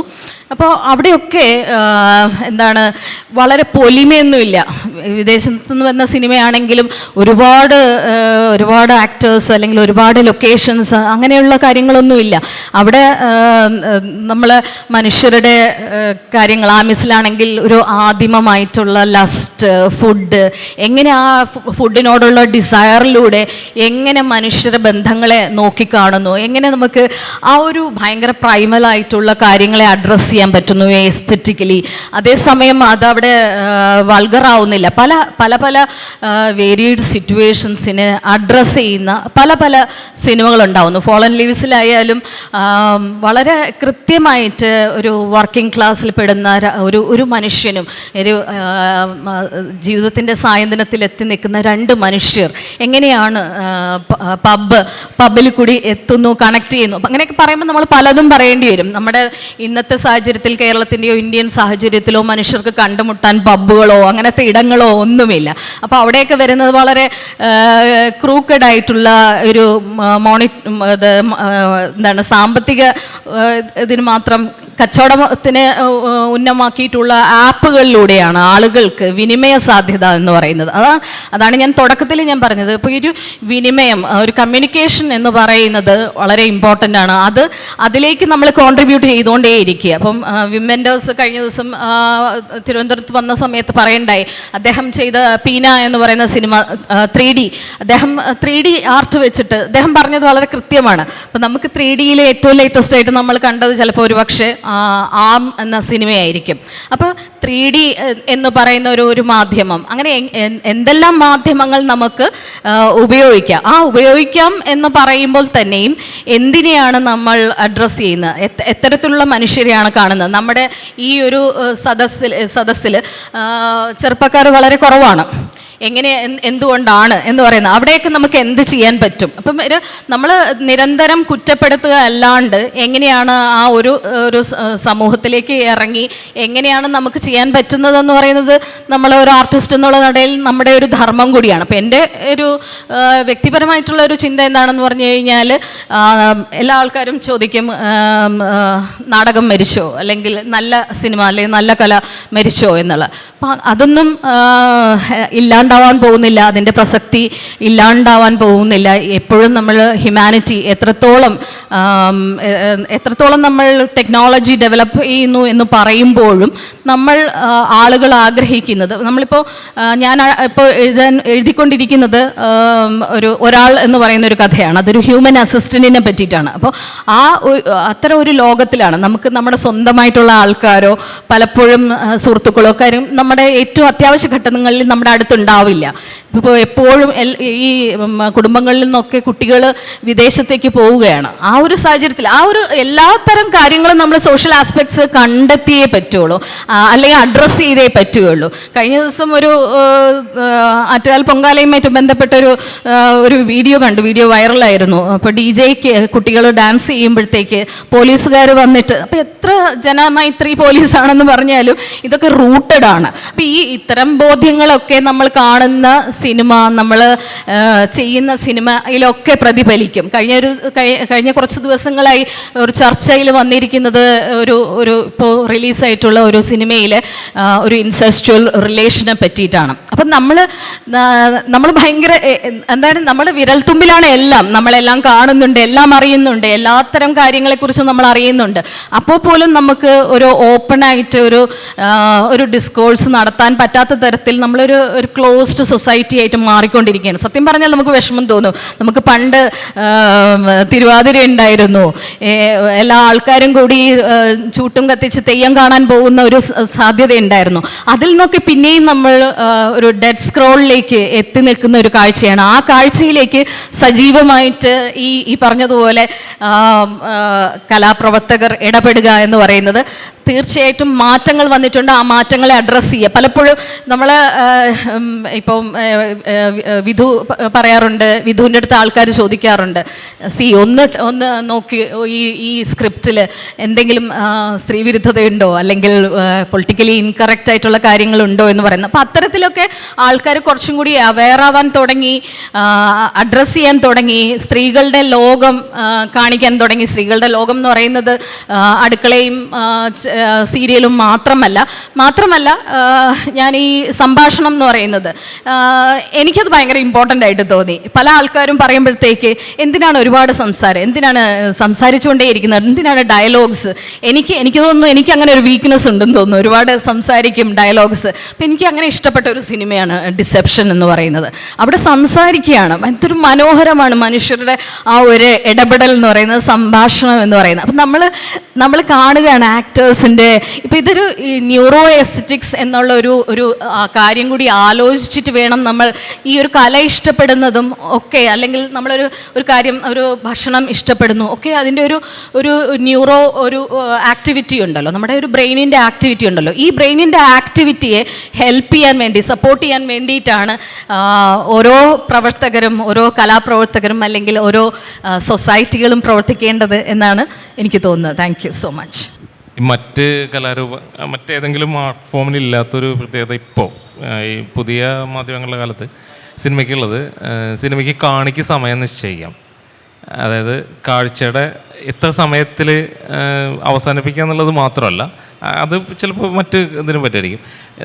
അപ്പോൾ അവിടെയൊക്കെ വളരെ പൊലിമയൊന്നുമില്ല. വിദേശത്തു നിന്ന് വന്ന സിനിമയാണെങ്കിലും ഒരുപാട് ആക്ടേഴ്സ് അല്ലെങ്കിൽ ഒരുപാട് ലൊക്കേഷൻസ് അങ്ങനെയുള്ള കാര്യങ്ങളൊന്നുമില്ല. അവിടെ നമ്മൾ മനുഷ്യരുടെ കാര്യങ്ങൾ, ആമിസിലാണെങ്കിൽ ഒരു ആദിമമായിട്ടുള്ള ലസ്റ്റ്, ഫുഡ്, എങ്ങനെ ആ ഫുഡിനോടുള്ള ഡിസയറിലൂടെ എങ്ങനെ മനുഷ്യരുടെ ബന്ധങ്ങളെ നോക്കിക്കാണുന്നു, എങ്ങനെ നമുക്ക് ആ ഒരു ഭയങ്കര പ്രൈമലായിട്ടുള്ള കാര്യങ്ങളെ അഡ്രസ്സ് ചെയ്യാൻ പറ്റുന്നു എസ്തെറ്റിക്കലി. അതേസമയം അതവിടെ വൾഗറാവുന്നില്ല. മാത്രമല്ല പല വേരിയഡ് സിറ്റുവേഷൻസിനെ അഡ്രസ്സ് ചെയ്യുന്ന പല സിനിമകളുണ്ടാവുന്നു. ഫോളൻ ലീവ്സിലായാലും വളരെ കൃത്യമായിട്ട് ഒരു വർക്കിംഗ് ക്ലാസ്സിൽ പെടുന്ന ഒരു മനുഷ്യനും ഒരു ജീവിതത്തിൻ്റെ സായന്തനത്തിൽ എത്തി നിൽക്കുന്ന രണ്ട് മനുഷ്യർ എങ്ങനെയാണ് പബ്ബിൽ കൂടി എത്തുന്നു, കണക്ട് ചെയ്യുന്നു. അങ്ങനെയൊക്കെ പറയുമ്പോൾ നമ്മൾ പലതും പറയേണ്ടി വരും. നമ്മുടെ ഇന്നത്തെ സാഹചര്യത്തിൽ കേരളത്തിൻ്റെയോ ഇന്ത്യൻ സാഹചര്യത്തിലോ മനുഷ്യർക്ക് കണ്ടുമുട്ടാൻ പബ്ബുകളോ അങ്ങനത്തെ ഇടങ്ങളോ ഒന്നുമില്ല. അപ്പോൾ അവിടെയൊക്കെ വരുന്നത് വളരെ ക്രൂക്കഡായിട്ടുള്ള ഒരു എന്താണ് സാമ്പത്തിക ഇതിന് മാത്രം കച്ചവടത്തിന് ഉന്നമാക്കിയിട്ടുള്ള ആപ്പുകളിലൂടെയാണ് ആളുകൾക്ക് വിനിമയ സാധ്യത എന്ന് പറയുന്നത്. അതാണ് ഞാൻ തുടക്കത്തിൽ ഞാൻ പറഞ്ഞത്. ഇപ്പോൾ ഈ ഒരു വിനിമയം, ഒരു കമ്മ്യൂണിക്കേഷൻ എന്ന് പറയുന്നത് വളരെ ഇമ്പോർട്ടൻ്റ് ആണ്. അതിലേക്ക് നമ്മൾ കോൺട്രിബ്യൂട്ട് ചെയ്തുകൊണ്ടേയിരിക്കുക. അപ്പം വിമെൻഡേഴ്സ് കഴിഞ്ഞ ദിവസം തിരുവനന്തപുരത്ത് വന്ന സമയത്ത് പറയണ്ടായി, അദ്ദേഹം ചെയ്ത പീന എന്ന് പറയുന്ന സിനിമ 3D, അദ്ദേഹം 3D ആർട്ട് വെച്ചിട്ട് അദ്ദേഹം പറഞ്ഞത് വളരെ കൃത്യമാണ്. അപ്പം നമുക്ക് 3Dയിലെ ഏറ്റവും ലേറ്റസ്റ്റ് ആയിട്ട് നമ്മൾ കണ്ടത് ചിലപ്പോൾ ഒരു പക്ഷേ ആം എന്ന സിനിമയായിരിക്കും. അപ്പോൾ 3D എന്ന് പറയുന്ന ഒരു മാധ്യമം, അങ്ങനെ എന്തെല്ലാം മാധ്യമങ്ങൾ നമുക്ക് ഉപയോഗിക്കാം. ഉപയോഗിക്കാം എന്ന് പറയുമ്പോൾ തന്നെയും എന്തിനെയാണ് നമ്മൾ അഡ്രസ്സ് ചെയ്യുന്നത്, എത്തരത്തിലുള്ള മനുഷ്യരെയാണ് കാണുന്നത്. നമ്മുടെ ഈ ഒരു സദസ്സിൽ ചെറുപ്പക്കാർ വളരെ കുറവാണ്. എന്തുകൊണ്ടാണ് എന്ന് പറയുന്നത്, അവിടെയൊക്കെ നമുക്ക് എന്ത് ചെയ്യാൻ പറ്റും? അപ്പം നമ്മൾ നിരന്തരം കുറ്റപ്പെടുത്തുക അല്ലാണ്ട് എങ്ങനെയാണ് ആ ഒരു സമൂഹത്തിലേക്ക് ഇറങ്ങി എങ്ങനെയാണ് നമുക്ക് ചെയ്യാൻ പറ്റുന്നതെന്ന് പറയുന്നത് നമ്മൾ ഒരു ആർട്ടിസ്റ്റ് എന്നുള്ള നിലയിൽ നമ്മുടെ ഒരു ധർമ്മം കൂടിയാണ്. അപ്പം എൻ്റെ ഒരു വ്യക്തിപരമായിട്ടുള്ള ഒരു ചിന്ത എന്താണെന്ന് പറഞ്ഞു കഴിഞ്ഞാൽ, എല്ലാ ആൾക്കാരും ചോദിക്കും നാടകം മരിച്ചോ, അല്ലെങ്കിൽ നല്ല സിനിമ അല്ലെങ്കിൽ നല്ല കല മരിച്ചോ എന്നുള്ളത്. അപ്പം അതൊന്നും ഇല്ലാണ്ടാവാൻ പോകുന്നില്ല, അതിൻ്റെ പ്രസക്തി ഇല്ലാണ്ടാവാൻ പോകുന്നില്ല. എപ്പോഴും നമ്മൾ ഹ്യൂമാനിറ്റി എത്രത്തോളം നമ്മൾ ടെക്നോളജി ഡെവലപ്പ് ചെയ്യുന്നു എന്ന് പറയുമ്പോഴും നമ്മൾ ആളുകൾ ആഗ്രഹിക്കുന്നത്, നമ്മളിപ്പോൾ ഞാൻ ഇപ്പോൾ എഴുതിക്കൊണ്ടിരിക്കുന്നത് ഒരാൾ എന്ന് പറയുന്ന ഒരു കഥയാണ്. അതൊരു ഹ്യൂമൻ അസിസ്റ്റൻറ്റിനെ പറ്റിയിട്ടാണ്. അപ്പോൾ അത്തരം ഒരു ലോകത്തിലാണ് നമുക്ക് നമ്മുടെ സ്വന്തമായിട്ടുള്ള ആൾക്കാരോ പലപ്പോഴും സുഹൃത്തുക്കളോ കാര്യം നമ്മുടെ ഏറ്റവും അത്യാവശ്യ ഘട്ടങ്ങളിൽ നമ്മുടെ അടുത്തുണ്ടാവില്ല. ഇപ്പോൾ എപ്പോഴും ഈ കുടുംബങ്ങളിൽ നിന്നൊക്കെ കുട്ടികൾ വിദേശത്തേക്ക് പോവുകയാണ്. ആ ഒരു സാഹചര്യത്തിൽ എല്ലാത്തരം കാര്യങ്ങളും നമ്മൾ സോഷ്യൽ ആസ്പെക്ട്സ് കണ്ടെത്തിയേ പറ്റുള്ളൂ, അല്ലെങ്കിൽ അഡ്രസ്സ് ചെയ്തേ പറ്റുകയുള്ളൂ. കഴിഞ്ഞ ദിവസം ഒരു ആറ്റുകാൽ പൊങ്കാലയുമായിട്ട് ബന്ധപ്പെട്ട ഒരു വീഡിയോ വൈറലായിരുന്നു. അപ്പോൾ DJക്ക് കുട്ടികൾ ഡാൻസ് ചെയ്യുമ്പോഴത്തേക്ക് പോലീസുകാർ വന്നിട്ട്, അപ്പോൾ എത്ര ജനമൈത്രി പോലീസാണെന്ന് പറഞ്ഞാലും ഇതൊക്കെ റൂട്ടഡ് ആണ്. അപ്പോൾ ഇത്തരം ബോധ്യങ്ങളൊക്കെ നമ്മൾ കാണുന്ന സിനിമ, നമ്മൾ ചെയ്യുന്ന സിനിമയിലൊക്കെ പ്രതിഫലിക്കും. കഴിഞ്ഞ കുറച്ച് ദിവസങ്ങളായി ഒരു ചർച്ചയിൽ വന്നിരിക്കുന്നത് ഇപ്പോൾ റിലീസായിട്ടുള്ള ഒരു സിനിമയിൽ ഒരു ഇൻസെസ്റ്റുവൽ റിലേഷനെ പറ്റിയിട്ടാണ്. അപ്പം നമ്മൾ ഭയങ്കര എന്താണ്, നമ്മുടെ വിരൽത്തുമ്പിലാണ് എല്ലാം. നമ്മളെല്ലാം കാണുന്നുണ്ട്, എല്ലാം അറിയുന്നുണ്ട്, എല്ലാത്തരം കാര്യങ്ങളെക്കുറിച്ച് നമ്മൾ അറിയുന്നുണ്ട്. അപ്പോൾ പോലും നമുക്ക് ഒരു ഓപ്പണായിട്ട് ഒരു ഡിസ്കോഴ്സ് നടത്താൻ പറ്റാത്ത തരത്തിൽ നമ്മളൊരു ക്ലോസ്ഡ് സൊസൈറ്റി ആയിട്ട് മാറിക്കൊണ്ടിരിക്കുകയാണ്. സത്യം പറഞ്ഞാൽ നമുക്ക് വിഷമം തോന്നും. നമുക്ക് പണ്ട് തിരുവാതിര ഉണ്ടായിരുന്നു, എല്ലാ ആൾക്കാരും കൂടി ചൂട്ടും കത്തിച്ച് തെയ്യം കാണാൻ പോകുന്ന ഒരു സാധ്യത ഉണ്ടായിരുന്നു. അതിൽ നിന്നൊക്കെ പിന്നെയും നമ്മൾ ഒരു ഡെഡ് സ്ക്രോളിലേക്ക് എത്തി നിൽക്കുന്ന ഒരു കാഴ്ചയാണ്. ആ കാഴ്ചയിലേക്ക് സജീവമായിട്ട് ഈ പറഞ്ഞതുപോലെ കലാപ്രവർത്തകർ ഇടപെടുക എന്ന് പറയുന്നത് തീർച്ചയായിട്ടും മാറ്റങ്ങൾ വന്നിട്ടുണ്ട്. ആ മാറ്റങ്ങളെ അഡ്രസ്സ് ചെയ്യുക. പലപ്പോഴും നമ്മൾ ഇപ്പം വിധു പറയാറുണ്ട്, വിധുവിൻ്റെ അടുത്ത് ആൾക്കാർ ചോദിക്കാറുണ്ട്, ഒന്ന് നോക്കി ഈ സ്ക്രിപ്റ്റിൽ എന്തെങ്കിലും സ്ത്രീവിരുദ്ധതയുണ്ടോ അല്ലെങ്കിൽ പൊളിറ്റിക്കലി ഇൻകറക്റ്റ് ആയിട്ടുള്ള കാര്യങ്ങളുണ്ടോ എന്ന് പറയുന്നത്. അപ്പോൾ അത്തരത്തിലൊക്കെ ആൾക്കാർ കുറച്ചും കൂടി അവെയർ ആവാൻ തുടങ്ങി, അഡ്രസ്സ് ചെയ്യാൻ തുടങ്ങി, സ്ത്രീകളുടെ ലോകം കാണിക്കാൻ തുടങ്ങി. സ്ത്രീകളുടെ ലോകം എന്ന് പറയുന്നത് അടുക്കളയും സീരിയലും മാത്രമല്ല ഞാൻ ഈ സംഭാഷണം എന്ന് പറയുന്നത് എനിക്കത് ഭയങ്കര ഇമ്പോർട്ടൻ്റ് ആയിട്ട് തോന്നി. പല ആൾക്കാരും പറയുമ്പോഴത്തേക്ക് എന്തിനാണ് ഒരുപാട് സംസാരം, എന്തിനാണ് സംസാരിച്ചുകൊണ്ടേയിരിക്കുന്നത്, എന്തിനാണ് ഡയലോഗ്സ്? എനിക്ക് തോന്നുന്നു എനിക്ക് അങ്ങനെ ഒരു വീക്ക്നെസ് ഉണ്ടെന്ന് തോന്നുന്നു. ഒരുപാട് സംസാരിക്കും, ഡയലോഗ്സ്. അപ്പം എനിക്ക് അങ്ങനെ ഇഷ്ടപ്പെട്ട ഒരു സിനിമയാണ് ഡിസെപ്ഷൻ എന്ന് പറയുന്നത്. അവിടെ സംസാരിക്കുകയാണ്, എന്തൊരു മനോഹരമാണ് മനുഷ്യരുടെ ആ ഒരു ഇടപെടൽ എന്ന് പറയുന്നത്, സംഭാഷണം എന്ന് പറയുന്നത്. അപ്പം നമ്മൾ കാണുകയാണ് ആക്ടേഴ്സിനെ, ആക്ടേഴ്സിൻ്റെ ഇപ്പോൾ ഇതൊരു ന്യൂറോ എസ്തറ്റിക്സ് എന്നുള്ള ഒരു കാര്യം കൂടി ആലോചിച്ചിട്ട് വേണം നമ്മൾ ഈ ഒരു കല ഇഷ്ടപ്പെടുന്നതും ഒക്കെ, അല്ലെങ്കിൽ ഒരു കാര്യം ഒരു ഭക്ഷണം ഇഷ്ടപ്പെടുന്നു ഒക്കെ, അതിൻ്റെ ഒരു ന്യൂറോ ആക്ടിവിറ്റി ഉണ്ടല്ലോ, നമ്മുടെ ഒരു ബ്രെയിനിൻ്റെ ആക്ടിവിറ്റി ഉണ്ടല്ലോ. ഈ ബ്രെയിനിൻ്റെ ആക്ടിവിറ്റിയെ ഹെൽപ്പ് ചെയ്യാൻ വേണ്ടി, സപ്പോർട്ട് ചെയ്യാൻ വേണ്ടിയിട്ടാണ് ഓരോ പ്രവർത്തകരും, ഓരോ കലാപ്രവർത്തകരും അല്ലെങ്കിൽ ഓരോ സൊസൈറ്റികളും പ്രവർത്തിക്കേണ്ടത് എന്നാണ് എനിക്ക് തോന്നുന്നത്. Thank you so much. മറ്റ് മറ്റേതെങ്കിലും ആർട്ട് ഫോമിലില്ലാത്തൊരു പ്രത്യേകത ഇപ്പോൾ ഈ പുതിയ മാധ്യമങ്ങളുടെ കാലത്ത് സിനിമയ്ക്കുള്ളത്, സിനിമയ്ക്ക് കാണിക്ക് സമയം നിശ്ചയിക്കാം. അതായത് കാഴ്ചയുടെ എത്ര സമയത്തിൽ അവസാനിപ്പിക്കുക എന്നുള്ളത് മാത്രമല്ല, അത് ചിലപ്പോൾ മറ്റ് ഇതിനും പറ്റുമായിരിക്കും.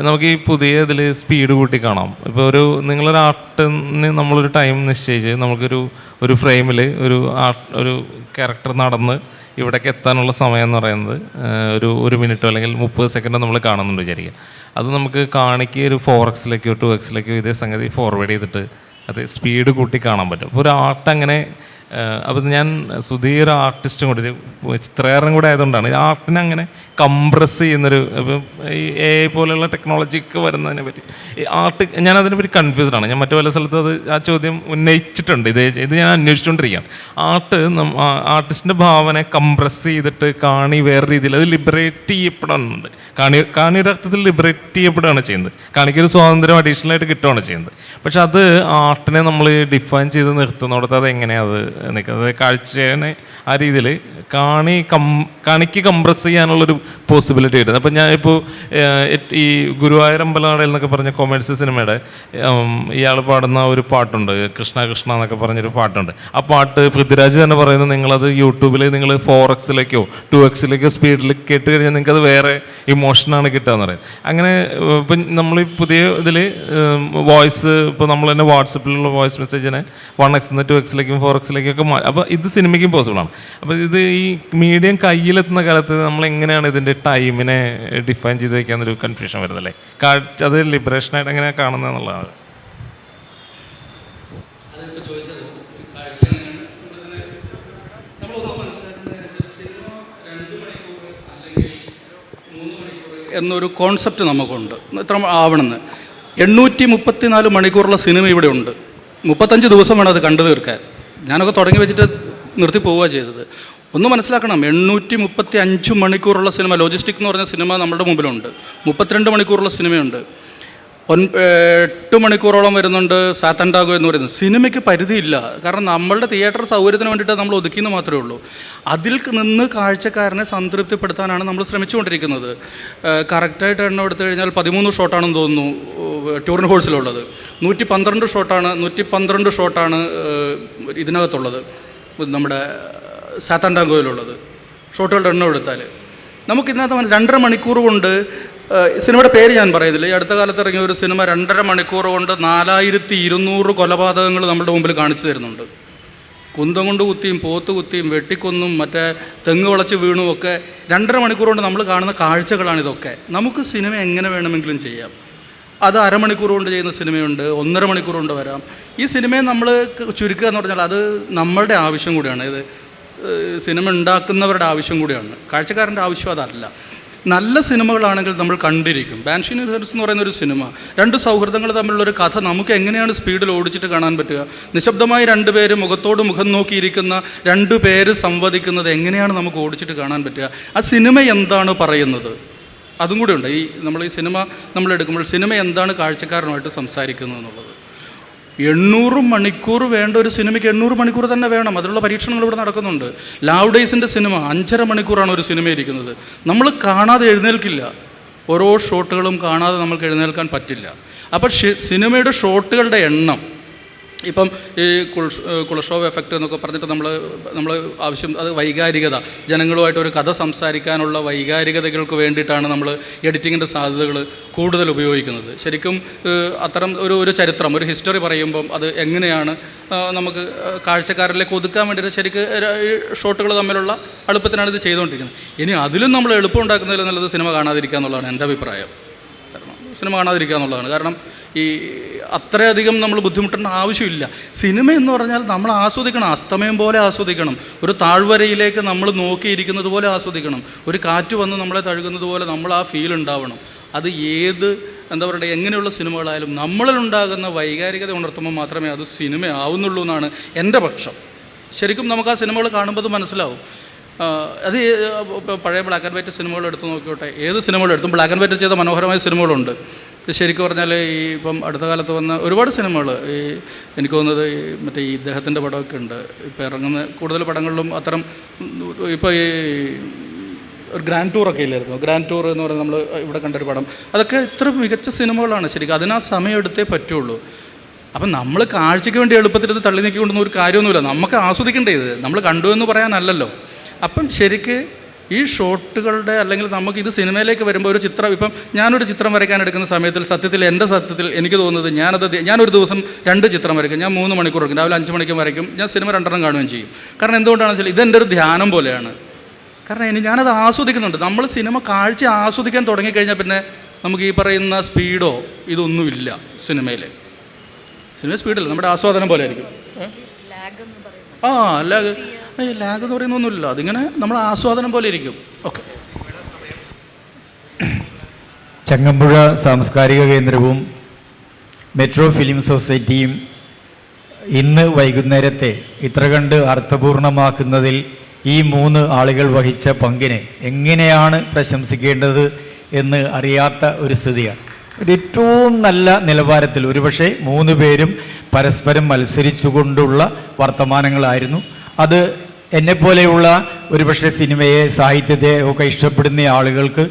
നമുക്ക് ഈ പുതിയ ഇതിൽ സ്പീഡ് കൂട്ടി കാണാം. ഇപ്പോൾ നിങ്ങളൊരു ആർട്ടിന് നമ്മളൊരു ടൈം നിശ്ചയിച്ച് നമുക്കൊരു ഫ്രെയിമിൽ ഒരു ക്യാരക്ടർ നടന്ന് ഇവിടേക്ക് എത്താനുള്ള സമയം എന്ന് പറയുന്നത് ഒരു മിനിറ്റോ അല്ലെങ്കിൽ 30 സെക്കൻഡോ നമ്മൾ കാണുന്നുണ്ട് വിചാരിക്കുക. അത് നമുക്ക് കാണിക്ക് ഒരു 4x 2x ഇതേ സംഗതി ഫോർവേഡ് ചെയ്തിട്ട് അത് സ്പീഡ് കൂട്ടി കാണാൻ പറ്റും. അപ്പോൾ ഒരു ആർട്ട് അങ്ങനെ. അപ്പോൾ ഞാൻ സുധീർ ആർട്ടിസ്റ്റും കൂടി, ഒരു ചിത്രകാരനും കൂടെ ആയതുകൊണ്ടാണ് ഈ ആർട്ടിനെ അങ്ങനെ കംപ്രസ് ചെയ്യുന്നൊരു, ഇപ്പം ഈ AI പോലെയുള്ള ടെക്നോളജിക്ക് വരുന്നതിനെ പറ്റി ഈ ആർട്ട് ഞാനതിനെപ്പറ്റി കൺഫ്യൂസ്ഡാണ്. ഞാൻ മറ്റു പല സ്ഥലത്ത് ആ ചോദ്യം ഉന്നയിച്ചിട്ടുണ്ട്. ഇത് ഞാൻ അന്വേഷിച്ചുകൊണ്ടിരിക്കുകയാണ്. ആർട്ടിസ്റ്റിൻ്റെ ഭാവന കംപ്രസ് ചെയ്തിട്ട് കാണി വേറെ രീതിയിൽ അത് ലിബറേറ്റ് ചെയ്യപ്പെടുന്നുണ്ട്. കാണിയുടെ അർത്ഥത്തിൽ ലിബറേറ്റ് ചെയ്യപ്പെടുകയാണ് ചെയ്യുന്നത്. കാണിക്കൊരു സ്വാതന്ത്ര്യം അഡീഷണലായിട്ട് കിട്ടുകയാണ് ചെയ്യുന്നത്. പക്ഷെ അത് ആർട്ടിനെ നമ്മൾ ഡിഫൈൻ ചെയ്ത് നിർത്തുന്നിടത്ത് അത് എങ്ങനെയാണ് അത് നിൽക്കുന്നത്? കാഴ്ചയെ ആ രീതിയിൽ കാണിക്ക് കംപ്രസ് ചെയ്യാനുള്ളൊരു പോസിബിലിറ്റി കിട്ടുന്നത്. അപ്പം ഞാനിപ്പോൾ ഈ ഗുരുവായൂർ അമ്പലനടയിൽ എന്നൊക്കെ പറഞ്ഞ കൊമേഴ്സ് സിനിമയുടെ ഇയാൾ പാടുന്ന ഒരു പാട്ടുണ്ട്, കൃഷ്ണ കൃഷ്ണ എന്നൊക്കെ പറഞ്ഞൊരു പാട്ടുണ്ട്. ആ പാട്ട് പൃഥ്വിരാജ് തന്നെ പറയുന്നത്, നിങ്ങളത് യൂട്യൂബിൽ നിങ്ങൾ 4x 2x സ്പീഡിൽ കേട്ട് കഴിഞ്ഞാൽ നിങ്ങൾക്കത് വേറെ ഇമോഷനാണ് കിട്ടുക എന്ന് പറയും. അങ്ങനെ ഇപ്പം നമ്മൾ ഈ പുതിയ ഇതിൽ വോയിസ്, ഇപ്പോൾ നമ്മൾ തന്നെ വാട്സപ്പിലുള്ള വോയിസ് മെസ്സേജിനെ 1x 2x 4x ഒക്കെ അപ്പോൾ ഇത് സിനിമയ്ക്കും പോസിബിളാണ്. അപ്പോൾ ഇത് ഈ മീഡിയം കയ്യിലെത്തുന്ന കാലത്ത് നമ്മൾ എങ്ങനെയാണ് ഇതിൻ്റെ ടൈമിനെ ഡിഫൈൻ ചെയ്ത് വയ്ക്കാന്നൊരു കൺഫ്യൂഷൻ വരുന്നല്ലേ? അത് ലിബറേഷനായിട്ട് എങ്ങനെയാണ് കാണുന്നത് എന്നുള്ളതാണ്. എന്നൊരു കോൺസെപ്റ്റ് നമുക്കുണ്ട്. ഇത്ര ആവണമെന്ന് 834 മണിക്കൂറുള്ള സിനിമ ഇവിടെ ഉണ്ട്. 35 ദിവസം വേണം അത് കണ്ടു തീർക്കാൻ. ഞാനൊക്കെ തുടങ്ങി വെച്ചിട്ട് നിർത്തി പോവുക ചെയ്തത്. ഒന്ന് മനസ്സിലാക്കണം, 835 മണിക്കൂറുള്ള സിനിമ, ലോജിസ്റ്റിക് എന്ന് പറഞ്ഞ സിനിമ നമ്മുടെ മുമ്പിലുണ്ട്. 32 മണിക്കൂറുള്ള സിനിമയുണ്ട്. 8 മണിക്കൂറോളം വരുന്നുണ്ട് സാത്തൻഡാഗോ എന്ന് പറയുന്നത്. സിനിമയ്ക്ക് പരിധിയില്ല. കാരണം നമ്മളുടെ തിയേറ്റർ സൗകര്യത്തിന് വേണ്ടിയിട്ട് നമ്മൾ ഒതുക്കിയെന്ന് മാത്രമേ ഉള്ളൂ. അതിൽ നിന്ന് കാഴ്ചക്കാരനെ സംതൃപ്തിപ്പെടുത്താനാണ് നമ്മൾ ശ്രമിച്ചുകൊണ്ടിരിക്കുന്നത്. കറക്റ്റായിട്ട് എണ്ണം എടുത്തു കഴിഞ്ഞാൽ 13 ഷോട്ടാണെന്ന് തോന്നുന്നു ടൂറിൻ ഹോഴ്സിലുള്ളത്. 112 ഷോട്ടാണ് ഇതിനകത്തുള്ളത്, നമ്മുടെ സാത്തൻഡാഗോയിലുള്ളത്. ഷോട്ടുകളുടെ എണ്ണം എടുത്താൽ നമുക്കിതിനകത്ത് 2.5 മണിക്കൂർ കൊണ്ട്, സിനിമയുടെ പേര് ഞാൻ പറയുന്നില്ല, ഈ അടുത്ത കാലത്ത് ഇറങ്ങിയ ഒരു സിനിമ 2.5 മണിക്കൂർ കൊണ്ട് 4200 കൊലപാതകങ്ങൾ നമ്മുടെ മുമ്പിൽ കാണിച്ചു തരുന്നുണ്ട്. കുന്തം കൊണ്ട് കുത്തിയും പോത്ത് കുത്തിയും വെട്ടിക്കൊന്നും മറ്റേ തെങ്ങ് വളച്ച് വീണും ഒക്കെ 2.5 മണിക്കൂർ കൊണ്ട് നമ്മൾ കാണുന്ന കാഴ്ചകളാണിതൊക്കെ. നമുക്ക് സിനിമ എങ്ങനെ വേണമെങ്കിലും ചെയ്യാം. അത് അരമണിക്കൂർ കൊണ്ട് ചെയ്യുന്ന സിനിമയുണ്ട്, 1.5 മണിക്കൂർ കൊണ്ട് വരാം. ഈ സിനിമയെ നമ്മൾ ചുരുക്കുക എന്ന് പറഞ്ഞാൽ അത് നമ്മളുടെ ആവശ്യം കൂടിയാണ്. ഇത് സിനിമ ഉണ്ടാക്കുന്നവരുടെ ആവശ്യം കൂടിയാണ്, കാഴ്ചക്കാരൻ്റെ ആവശ്യം അതല്ല. നല്ല സിനിമകളാണെങ്കിൽ നമ്മൾ കണ്ടിരിക്കും. ബാൻഷി ഹിൽസ് എന്ന് പറയുന്ന ഒരു സിനിമ, 2 സൗഹൃദങ്ങൾ തമ്മിലുള്ളൊരു കഥ നമുക്ക് എങ്ങനെയാണ് സ്പീഡിൽ ഓടിച്ചിട്ട് കാണാൻ പറ്റുക? നിശബ്ദമായി 2 പേര് മുഖത്തോട് മുഖം നോക്കിയിരിക്കുന്ന 2 പേര് സംവദിക്കുന്നത് എങ്ങനെയാണ് നമുക്ക് ഓടിച്ചിട്ട് കാണാൻ പറ്റുക? ആ സിനിമ എന്താണ് പറയുന്നത്? അതും കൂടെ ഉണ്ട്. ഈ സിനിമ നമ്മൾ എടുക്കുമ്പോൾ സിനിമ എന്താണ് കാഴ്ചക്കാരനുമായിട്ട് സംസാരിക്കുന്നത് എന്നുള്ളത്. 800 മണിക്കൂർ വേണ്ട ഒരു സിനിമയ്ക്ക് 800 മണിക്കൂർ തന്നെ വേണം. അതിനുള്ള പരീക്ഷണങ്ങൾ ഇവിടെ നടക്കുന്നുണ്ട്. ലാവ്ഡേയ്സിൻ്റെ സിനിമ 5.5 മണിക്കൂറാണ് ഒരു സിനിമ ഇരിക്കുന്നത്. നമ്മൾ കാണാതെ എഴുന്നേൽക്കില്ല. ഓരോ ഷോട്ടുകളും കാണാതെ നമുക്ക് എഴുന്നേൽക്കാൻ പറ്റില്ല. അപ്പോൾ സിനിമയുടെ ഷോട്ടുകളുടെ എണ്ണം, ഇപ്പം ഈ കുളഷോവ് എഫക്റ്റ് എന്നൊക്കെ പറഞ്ഞിട്ട് നമ്മൾ ആവശ്യം, അത് വൈകാരികത, ജനങ്ങളുമായിട്ട് ഒരു കഥ സംസാരിക്കാനുള്ള വൈകാരികതകൾക്ക് വേണ്ടിയിട്ടാണ് നമ്മൾ എഡിറ്റിങ്ങിൻ്റെ സാധ്യതകൾ കൂടുതൽ ഉപയോഗിക്കുന്നത്. ശരിക്കും അത്തരം ഒരു ചരിത്രം, ഒരു ഹിസ്റ്ററി പറയുമ്പം അത് എങ്ങനെയാണ് നമുക്ക് കാഴ്ചക്കാരിലേക്ക് ഒതുക്കാൻ വേണ്ടിയിട്ട് ശരിക്കും ഷോട്ടുകൾ തമ്മിലുള്ള എളുപ്പത്തിനാണ് ഇത് ചെയ്തുകൊണ്ടിരിക്കുന്നത്. ഇനി അതിലും നമ്മൾ എളുപ്പം ഉണ്ടാക്കുന്നതിൽ നല്ലത് സിനിമ കാണാതിരിക്കുക എന്നുള്ളതാണ് എൻ്റെ അഭിപ്രായം. കാരണം സിനിമ കാണാതിരിക്കുക എന്നുള്ളതാണ്. കാരണം ഈ അത്രയധികം നമ്മൾ ബുദ്ധിമുട്ടേണ്ട ആവശ്യമില്ല. സിനിമ എന്ന് പറഞ്ഞാൽ നമ്മൾ ആസ്വദിക്കണം, അസ്തമയം പോലെ ആസ്വദിക്കണം, ഒരു താഴ്വരയിലേക്ക് നമ്മൾ നോക്കിയിരിക്കുന്നത് പോലെ ആസ്വദിക്കണം, ഒരു കാറ്റ് വന്ന് നമ്മളെ തഴുകുന്നത് പോലെ നമ്മൾ ആ ഫീൽ ഉണ്ടാവണം. അത് ഏത് എന്താ പറയുക എങ്ങനെയുള്ള സിനിമകളായാലും നമ്മളിലുണ്ടാകുന്ന വൈകാരികത ഉണർത്തുമ്പോൾ മാത്രമേ അത് സിനിമ ആവുന്നുള്ളൂ എന്നാണ് എൻ്റെ പക്ഷം. ശരിക്കും നമുക്ക് ആ സിനിമകൾ കാണുമ്പോൾ അത് മനസ്സിലാവും. അത് പഴയ ബ്ലാക്ക് ആൻഡ് വൈറ്റ് സിനിമകൾ എടുത്ത് നോക്കിയോട്ടെ, ഏത് സിനിമകൾ എടുത്തും ബ്ലാക്ക് ആൻഡ് വൈറ്റ് ചെയ്ത മനോഹരമായ സിനിമകളുണ്ട്. ശരിക്കും പറഞ്ഞാൽ ഈ ഇപ്പം അടുത്ത കാലത്ത് വന്ന ഒരുപാട് സിനിമകൾ, ഈ എനിക്ക് തോന്നുന്നത് ഈ മറ്റേ ഈ ഇദ്ദേഹത്തിൻ്റെ പടമൊക്കെ ഉണ്ട്, ഇപ്പോൾ ഇറങ്ങുന്ന കൂടുതൽ പടങ്ങളിലും അത്തരം. ഇപ്പോൾ ഈ ഒരു ഗ്രാൻഡ് ടൂറൊക്കെ ഇല്ലായിരുന്നു, ഗ്രാൻഡ് ടൂർ എന്ന് പറയുന്നത് നമ്മൾ ഇവിടെ കണ്ടൊരു പടം, അതൊക്കെ ഇത്ര മികച്ച സിനിമകളാണ്. ശരിക്കും അതിനാ സമയം എടുത്തേ പറ്റുള്ളൂ. അപ്പം നമ്മൾ കാഴ്ചയ്ക്ക് വേണ്ടി എളുപ്പത്തിൽ തള്ളി നീക്കിക്കൊണ്ടൊന്നും ഒരു കാര്യമൊന്നുമില്ല, നമുക്ക് ആസ്വദിക്കേണ്ടത് ഇത് നമ്മൾ കണ്ടു എന്ന് പറയാനല്ലല്ലോ. അപ്പം ശരിക്ക് ഈ ഷോട്ടുകളുടെ അല്ലെങ്കിൽ നമുക്ക് ഇത് സിനിമയിലേക്ക് വരുമ്പോൾ ഒരു ചിത്രം, ഇപ്പം ഞാനൊരു ചിത്രം വരയ്ക്കാൻ എടുക്കുന്ന സമയത്തിൽ സത്യത്തിൽ എനിക്ക് തോന്നുന്നത് ഞാനൊരു ദിവസം 2 ചിത്രം വരയ്ക്കും. ഞാൻ 3 മണിക്കൂർ വരയ്ക്കും, രാവിലെ 5 മണിക്കും വരയ്ക്കും, ഞാൻ സിനിമ 2 കാണുകയും ചെയ്യും. കാരണം എന്തുകൊണ്ടാണെന്ന് വെച്ചാൽ ഇതെൻ്റെ ഒരു ധ്യാനം പോലെയാണ്. കാരണം ഞാനത് ആസ്വദിക്കുന്നുണ്ട്. നമ്മൾ സിനിമ കാഴ്ച ആസ്വദിക്കാൻ തുടങ്ങിക്കഴിഞ്ഞാൽ പിന്നെ നമുക്ക് ഈ പറയുന്ന സ്പീഡോ ഇതൊന്നുമില്ല സിനിമയിൽ. സിനിമ സ്പീഡില്ല, നമ്മുടെ ആസ്വാദനം പോലെ ആയിരിക്കും. ലാഗ് എന്ന് പറയുന്നൊന്നുമില്ല, അതിങ്ങനെ നമ്മുടെ ആസ്വാദനം പോലെ ഇരിക്കും. ഓക്കെ. ചങ്ങമ്പുഴ സാംസ്കാരിക കേന്ദ്രവും മെട്രോ ഫിലിം സൊസൈറ്റിയും ഇന്ന് വൈകുന്നേരത്തെ ഇത്ര കണ്ട് അർത്ഥപൂർണമാക്കുന്നതിൽ ഈ 3 ആളുകൾ വഹിച്ച പങ്കിനെ എങ്ങനെയാണ് പ്രശംസിക്കേണ്ടത് എന്ന് അറിയാത്ത ഒരു സ്ഥിതിയാണ്. ഏറ്റവും നല്ല നിലവാരത്തിൽ ഒരുപക്ഷെ 3 പേരും പരസ്പരം മത്സരിച്ചുകൊണ്ടുള്ള വർത്തമാനങ്ങളായിരുന്നു. അത് എന്നെപ്പോലെയുള്ള ഒരുപക്ഷെ സിനിമയെ സാഹിത്യത്തെ ഒക്കെ ഇഷ്ടപ്പെടുന്ന ആളുകൾക്ക്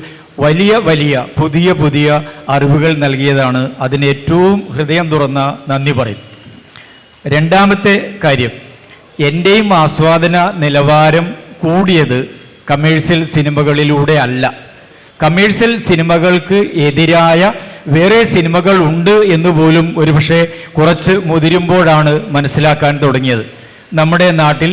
വലിയ വലിയ പുതിയ അറിവുകൾ നൽകിയതാണ്. അതിന് ഏറ്റവും ഹൃദയം തുറന്ന നന്ദി പറയുന്നു. രണ്ടാമത്തെ കാര്യം, എൻ്റെയും ആസ്വാദന നിലവാരം കൂടിയത് കമേഴ്സ്യൽ സിനിമകളിലൂടെ അല്ല. കമേഴ്സ്യൽ സിനിമകൾക്ക് എതിരായ വേറെ സിനിമകൾ ഉണ്ട് എന്ന് പോലും ഒരുപക്ഷെ കുറച്ച് മുതിരുമ്പോഴാണ് മനസ്സിലാക്കാൻ തുടങ്ങിയത്. നമ്മുടെ നാട്ടിൽ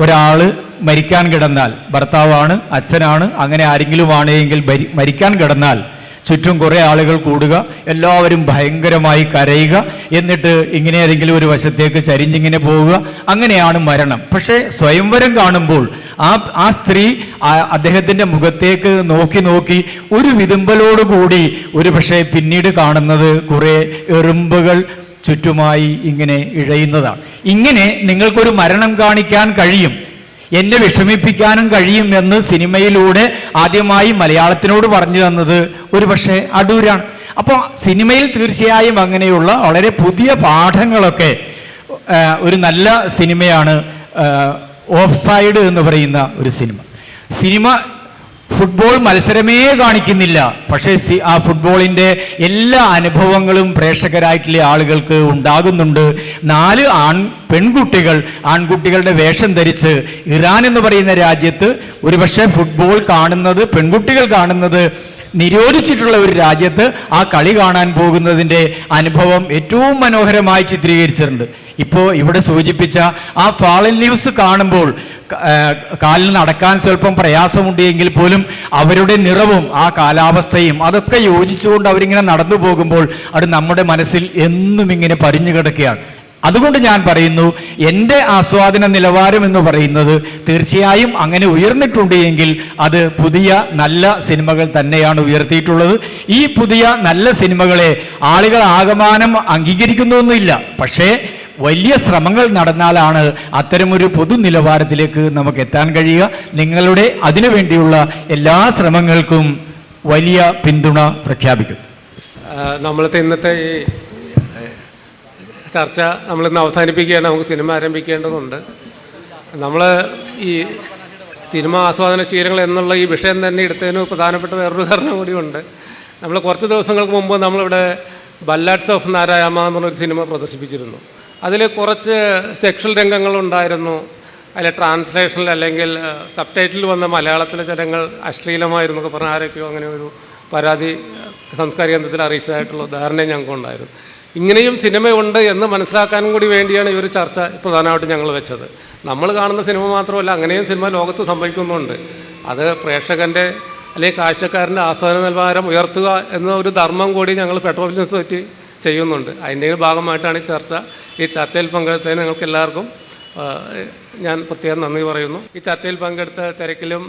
ഒരാൾ മരിക്കാൻ കിടന്നാൽ, ഭർത്താവാണ്, അച്ഛനാണ്, അങ്ങനെ ആരെങ്കിലും ആണെങ്കിൽ മരിക്കാൻ കിടന്നാൽ ചുറ്റും കുറേ ആളുകൾ കൂടുക, എല്ലാവരും ഭയങ്കരമായി കരയുക, എന്നിട്ട് ഇങ്ങനെ ഏതെങ്കിലും ഒരു വശത്തേക്ക് ചരിഞ്ഞിങ്ങനെ പോവുക, അങ്ങനെയാണ് മരണം. പക്ഷേ സ്വയംവരം കാണുമ്പോൾ ആ സ്ത്രീ അദ്ദേഹത്തിൻ്റെ മുഖത്തേക്ക് നോക്കി ഒരു വിതുമ്പലോടുകൂടി ഒരു പക്ഷേ പിന്നീട് കാണുന്നത് കുറേ എറുമ്പുകൾ ചുറ്റുമായി ഇങ്ങനെ ഇഴയുന്നതാണ്. ഇങ്ങനെ നിങ്ങൾക്കൊരു മരണം കാണിക്കാൻ കഴിയും, എന്നെ വിഷമിപ്പിക്കാനും കഴിയും എന്ന് സിനിമയിലൂടെ ആദ്യമായി മലയാളത്തിനോട് പറഞ്ഞു തന്നത് ഒരു പക്ഷേ അടൂരാണ്. അപ്പോൾ സിനിമയിൽ തീർച്ചയായും അങ്ങനെയുള്ള വളരെ പുതിയ പാഠങ്ങളൊക്കെ ഒരു നല്ല സിനിമയാണ് ഓഫ് സൈഡ് എന്ന് പറയുന്ന ഒരു സിനിമ ഫുട്ബോൾ മത്സരമേ കാണിക്കുന്നില്ല, പക്ഷേ ആ ഫുട്ബോളിൻ്റെ എല്ലാ അനുഭവങ്ങളും പ്രേക്ഷകരായിട്ടുള്ള ആളുകൾക്ക് ഉണ്ടാകുന്നുണ്ട്. 4 ആൺകുട്ടികളുടെ വേഷം ധരിച്ച് ഇറാൻ എന്ന് പറയുന്ന രാജ്യത്ത് ഒരുപക്ഷെ ഫുട്ബോൾ കാണുന്നത്, പെൺകുട്ടികൾ കാണുന്നത് നിരോധിച്ചിട്ടുള്ള ഒരു രാജ്യത്ത് ആ കളി കാണാൻ പോകുന്നതിൻ്റെ അനുഭവം ഏറ്റവും മനോഹരമായി ചിത്രീകരിച്ചിട്ടുണ്ട്. ഇപ്പോൾ ഇവിടെ സൂചിപ്പിച്ച ആ ഫാളൻ ലീവ്സ് കാണുമ്പോൾ കാലിൽ നടക്കാൻ സ്വല്പം പ്രയാസമുണ്ട് എങ്കിൽ പോലും അവരുടെ നിറവും ആ കാലാവസ്ഥയും അതൊക്കെ യോജിച്ചുകൊണ്ട് അവരിങ്ങനെ നടന്നു പോകുമ്പോൾ അത് നമ്മുടെ മനസ്സിൽ എന്നും ഇങ്ങനെ പരിഞ്ഞു കിടക്കുകയാണ്. അതുകൊണ്ട് ഞാൻ പറയുന്നു, എൻ്റെ ആസ്വാദന നിലവാരം എന്ന് പറയുന്നത് തീർച്ചയായും അങ്ങനെ ഉയർന്നിട്ടുണ്ട് എങ്കിൽ അത് പുതിയ നല്ല സിനിമകൾ തന്നെയാണ് ഉയർത്തിയിട്ടുള്ളത്. ഈ പുതിയ നല്ല സിനിമകളെ ആളുകൾ ആകമാനം അംഗീകരിക്കുന്നൊന്നുമില്ല, പക്ഷേ വലിയ ശ്രമങ്ങൾ നടന്നാലാണ് അത്തരമൊരു പൊതു നിലവാരത്തിലേക്ക് നമുക്ക് എത്താൻ കഴിയുക. നിങ്ങളുടെ അതിനു വേണ്ടിയുള്ള എല്ലാ ശ്രമങ്ങൾക്കും വലിയ പിന്തുണ പ്രഖ്യാപിക്കുന്നു. നമ്മളത്തെ ഇന്നത്തെ ഈ ചർച്ച നമ്മളിന്ന് അവസാനിപ്പിക്കുകയാണ്. നമുക്ക് സിനിമ ആരംഭിക്കേണ്ടതുണ്ട്. നമ്മൾ ഈ സിനിമ ആസ്വാദന ശീലങ്ങൾ എന്നുള്ള ഈ വിഷയം തന്നെ എടുത്തതിന് പ്രധാനപ്പെട്ട വേറൊരു കാരണം കൂടിയുണ്ട്. നമ്മൾ കുറച്ച് ദിവസങ്ങൾക്ക് മുമ്പ് നമ്മളിവിടെ ബല്ലാഡ്സ് ഓഫ് നാരായണ എന്ന് പറഞ്ഞൊരു സിനിമ പ്രദർശിപ്പിച്ചിരുന്നു. അതിൽ കുറച്ച് സെക്ഷൽ രംഗങ്ങളുണ്ടായിരുന്നു. അതിൽ ട്രാൻസ്ലേഷനിൽ അല്ലെങ്കിൽ സബ് ടൈറ്റിൽ വന്ന മലയാളത്തിലെ ചരങ്ങൾ അശ്ലീലമായിരുന്നൊക്കെ പറഞ്ഞ ആരൊക്കെയോ അങ്ങനെ ഒരു പരാതി സംസ്കാരിക കേന്ദ്രത്തിൽ അറിയിച്ചതായിട്ടുള്ള ഉദാഹരണം ഞങ്ങൾക്കുണ്ടായിരുന്നു. ഇങ്ങനെയും സിനിമയുണ്ട് എന്ന് മനസ്സിലാക്കാനും കൂടി വേണ്ടിയാണ് ഈ ഒരു ചർച്ച പ്രധാനമായിട്ട് ഞങ്ങൾ വെച്ചത്. നമ്മൾ കാണുന്ന സിനിമ മാത്രമല്ല, അങ്ങനെയും സിനിമ ലോകത്ത് സംഭവിക്കുന്നുണ്ട്. അത് പ്രേക്ഷകൻ്റെ അല്ലെങ്കിൽ കാഴ്ചക്കാരൻ്റെ ആസ്വാദന നിലവാരം ഉയർത്തുക എന്ന ഒരു ധർമ്മം കൂടി ഞങ്ങൾ പെട്രോൾ സൊസൈറ്റി ചെയ്യുന്നുണ്ട്. അതിൻ്റെ ഭാഗമായിട്ടാണ് ഈ ചർച്ച. ഈ ചർച്ചയിൽ പങ്കെടുത്തതിന് നിങ്ങൾക്ക് എല്ലാവർക്കും ഞാൻ പ്രത്യേകം നന്ദി പറയുന്നു. ഈ ചർച്ചയിൽ പങ്കെടുത്ത തിരക്കിലും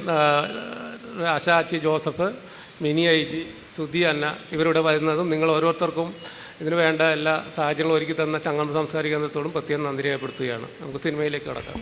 ആശാച്ചി ജോസഫ്, മിനി ഐ ജി, സുധി അന്ന ഇവരുടെ വരുന്നതും നിങ്ങൾ ഓരോരുത്തർക്കും ഇതിനു വേണ്ട എല്ലാ സാഹചര്യങ്ങളും ഒരുക്കി തന്ന ചങ്ങമ്പുഴ സാംസ്കാരിക കേന്ദ്രത്തോടും പ്രത്യേകം നന്ദി രേഖപ്പെടുത്തുകയാണ്. നമുക്ക് സിനിമയിലേക്ക് കടക്കാം.